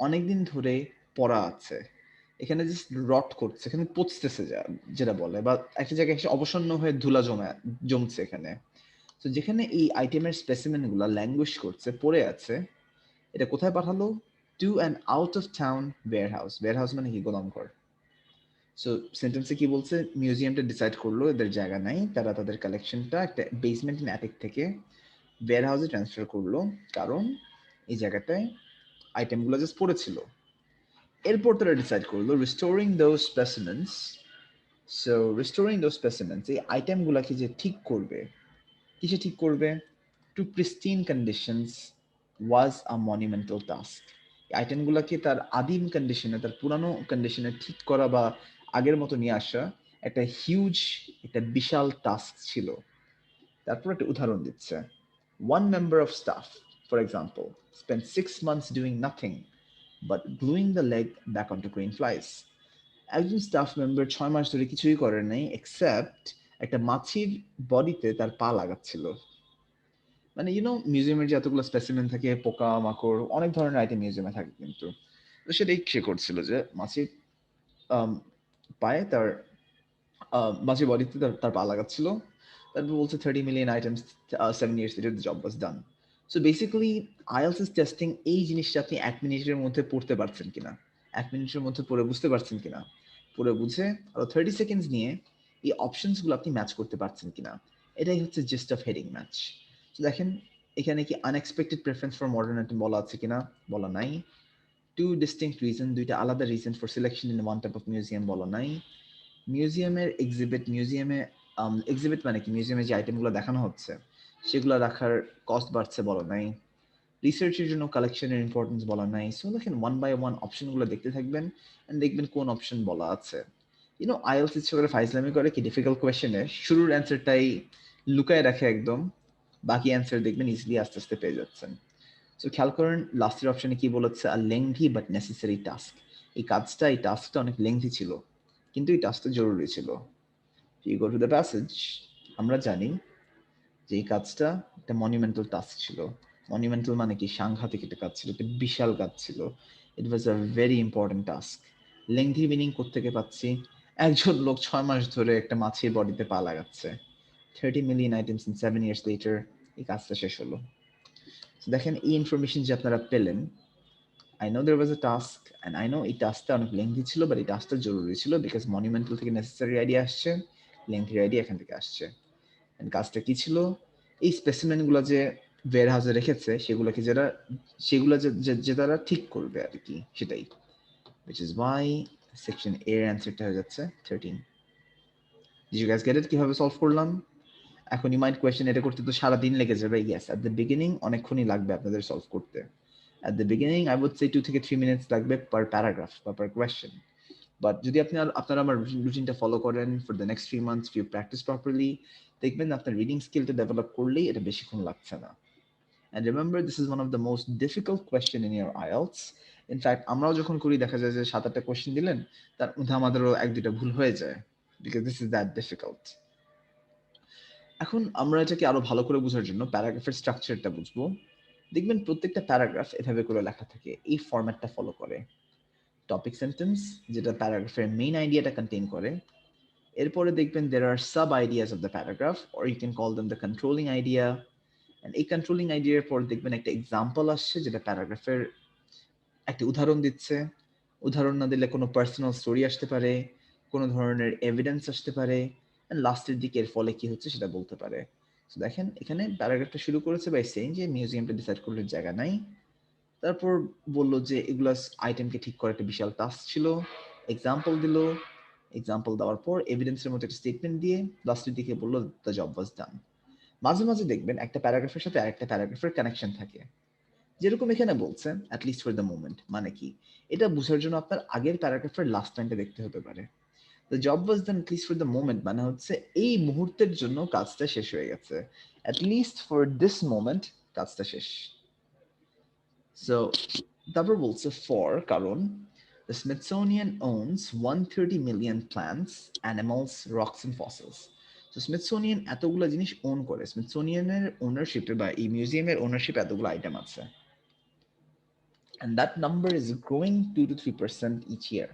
অনেকদিন ধরে পড়া আছে, এখানে জাস্ট রট করছে, এখানে পচতেছে, যেটা বলে, বা একটা জায়গায় এসে অবসন্ন হয়ে ধুলা জমছে এখানে। তো যেখানে এই আইটেমের স্পেসিমেন গুলা ল্যাঙ্গুয়েজ করছে, পড়ে আছে, এটা কোথায় পাঠালো? To an out of town warehouse. Warehouse মানে কি? গোদাম ঘর। সো সেন্টেন্সে কি বলছে? মিউজিয়ামটা ডিসাইড করলো এদের জায়গা নাই, তারা তাদের কালেকশনটা একটা বেসমেন্ট অ্যাটিক থেকে ওয়্যারহাউসে ট্রান্সফার করলো, কারণ এই জায়গাটায় আইটেমগুলো জাস্ট পড়েছিল। এরপর তারা ডিসাইড করলো restoring those specimens. So restoring those specimens, এই আইটেমগুলোকে যে ঠিক করবে, কিসে ঠিক করবে? টু প্রিস্টিন কন্ডিশনস ওয়াজ আ মনিউমেন্টাল টাস্ক। এই আইটেমগুলোকে তার আদিম কন্ডিশনে, তার পুরানো কন্ডিশনে ঠিক করা বা আগের মতো নিয়ে আসা একটা হিউজ, একটা বিশাল টাস্ক ছিল। তারপর একটা উদাহরণ দিচ্ছে। One member of staff, for example, spent 6 months doing nothing but gluing the leg back onto green flies. একজন স্টাফ মেম্বার 6 মাস ধরে কিছুই করে নাই এক্সেপ্ট একটা মাছির বডিতে তার পা লাগাচ্ছিল। মানে মিউজিয়ামের যে এতগুলো স্পেসিমেন থাকে, পোকা মাকড় অনেক ধরনের আইটেম মিউজিয়ামে থাকে, কিন্তু তো সেটাই সে করছিল যে মাছির পায়ে তার মাছির বডিতে তার পা লাগাচ্ছিল। তারপর বলছে 30 million items, 7 years later the job was done. So basically IELTS is testing এই জিনিসটা আপনি 1 মিনিটের মধ্যে পড়তে পারছেন কিনা, 1 মিনিটের মধ্যে পড়ে বুঝতে পারছেন কিনা, পড়ে বুঝে আরো 30 seconds নিয়ে এই অপশনসগুলো আপনি ম্যাচ করতে পারছেন কিনা। এটাই হচ্ছে জিস্ট অফ হেডিং ম্যাচ। তো দেখেন এখানে কি unexpected preference for modern item বলা আছে কিনা? বলা নাই। টু ডিস্টিংক্ট রিজন, দুইটা আলাদা reason for selection in one type of museum বলা নাই। মিউজিয়ামের এক্সিবিট, মিউজিয়ামে এক্সিবিট মানে কি? মিউজিয়ামে যে আইটেমগুলো দেখানো হচ্ছে সেগুলো রাখার কস্ট বাড়ছে বলা নাই। রিসার্চের জন্য কালেকশনের ইম্পর্টেন্স বলা নাই। সো দেখেন ওয়ান বাই ওয়ান অপশনগুলো দেখতে থাকবেন এন্ড দেখবেন কোন অপশন বলা আছে। আইএলটিএস ইচ্ছে করে ফাইজলামি করে কি, ডিফিকাল্ট কোয়েশ্চেনে শুরুর অ্যান্সারটাই লুকায় রাখে একদম, বাকি অ্যান্সার দেখবেন ইজিলি আস্তে আস্তে পেয়ে যাচ্ছেন। সো খেয়াল করেন লাস্টের অপশনে কি বলেছে? আ লেংথি বাট নেসেসারি টাস্ক। এই টাস্কটা অনেক লেংথি ছিল, কিন্তু এই টাস্কটা জরুরি ছিল। You go to the passage, আমরা জানি যে এই কাজটা একটা মনিউমেন্টাল টাস্ক ছিল। মনিউমেন্টাল মানে কি সাংঘাতিক একটা কাজ ছিল, একটা বিশাল কাজ ছিল। It was a very important task. Lengthy meaning কোত্থেকে পাচ্ছি? একজন লোক 6 মাস ধরে একটা মাছের বডিতে পা লাগাচ্ছে, 30 million items in 7 years later এই কাজটা শেষ হলো। দেখেন এই ইনফরমেশন যে আপনারা পেলেন, I know there was a task and I know এই টাস্কটা অনেক লেংথি ছিল, বাট এই টাস্কটা জরুরি ছিল বিকজ মনিউমেন্টাল থেকে নেসেসারি আইডিয়া আসছে, লেংথি আইডিয়া এখান থেকে আসছে। অ্যান্ড কাজটা কি ছিল? এই স্পেসিমেনগুলো যে ওয়্যার হাউসে রেখেছে সেগুলোকে যারা সেগুলো যে তারা ঠিক করবে আর কি, সেটাই। which is why সেকশন এর অ্যান্সারটা হয়ে যাচ্ছে 13. Did you guys get it? কিভাবে সলভ করলাম? এখন ইউ মাইট কোয়েশ্চেন এটা করতে তো সারাদিন লেগে যাবে। ইয়েস, অ্যাট দ্য বিগিনিং অনেকক্ষণই লাগবে আপনাদের সলভ করতে। At the beginning I would say 2 থেকে 3 মিনিটস লাগবে পার প্যারাগ্রাফ বা পার কোয়েশ্চেন। বাট যদি আপনারা আমার রুটিনটা ফলো করেন for the next 3 months, you practice properly, দেখবেন আপনার রিডিং স্কিলটা ডেভেলপ করলেই এটা বেশিক্ষণ লাগছে না। And remember, this is one of the most difficult question in your IELTS. In fact, আমরাও যখন করি দেখা যায় যে 7-8টা কোয়েশ্চেন দিলেন, তার মধ্যে আমাদেরও 1-2টা ভুল হয়ে যায়, because this is that difficult. এখন আমরা এটাকে আরো ভালো করে বোঝার জন্য প্যারাগ্রাফের স্ট্রাকচারটা বুঝবো। দেখবেন প্রত্যেকটা প্যারাগ্রাফ এভাবে করে লেখা থাকে, এই ফরম্যাটটা ফলো করে। টপিক সেন্টেন্স, যেটা প্যারাগ্রাফের মেইন আইডিয়াটা কন্টেইন করে। এরপরে দেখবেন there are sub ideas of the paragraph, or you can call them the controlling idea. And এই কন্ট্রোলিং আইডিয়ার পর দেখবেন একটা এক্সাম্পল আসছে, যেটা প্যারাগ্রাফের একটা উদাহরণ দিচ্ছে। উদাহরণ না দিলে কোনো পার্সোনাল স্টোরি আসতে পারে, কোনো ধরনের এভিডেন্স আসতে পারে, অ্যান্ড লাস্টের দিকে এর ফলে কি হচ্ছে সেটা বলতে পারে। তো দেখেন এখানে প্যারাগ্রাফটা শুরু করেছে বাই সেইং যে মিউজিয়ামটা ডিসাইড করলে জায়গা নাই। তারপর বলল যে এগুলা আইটেমকে ঠিক করা একটা বিশাল টাস্ক ছিল, এক্সাম্পল দিল। এক্সাম্পল দেওয়ার পর এভিডেন্সের মতো একটা স্টেটমেন্ট দিয়ে লাস্টের দিকে বলল দ্য জব ওয়াজ ডান। মাঝে মাঝে দেখবেন একটা প্যারাগ্রাফের সাথে আরেকটা প্যারাগ্রাফের কানেকশন থাকে, যেরকম এখানে বলছে অ্যাটলিস্ট ফর দ্য মোমেন্ট মানে কি, এটা বোঝার জন্য আপনার আগের প্যারাগ্রাফের লাস্ট লাইনটা দেখতে হতে পারে। The job was done at least for the moment মানে হচ্ছে এই মুহূর্তের জন্য কাজটা শেষ হয়ে গেছে, অ্যাটলিস্ট ফর দিস মোমেন্ট কাজটা শেষ। সো তারপর বলছে ফর, কারণ the Smithsonian owns 130 million plants, animals, rocks and fossils. তো স্মিথসোনিয়ান এতগুলো জিনিস ওন করে, স্মিথসোনিয়ানের ওনারশিপে বা এই মিউজিয়ামের ওনারশিপ এতগুলো আইটেম আছে, and that number is growing 2 to 3% each year.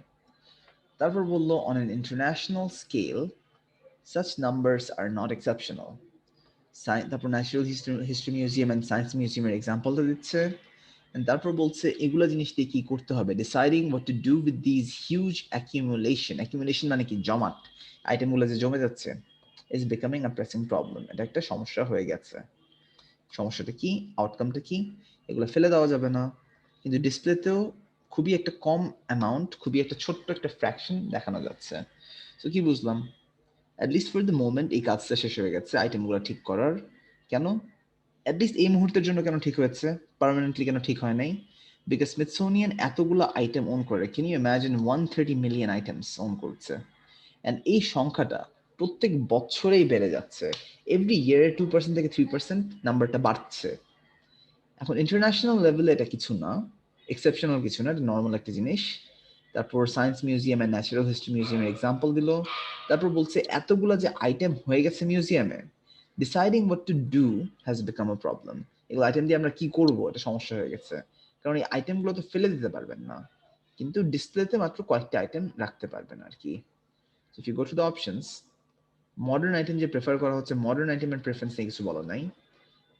তারপর বললো on an international scale such numbers are not exceptional. তারপর natural history museum and science মিউজিয়ামের এক্সাম্পলটা দিচ্ছে। তারপর বলছে এগুলো জিনিস দিয়ে কি করতে হবে, deciding what to do with these huge accumulation. Accumulation মানে কি, জমাট, আইটেমগুলো যে জমে যাচ্ছে, is becoming a pressing problem. এটা একটা সমস্যা হয়ে গেছে। সমস্যাটা কি, আউটকামটা কি, এগুলো ফেলে দেওয়া যাবে না, কিন্তু ডিসপ্লেতেও খুবই একটা কম অ্যামাউন্ট, খুবই একটা ছোট্ট একটা ফ্র্যাকশন দেখানো যাচ্ছে। তো কি বুঝলাম, অ্যাটলিস্ট ফর দ্য মোমেন্ট এই কাজটা শেষ হয়ে গেছে আইটেমগুলো ঠিক করার। কেন অ্যাটলিস্ট এই মুহূর্তের জন্য কেন ঠিক হয়েছে, পার্মানেন্টলি কেন ঠিক হয় নাই? বিকজ স্মিথসোনিয়ান এতগুলো আইটেম ওন করে, can you imagine 130 million items own করছে, অ্যান্ড এই সংখ্যাটা প্রত্যেক বছরেই বেড়ে যাচ্ছে। এভরি ইয়ারে 2% থেকে 3% নাম্বারটা বাড়ছে। এখন ইন্টারন্যাশনাল লেভেলে এটা কিছু না, এক্সেপশনাল কিছু না, এটা নর্মাল একটা জিনিস। তারপর science museum and natural history মিউজিয়ামের এক্সাম্পল দিল। তারপর বলছে এতগুলো যে আইটেম হয়ে গেছে মিউজিয়ামে, deciding what to do has become a problem. এগুলো আইটেম দিয়ে আমরা কি করবো, এটা সমস্যা হয়ে গেছে। কারণ এই আইটেমগুলো তো ফেলে দিতে পারবেন না, কিন্তু ডিসপ্লেতে মাত্র কয়েকটা আইটেম রাখতে পারবেন আর কি। If you go to the options, modern item যে প্রেফার করা হচ্ছে, মডার্ন আইটেমের প্রেফারেন্স নিয়ে কিছু বলা নাই।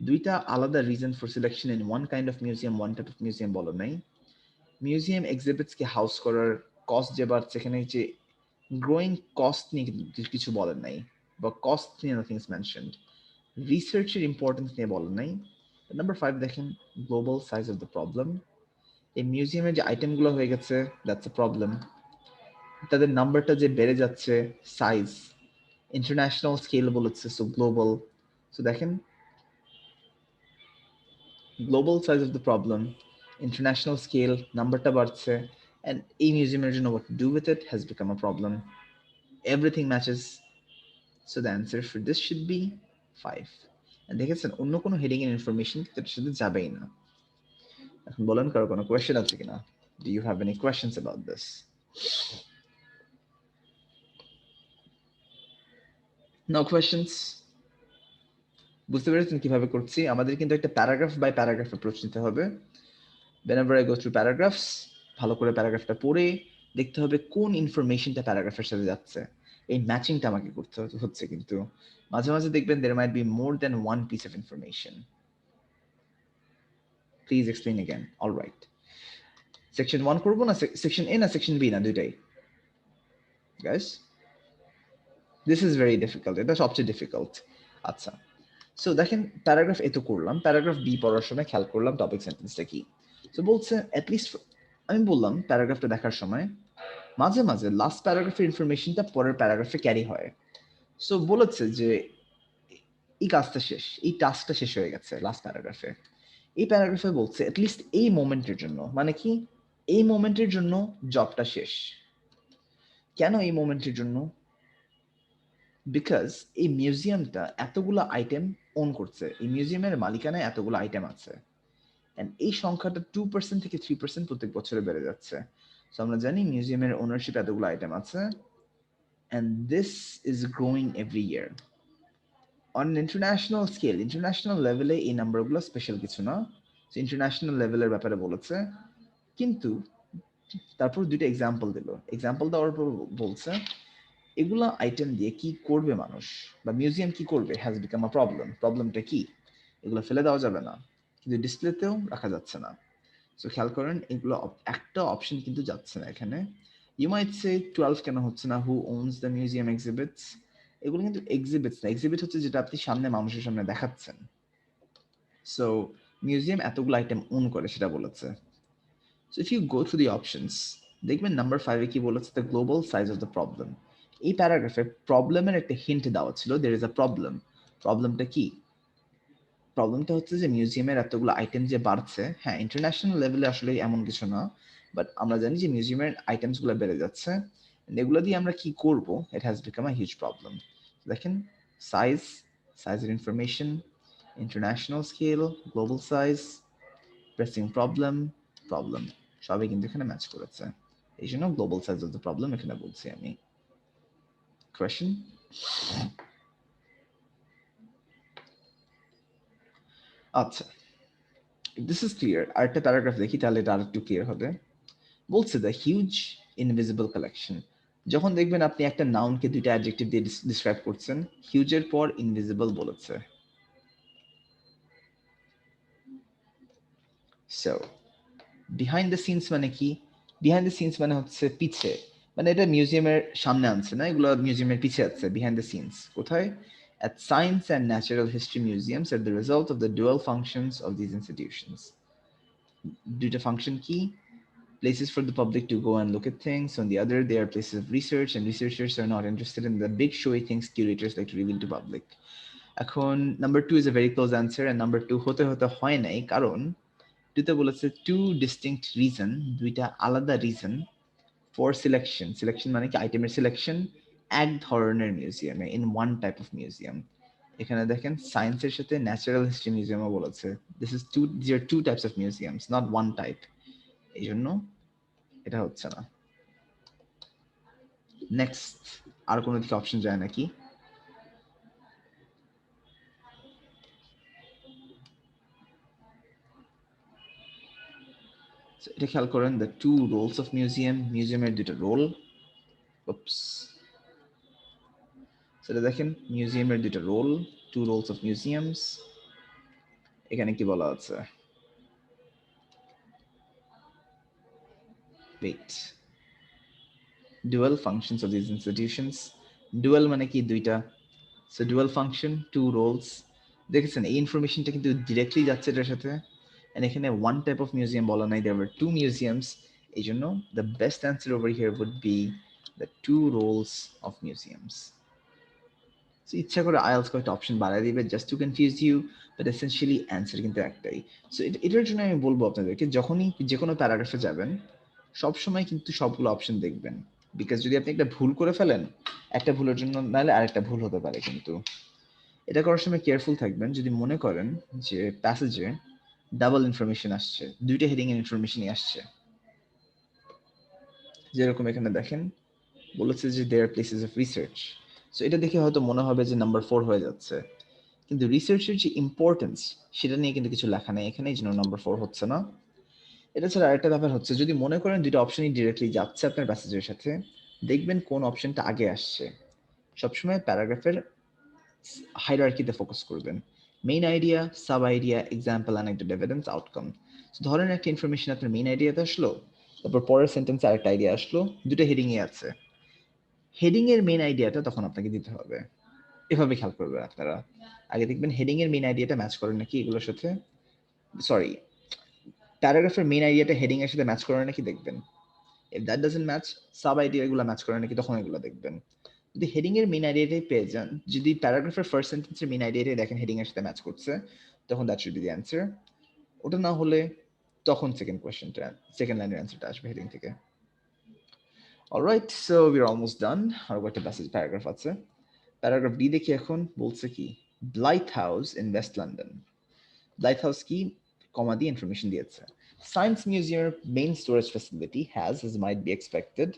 দুইটা আলাদা reason for selection in one kind of museum, one type of museum বলা নাই। মিউজিয়াম এক্সিবিটসকে হাউস করার কস্ট যে বাড়ছে, এখানে যে গ্রোয়িং কস্ট নিয়ে কিছু বলেন নাই, বা কস্ট নিয়ে নাথিং ইজ মেনশনড। রিসার্চের ইম্পর্টেন্স নিয়ে বলেন নাই। নাম্বার 5 দেখেন, global size of the problem. এই মিউজিয়ামের যে আইটেমগুলো হয়ে গেছে, দ্যাটস এ প্রবলেম। তাদের নাম্বারটা যে বেড়ে যাচ্ছে, সাইজ, ইন্টারন্যাশনাল স্কেল বলেছে, সো গ্লোবাল। সো দেখেন, global size of the problem, international scale, নাম্বারটা বাড়ছে, অ্যান্ড এই মিউজিয়ামের জন্য what to do with it has become a problem. Everything matches. So the answer for this should be 5. And দেখেছেন অন্য কোনো হেডিং এর ইনফরমেশন এটার সাথে যাবেই না। এখন বলেন কারো কোনো কোয়েশ্চেন আছে কিনা? Do you have any questions about this? No questions? বুঝতে পেরেছেন কিভাবে করছি? আমাদের কিন্তু একটা প্যারাগ্রাফ বাই প্যারাগ্রাফ অ্যাপ্রোচ নিতে হবে। whenever I go through paragraphs, ভালো করে প্যারাগ্রাফটা পড়ে দেখতে হবে কোন ইনফরমেশনটা প্যারাগ্রাফের সাথে যাচ্ছে। এই ম্যাচিংটা আমাকে করতে হচ্ছে। কিন্তু মাঝে মাঝে দেখবেন there might be more than one piece of information. Please explain again. All right. Section 1 করব না সেকশন A না সেকশন B না দুইটাই? Guys, this is very difficult. এটা সবচেয়ে ডিফিকাল্ট। আচ্ছা, সো দেখেন প্যারাগ্রাফ এ তো করলাম, প্যারাগ্রাফ বি পড়ার সময় খেয়াল করলাম টপিক সেন্টেন্সটা কি। তো বলছে অ্যাটলিস্ট আমি বললাম প্যারাগ্রাফটা দেখার সময় মাঝে মাঝে লাস্ট প্যারাগ্রাফের ইনফরমেশনটা পরের প্যারাগ্রাফে ক্যারি হয়। সো বলেছে যে এই কাজটা শেষ, এই টাস্কটা শেষ হয়ে গেছে লাস্ট প্যারাগ্রাফে। এই প্যারাগ্রাফে বলছে অ্যাটলিস্ট এই মোমেন্টের জন্য, মানে কি এই মোমেন্টের জন্য জবটা শেষ। কেন এই মোমেন্টের জন্য? বিকজ এই মিউজিয়ামটা এতগুলো আইটেম ওন করছে, এই মিউজিয়ামের মালিকানায় এতগুলো আইটেম আছে, এন্ড এই সংখ্যাটা 2% থেকে 3% প্রত্যেক বছরে বেড়ে যাচ্ছে। সো আমরা জানি মিউজিয়ামের ওনারশিপ এতগুলো আইটেম আছে, and this is growing every year on an international scale. International লেভেলে এই নাম্বারগুলো স্পেশাল কিছু না, ইন্টারন্যাশনাল লেভেলের ব্যাপারে বলেছে। কিন্তু তারপর দুইটা এক্সাম্পল দিল, এক্সাম্পল দেওয়ার পর বলছে এগুলা আইটেম দিয়ে কি করবে মানুষ বা মিউজিয়াম কি করবে হ্যাজ বিকাম আ প্রবলেম। প্রবলেমটা কি? এগুলো ফেলে দেওয়া যাবে না, কিন্তু ডিসপ্লেতেও রাখা যাচ্ছে না। সো খেয়াল করেন এগুলো একটা অপশন কিন্তু যাচ্ছে না এখানে। ইউ মাইট সে 12 কেন হচ্ছে না, হু ওনস দ্য মিউজিয়াম এক্সিবিটস? এগুলো কিন্তু এক্সিবিটস না, এক্সিবিট হচ্ছে যেটা আপনি সামনে মানুষের সামনে দেখাচ্ছেন। সো মিউজিয়াম এতগুলো আইটেম ওন করে সেটা বলেছে। So if you go through the options দেখবেন নাম্বার 5 এ কি বলেছে, the global size of the problem. এই প্যারাগ্রাফে প্রবলেমের একটা হিন্ট দেওয়া ছিল, দের ইজ আ প্রবলেম। প্রবলেমটা কি? প্রবলেমটা হচ্ছে যে মিউজিয়ামের এতগুলো আইটেম যে বাড়ছে, হ্যাঁ ইন্টারন্যাশনাল লেভেলে আসলে এমন কিছু না, বাট আমরা জানি যে মিউজিয়ামের আইটেমসগুলো বেড়ে যাচ্ছে, এগুলো দিয়ে আমরা কি করব, it has become a huge problem. দেখেন সাইজ, সাইজের information, international scale, global size, pressing problem, problem, সবই কিন্তু এখানে ম্যাচ করেছে। এই জন্য global size of the problem এখানে বলছি আমি। কোয়েশ্চেন? আচ্ছা, দিস ইজ ক্লিয়ার। আরেকটা প্যারাগ্রাফ দেখি তাহলে এটা আরেকটু ক্লিয়ার হবে। বলছে দ্য হিউজ ইনভিজিবল কালেকশন। যখন দেখবেন আপনি একটা নাউনকে দুইটা অ্যাডজেক্টিভ দিয়ে ডিসক্রাইব করছেন, হিউজের পর ইনভিজিবল বলেছে। সো বিহাইন্ড দ্য সিনস মানে কি? বিহাইন্ড দ্য সিনস মানে হচ্ছে পিছে, মানে এটা মিউজিয়ামের সামনে আনছে না, এগুলো মিউজিয়ামের পিছে আছে। বিহাইন্ড দ্য সিনস কোথায়? At Science and Natural History Museums are the result of the dual functions of these institutions. দুইটা ফাংশন কি? Places for the public to go and look at things. On the other, they are places of research, and researchers are not interested in the big showy things curators like to reveal to public. এখন number 2 is a very close answer, and number 2 হতে হতে হয় নাই, কারণ দুইটা বলেছে two distinct reason, দুইটা আলাদা রিজন ফর সিলেকশন। সিলেকশন মানে কি? আইটেমের সিলেকশন এক ধরনের মিউজিয়ামে, in one type of museum. এখানে দেখেন সায়েন্সের সাথে ন্যাচারাল হিস্ট্রি মিউজিয়ামও বলেছে। This is two, this are two types of museums, not one type. এই জন্য এটা হচ্ছে না। নেক্সট, আর কোনো দিকে অপশন যায় নাকি? এটা খেয়াল করেন, the two roles of museum, মিউজিয়ামের দুটো রোল। উপস, সেটা দেখেন মিউজিয়ামের দুটো রোল, টু রোলস অফ মিউজিয়ামস। এখানে কি বলা আছে? Wait, dual functions of this institutions. Dual মানে কি? দুইটা। So dual function, two roles. দেখেছেন এই ইনফরমেশনটা কিন্তু ডিরেক্টলি যাচ্ছে এটার সাথে, and এখানে ওয়ান টাইপ অফ মিউজিয়াম বলা নাই, there were two museums। এই জন্য the best answer over here would be the two roles of museums. So ইচ্ছা করে আইএলস কয়েকটা অপশন বাড়ায় দিবে just to confuse you, but essentially answer কিন্তু একটাই। সো এটার জন্য আমি বলবো আপনাদেরকে যখনই যে কোনো প্যারাগ্রাফে যাবেন সবসময় কিন্তু সবগুলো অপশন দেখবেন, বিকজ যদি আপনি একটা ভুল করে ফেলেন, একটা ভুলের জন্য নাহলে আরেকটা ভুল হতে পারে। কিন্তু এটা করার সময় কেয়ারফুল থাকবেন। যদি মনে করেন যে প্যাসেজে ডাবল ইনফরমেশন আসছে, দুইটা হেডিং এর ইনফরমেশনই আসছে, যেরকম এখানে দেখেন বলেছে যে দেয়ার প্লেসেস অফ রিসার্চ। সো এটা দেখে হয়তো মনে হবে যে নাম্বার 4 হয়ে যাচ্ছে, কিন্তু রিসার্চের যে ইম্পর্টেন্স সেটা নিয়ে কিন্তু কিছু লেখা নেই এখানে, এই জন্য নাম্বার 4 হচ্ছে না। এটা ছাড়া আরেকটা ব্যাপার হচ্ছে, যদি মনে করেন দুটো অপশনই ডিরেক্টলি যাচ্ছে আপনার প্যাসেজের সাথে, দেখবেন কোন অপশনটা আগে আসছে। সবসময় প্যারাগ্রাফের হাইরার্কিতে ফোকাস করবেন। Main idea, sub idea, example, anecdote, evidence, outcome. ধরেন একটা ইনফরমেশন আপনার মেইন আইডিয়াতে আসলো, তারপর পরের সেন্টেন্সে আরেকটা আইডিয়া আসলো, দুটো হেডিংয়ে আছে। হেডিং এর মেইন আইডিয়াটা তখন আপনাকে দিতে হবে। এভাবে খেয়াল করবেন আপনারা। আগে দেখবেন হেডিং এর মেইন আইডিয়াটা ম্যাচ করে নাকি এগুলোর সাথে, সরি, প্যারাগ্রাফের মেইন আইডিয়াটা হেডিং এর সাথে ম্যাচ করে নাকি দেখবেন। If that doesn't match, sub idea এগুলো ম্যাচ করে নাকি তখন এগুলো দেখবেন। যদি হেডিং এর মেইন আইডিয়াটাই পেয়ে যান, যদি প্যারাগ্রাফের ফার্স্ট সেন্টেন্সের মেইন আইডিয়াটাই দেখেন হেডিং এর সাথে ম্যাচ করছে, তখন that should be the answer. ওটা না হলে তখন সেকেন্ড কোয়েশ্চেনটা, সেকেন্ড লাইনের অ্যান্সারটা আসবে হেডিং থেকে। Alright, so we are almost done. আর একটা প্যাসেজ প্যারাগ্রাফ আছে। প্যারাগ্রাফ ডি দেখি এখন, বলছে কি, Blythe House in West London. Blythe House কি, কমা দিয়ে ইনফরমেশন দিয়েছে। Science Museum main storage facility has, as might be expected,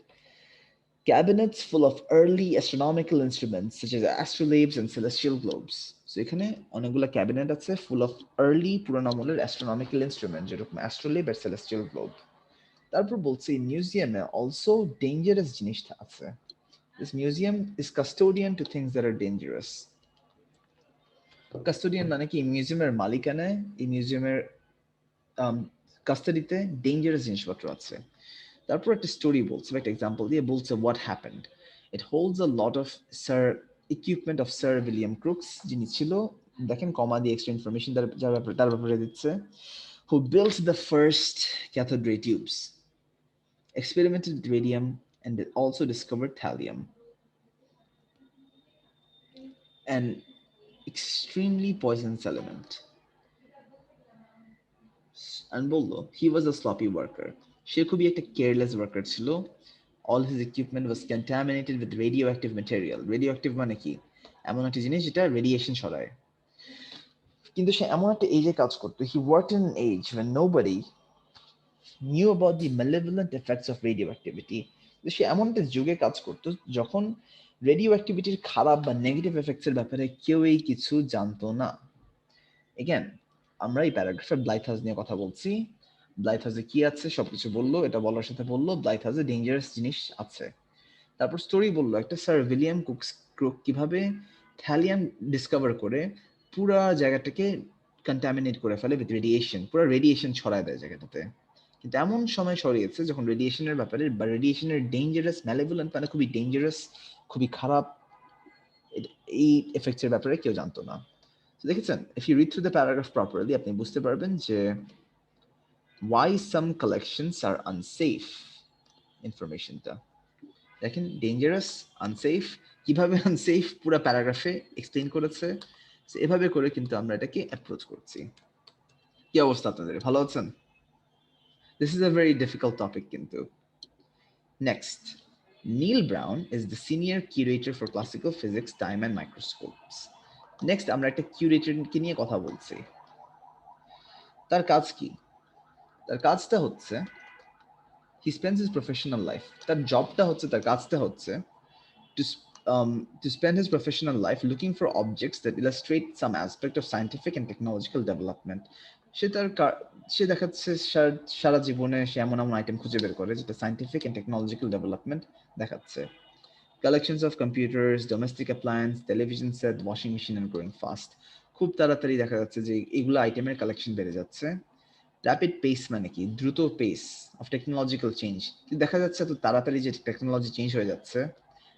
cabinets full of early astronomical instruments such as astrolabes and celestial globes. So এখানে অনেকগুলো cabinet আছে full of early পুরানো আমলের astronomical instrument, যেরকম অ্যাস্ট্রোলেব আর celestial globe. তারপর বলছে মিউজিয়ামে also dangerous জিনিস আছে। This museum is custodian to things that are dangerous. Custodian মানে কি, মিউজিয়ামের মালিকানায় এই মিউজিয়ামের কাস্টাডিতে ডেঞ্জারাস জিনিসপত্র আছে। তারপর একটা স্টোরি বলছে, একটা এক্সাম্পল দিয়ে বলছে what happened. It holds a lot of sir equipment of sir William crooks, যিনি ছিল, দেখেন কমা দিয়ে এক্সট্রা ইনফরমেশন তার ব্যাপারে দিচ্ছে, who built the first cathode ray tubes, experimented with radium and also discovered thallium, an extremely poisonous element. And বললো he was a sloppy worker, সে খুবই একটা কেয়ারলেস ওয়ার্কার ছিল। All his equipment was contaminated with radioactive material. Radioactive মানে কি, এমন একটা জিনিস যেটা রেডিয়েশন ছড়ায়। কিন্তু সে এমন একটা এজে কাজ করতো, he worked in an age when nobody knew about the malevolent effects of radioactivity. সে এমন একটা যুগে কাজ করতো যখন রেডিও অ্যাক্টিভিটির খারাপ বা নেগেটিভ এফেক্টস এর ব্যাপারে কেউই কিছু জানতো না। এগেন, আমরা এই প্যারাগ্রাফে ব্লাইথ হাউস নিয়ে কথা বলছি। ব্লাইথ হাউসে কি আছে সবকিছু বললো, এটা বলার সাথে বললো ব্লাইথ হাউসে ডেঞ্জারাস জিনিস আছে। তারপর স্টোরি বললো একটা স্যার উইলিয়াম ক্রুক কিভাবে থ্যালিয়াম ডিসকভার করে পুরা জায়গাটাকে কন্টামিনেট করে ফেলে উইথ রেডিয়েশন, পুরো রেডিয়েশন ছড়ায় দেয় জায়গাটাতে। কিন্তু এমন সময় ছড়িয়েছে যখন রেডিয়েশনের ব্যাপারে বা রেডিয়েশনের ডেঞ্জারাস ম্যালেভোলেন্ট মানে খুবই ডেঞ্জারাস, খুবই খারাপ এই এফেক্টসের ব্যাপারে কেউ জানতো না। দেখেছেন, if you read through the paragraph properly আপনি বুঝতে পারবেন যে why some collections are unsafe ইনফরমেশনটা। দেখেন ডেঞ্জারাস, আনসেফ, কিভাবে আনসেফ পুরো প্যারাগ্রাফে এক্সপ্লেইন করেছে। এভাবে করে কিন্তু আমরা এটাকে অ্যাপ্রোচ করছি। কি অবস্থা আপনাদের, ভালো আছেন? This is a very difficult topic কিন্তু। Next, Neil Brown is the senior curator for classical physics, time and microscopes. Next আমরা একটা কিউরেটরকে নিয়ে কথা বলছি। তার কাজ কি? তার কাজটা হচ্ছে he spends his professional life, তার জবটা হচ্ছে, তার কাজটা হচ্ছে to to spend his professional life looking for objects that illustrate some aspect of scientific and technological development. সে দেখাচ্ছে সারা জীবনে সে এমন এমন আইটেম খুঁজে বের করে যেটা সায়েন্টিফিক এন্ড টেকনোলজিক্যাল ডেভেলপমেন্ট দেখাচ্ছে। Collections of computers, domestic appliance, television set, washing machine and growing fast. খুব তাড়াতাড়ি দেখা যাচ্ছে যে এগুলো আইটেমের কালেকশন বেড়ে যাচ্ছে। র্যাপিড পেস মানে কি, দ্রুত পেস অফ টেকনোলজিক্যাল চেঞ্জ, দেখা যাচ্ছে এত তাড়াতাড়ি যে টেকনোলজি চেঞ্জ হয়ে যাচ্ছে।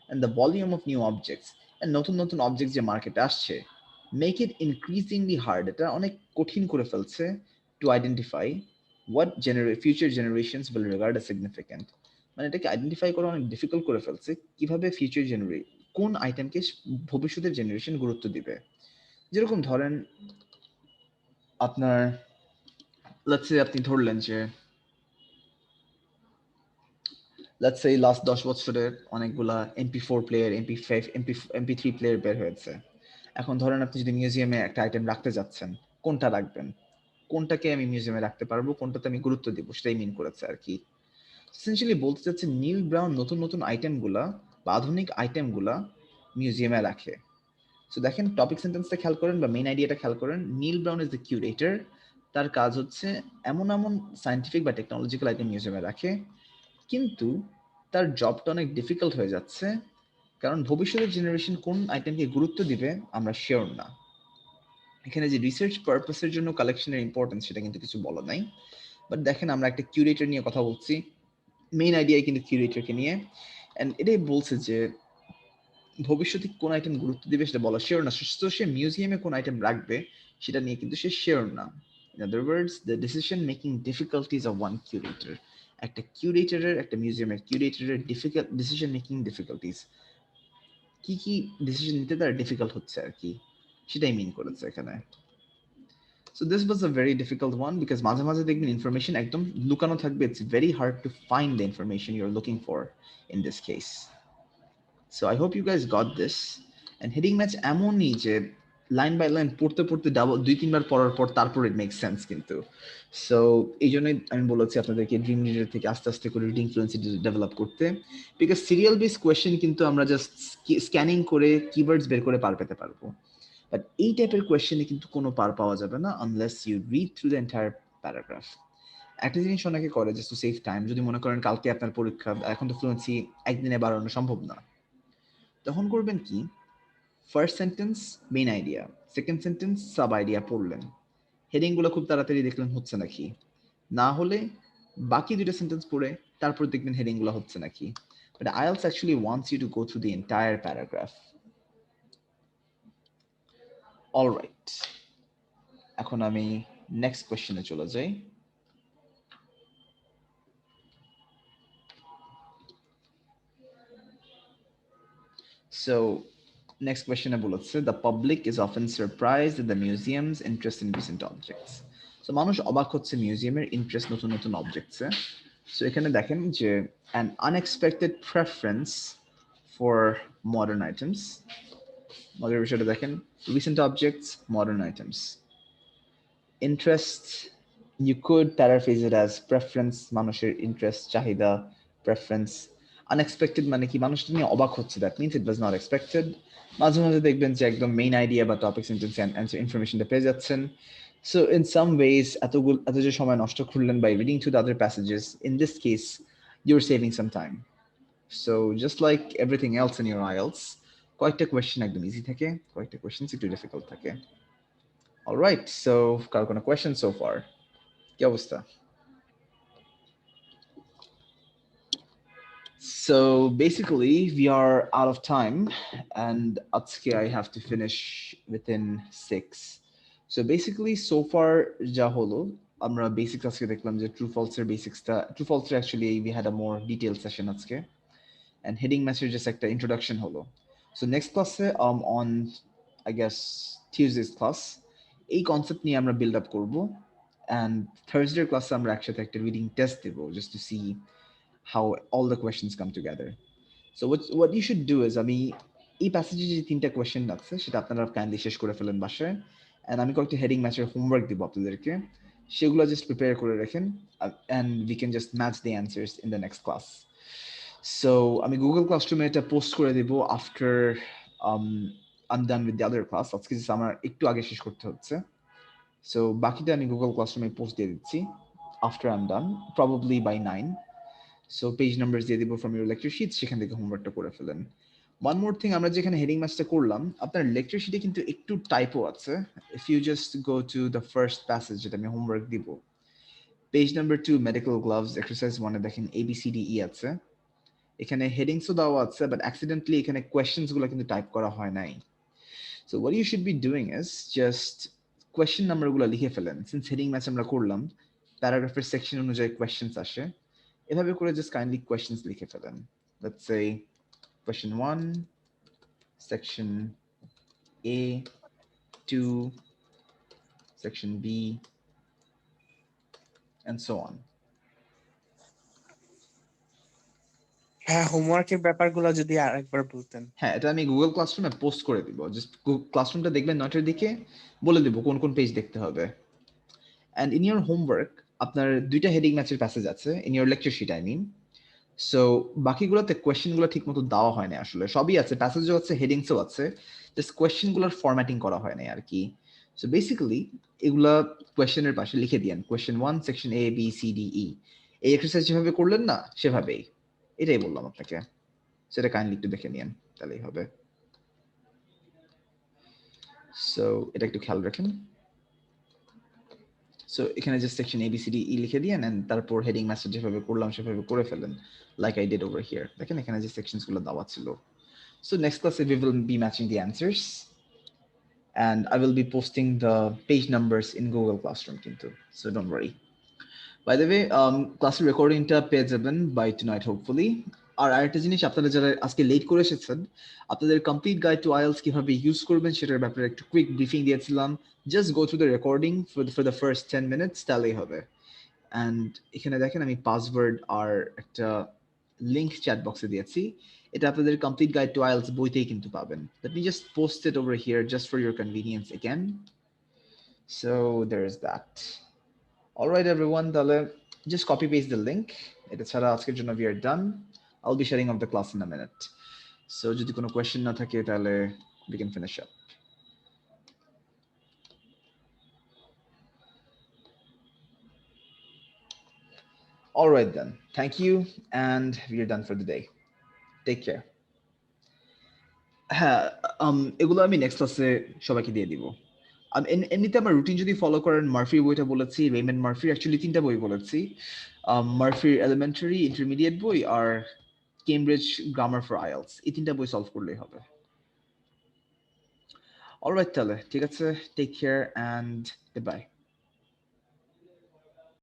And the volume of new objects, নতুন নতুন অবজেক্ট যে মার্কেটে আসছে, মেক ইট ইনক্রিজিংলি হার্ড, এটা অনেক কঠিন করে ফেলছে to identify what future generations will regard as significant. মানে এটাকে আইডেন্টিফাই করা অনেক ডিফিকাল্ট করে ফেলছে, কিভাবে ফিউচার কোন আইটেমকে ভবিষ্যতের জেনারেশন গুরুত্ব দিবে। যেরকম ধরেন আপনার লেটস সে আপনি ধরলেন যে লেটস সে লাস্ট 10 বছরের অনেকগুলা MP4 player, MP5, MP3 player বের হয়েছে। এখন ধরেন আপনি যদি মিউজিয়ামে একটা আইটেম রাখতে যাচ্ছেন, কোনটা রাখবেন, কোনটাকে আমি মিউজিয়ামে রাখতে পারবো, কোনটাতে আমি গুরুত্ব দিব, সেটাই মিন করেছে আর কি। এসেনশিয়ালি বলতে চাচ্ছে নীল ব্রাউন নতুন নতুন আইটেমগুলা বা আধুনিক আইটেমগুলা মিউজিয়ামে রাখে। সো দেখেন টপিক সেন্টেন্সটা খেয়াল করেন বা মেইন আইডিয়াটা খেয়াল করেন। নীল ব্রাউন ইজ দ্য কিউরেটর। তার কাজ হচ্ছে এমন এমন সায়েন্টিফিক বা টেকনোলজিক্যাল আইটেম মিউজিয়ামে রাখে, কিন্তু তার জবটা অনেক ডিফিকাল্ট হয়ে যাচ্ছে, কারণ ভবিষ্যতের জেনারেশন কোন আইটেমকে গুরুত্ব দিবে আমরা শিওর না। এখানে যে রিসার্চ পারপাসের জন্য কালেকশনের ইম্পর্টেন্স সেটা কিন্তু কিছু বলা নাই। বাট দেখেন আমরা একটা কিউরেটর নিয়ে কথা বলছি, মেইন আইডিয়া কিন্তু কিউরেটরকে নিয়ে, অ্যান্ড এটাই বলছে যে ভবিষ্যতে কোন আইটেম গুরুত্ব দিবে সেটা বলা শিওর না। তো সে মিউজিয়ামে কোন আইটেম রাখবে সেটা নিয়ে কিন্তু সে শিওর না। In other words the decision making difficulties of one curator. একটা কিউরেটরের, একটা মিউজিয়ামের কিউরেটরের ডিসিশন মেকিং ডিফিকাল্টিজ, কি কি ডিসিশন নিতে তার ডিফিকাল্ট হচ্ছে আর কি, সেটাই মিন করেছে এখানে। So this was a very difficult one because মাঝে মাঝে দেখবেন ইনফরমেশন একদম লুকানো থাকবে, it's very hard to find the information you're looking for in this case. So I hope you guys got this. And heading match এমনই যে line by line পড়তে পড়তে ডাবল দুই তিনবার পড়ার পর তারপর ইট মেক সেন্স কিন্তু। সো এই জন্যই আমি বলেছি আপনাদেরকে ড্রিম রিডার থেকে আস্তে আস্তে করে রিডিং ফ্লুয়েন্সি ডেভেলপ করতে, বিকজ সিরিয়াল বেস কোয়েশ্চেন কিন্তু আমরা জাস্ট স্ক্যানিং করে কিওয়ার্ডস বের করে পার পেতে পারবো, বাট এই টাইপের কোয়েশ্চেনে কিন্তু কোনো পার পাওয়া যাবে না unless you read through the entire paragraph. একটা জিনিস অনেকে করে জাস্ট টু সেভ টাইম, যদি মনে করেন কালকে আপনার পরীক্ষা, এখন তো ফ্লুয়েন্সি একদিনে বাড়ানো সম্ভব না, তখন করবেন কি, first sentence main idea, second sentence sub idea পড়লেন, হেডিংগুলো খুব তাড়াতাড়ি দেখলেন হচ্ছে নাকি, না হলে বাকি দুটো সেন্টেন্স পড়ে তারপর দেখবেন হেডিংগুলো হচ্ছে নাকি। But IELTS actually wants you to go through the entire paragraph. All right, এখন আমি নেক্সট কোয়েশ্চেনে চলে যাই। So next question বলেছে, the public is often surprised at the museum's interest in recent objects. So মানুষ অবাক হচ্ছে মিউজিয়ামের ইন্টারেস্ট নতুন নতুন অবজেক্টসে। সো এখানে দেখেন যে an unexpected preference for modern items, মজার বিষয়টা দেখেন, recent objects, modern items, interest, you could paraphrase it as preference, মানুষের ইন্টারেস্ট, চাহিদা, প্রেফারেন্স। আনএক্সপেক্টেড মানে কি, মানুষটা নিয়ে অবাক হচ্ছে, that means it was not expected. মাঝে মাঝে দেখবেন যে একদম মেইন আইডিয়া বা টপিক সেন্টেন্স অ্যান্সার ইনফরমেশনটা পেয়ে যাচ্ছেন। সো ইন সাম ওয়েজ এত যে সময় নষ্ট করলেন by reading through the other passages, in this case you are saving some time. So just like everything else in your IELTS, কয়েকটা কোয়েশ্চেন একদম ইজি থাকে, কয়েকটা কোয়েশ্চেন একটু ডিফিকাল্ট থাকে। অলরাইট, সো কারো কোনো কোয়েশ্চেন সো ফার? কি অবস্থা? So basically, we are out of time, and Atsuki, I have to finish within 6. So basically, so far, যা হলো, আমরা basics আজকে দেখলাম যে true false এর basicsটা, true false এর actually we had a more detailed session আজকে, and heading message just একটা introduction হলো. So next class on I guess Tuesday's class এই concept নিয়ে আমরা build up করব, and Thursday class আমরা একসাথে একটা reading test Dev just to see how all the questions come together. So what you should do is, আমি এই প্যাসেজে যে তিনটা কোয়েশ্চেন আছে সেটা আপনারা কাইন্ডলি শেষ করে ফেলেন বাসায়, এন্ড আমি কয়েকটা হেডিং ম্যাচের হোমওয়ার্ক দিব আপনাদেরকে, সেগুলো জাস্ট প্রিপেয়ার করে রাখেন, and we can just match the answers in the next class. So আমি গুগল ক্লাসরুমে এটা পোস্ট করে দেব after I am done with the other class. আজকে আমার একটু আগে শেষ করতে হচ্ছে, সো বাকিটা আমি গুগল ক্লাসরুমে পোস্ট দিয়ে দিচ্ছি after I am done, probably by 9। So page numbers দিয়ে দিব ফ্রম ইউর লেকচার শিট, সেখান থেকে হোমওয়ার্কটা করে ফেলেন। ওয়ান মোর থিং, আমরা যেখানে হেডিং ম্যাচটা করলাম আপনার লেকচার শিটে কিন্তু একটু টাইপও আছে। If you just go to the first passage যেটা আমি হোমওয়ার্ক দিব, page number 2 medical gloves exercise 1 দেখেন ABCDE আছে, এখানে হেডিংসও দেওয়া আছে, বাট অ্যাক্সিডেন্টলি এখানে কোয়েশ্চেন্স গুলো কিন্তু টাইপ করা হয় নাই। So what you should be doing is just question নাম্বারগুলো লিখে ফেলেন। সিন্স হেডিং ম্যাচ আমরা করলাম, প্যারাগ্রাফের সেকশন অনুযায়ী কোয়েশ্চেন্স আসে, এভাবে করে জাস্ট কাইন্ডলি কোয়েশ্চেন্স লিখে ফেলেন। Let's say question 1, section A2, section B, and so on. হ্যাঁ, হোমওয়ার্কের ব্যাপারগুলো যদি আরেকবার বলতেন। হ্যাঁ, এটা আমি গুগল ক্লাসরুমে পোস্ট করে দিব, জাস্ট ক্লাসরুমটা দেখবেন 9টার দিকে, বলে দেব কোন কোন পেজ দেখতে হবে। অ্যান্ড ইন ইউর হোমওয়ার্ক আপনার দুইটা হেডিং ম্যাচের প্যাসেজ আছে, in your lecture sheet I mean. So বাকিগুলোতে কোয়েশ্চেনগুলো ঠিক মতো দেওয়া হয় না আসলে, সবই আছে, প্যাসেজও আছে, হেডিংসও আছে, জাস্ট কোয়েশ্চেনগুলোর ফরম্যাটিং করা হয় না আর কি। সো বেসিক্যালি এগুলা কোয়েশ্চেনের পাশে লিখে দিয়েন, question 1 section A B C D E, এই এক্সারসাইজ যেভাবে করলেন না সেভাবেই, এটাই বললাম আপনাকে, সেটা কাইন্ডলি একটু দেখে নিন, তাহলেই হবে। সো এটা একটু খেয়াল রাখেন। সো এখানে just section A B C D E লিখে দিয়েন এন্ড তারপর হেডিং ম্যাসেজ যেভাবে করলাম সেভাবে করে ফেলেন, like I did over here. দেখেন এখানে যে সেকশনসগুলো দেওয়া ছিল। So next class we will be matching the answers and I will be posting the page numbers in Google Classroom kintu. So don't worry. By the way, class recording টা পেয়ে যাবেন by tonight hopefully. আর আরেকটা জিনিস, আপনারা যারা আজকে late করে এসেছেন, আপনাদের কমপ্লিট গাইড টু আইএলস কিভাবে ইউজ করবেন সেটার ব্যাপারে একটু কুইক ব্রিফিং দিয়েছিলাম। Just go through the recording for the first 10 minutes, তাহলেই হবে। অ্যান্ড এখানে দেখেন আমি পাসওয়ার্ড আর একটা লিঙ্ক চ্যাট বক্সে দিয়েছি, এটা আপনাদের কমপ্লিট গাইড টু আইএলস বইতেই কিন্তু পাবেন। Let me just post it over here just for your convenience again. So there is that. Alright everyone, তাহলে just copy paste the link. এটা ছাড়া আজকের জন্য we are done. I'll be sharing of the class in a minute. So যদি কোনো question না থাকে তাহলে we can finish up. All right then. Thank you, and we are done for the day. Take care. হ্যাঁ, এগুলো আমি next ক্লাসে সবাইকে দিয়ে দিব। এমনিতে আমার রুটিন যদি ফলো করেন, মার্ফির বইটা বলেছি, রেইমন্ড মার্ফির অ্যাকচুয়ালি 3টা বই বলেছি, মার্ফির এলিমেন্টারি, ইন্টারমিডিয়েট বই আর কেমব্রিজ গ্রামার ফর আইএলস, এই 3টা বই সলভ করলেই হবে। অলরাইট তাহলে ঠিক আছে, take care and good by.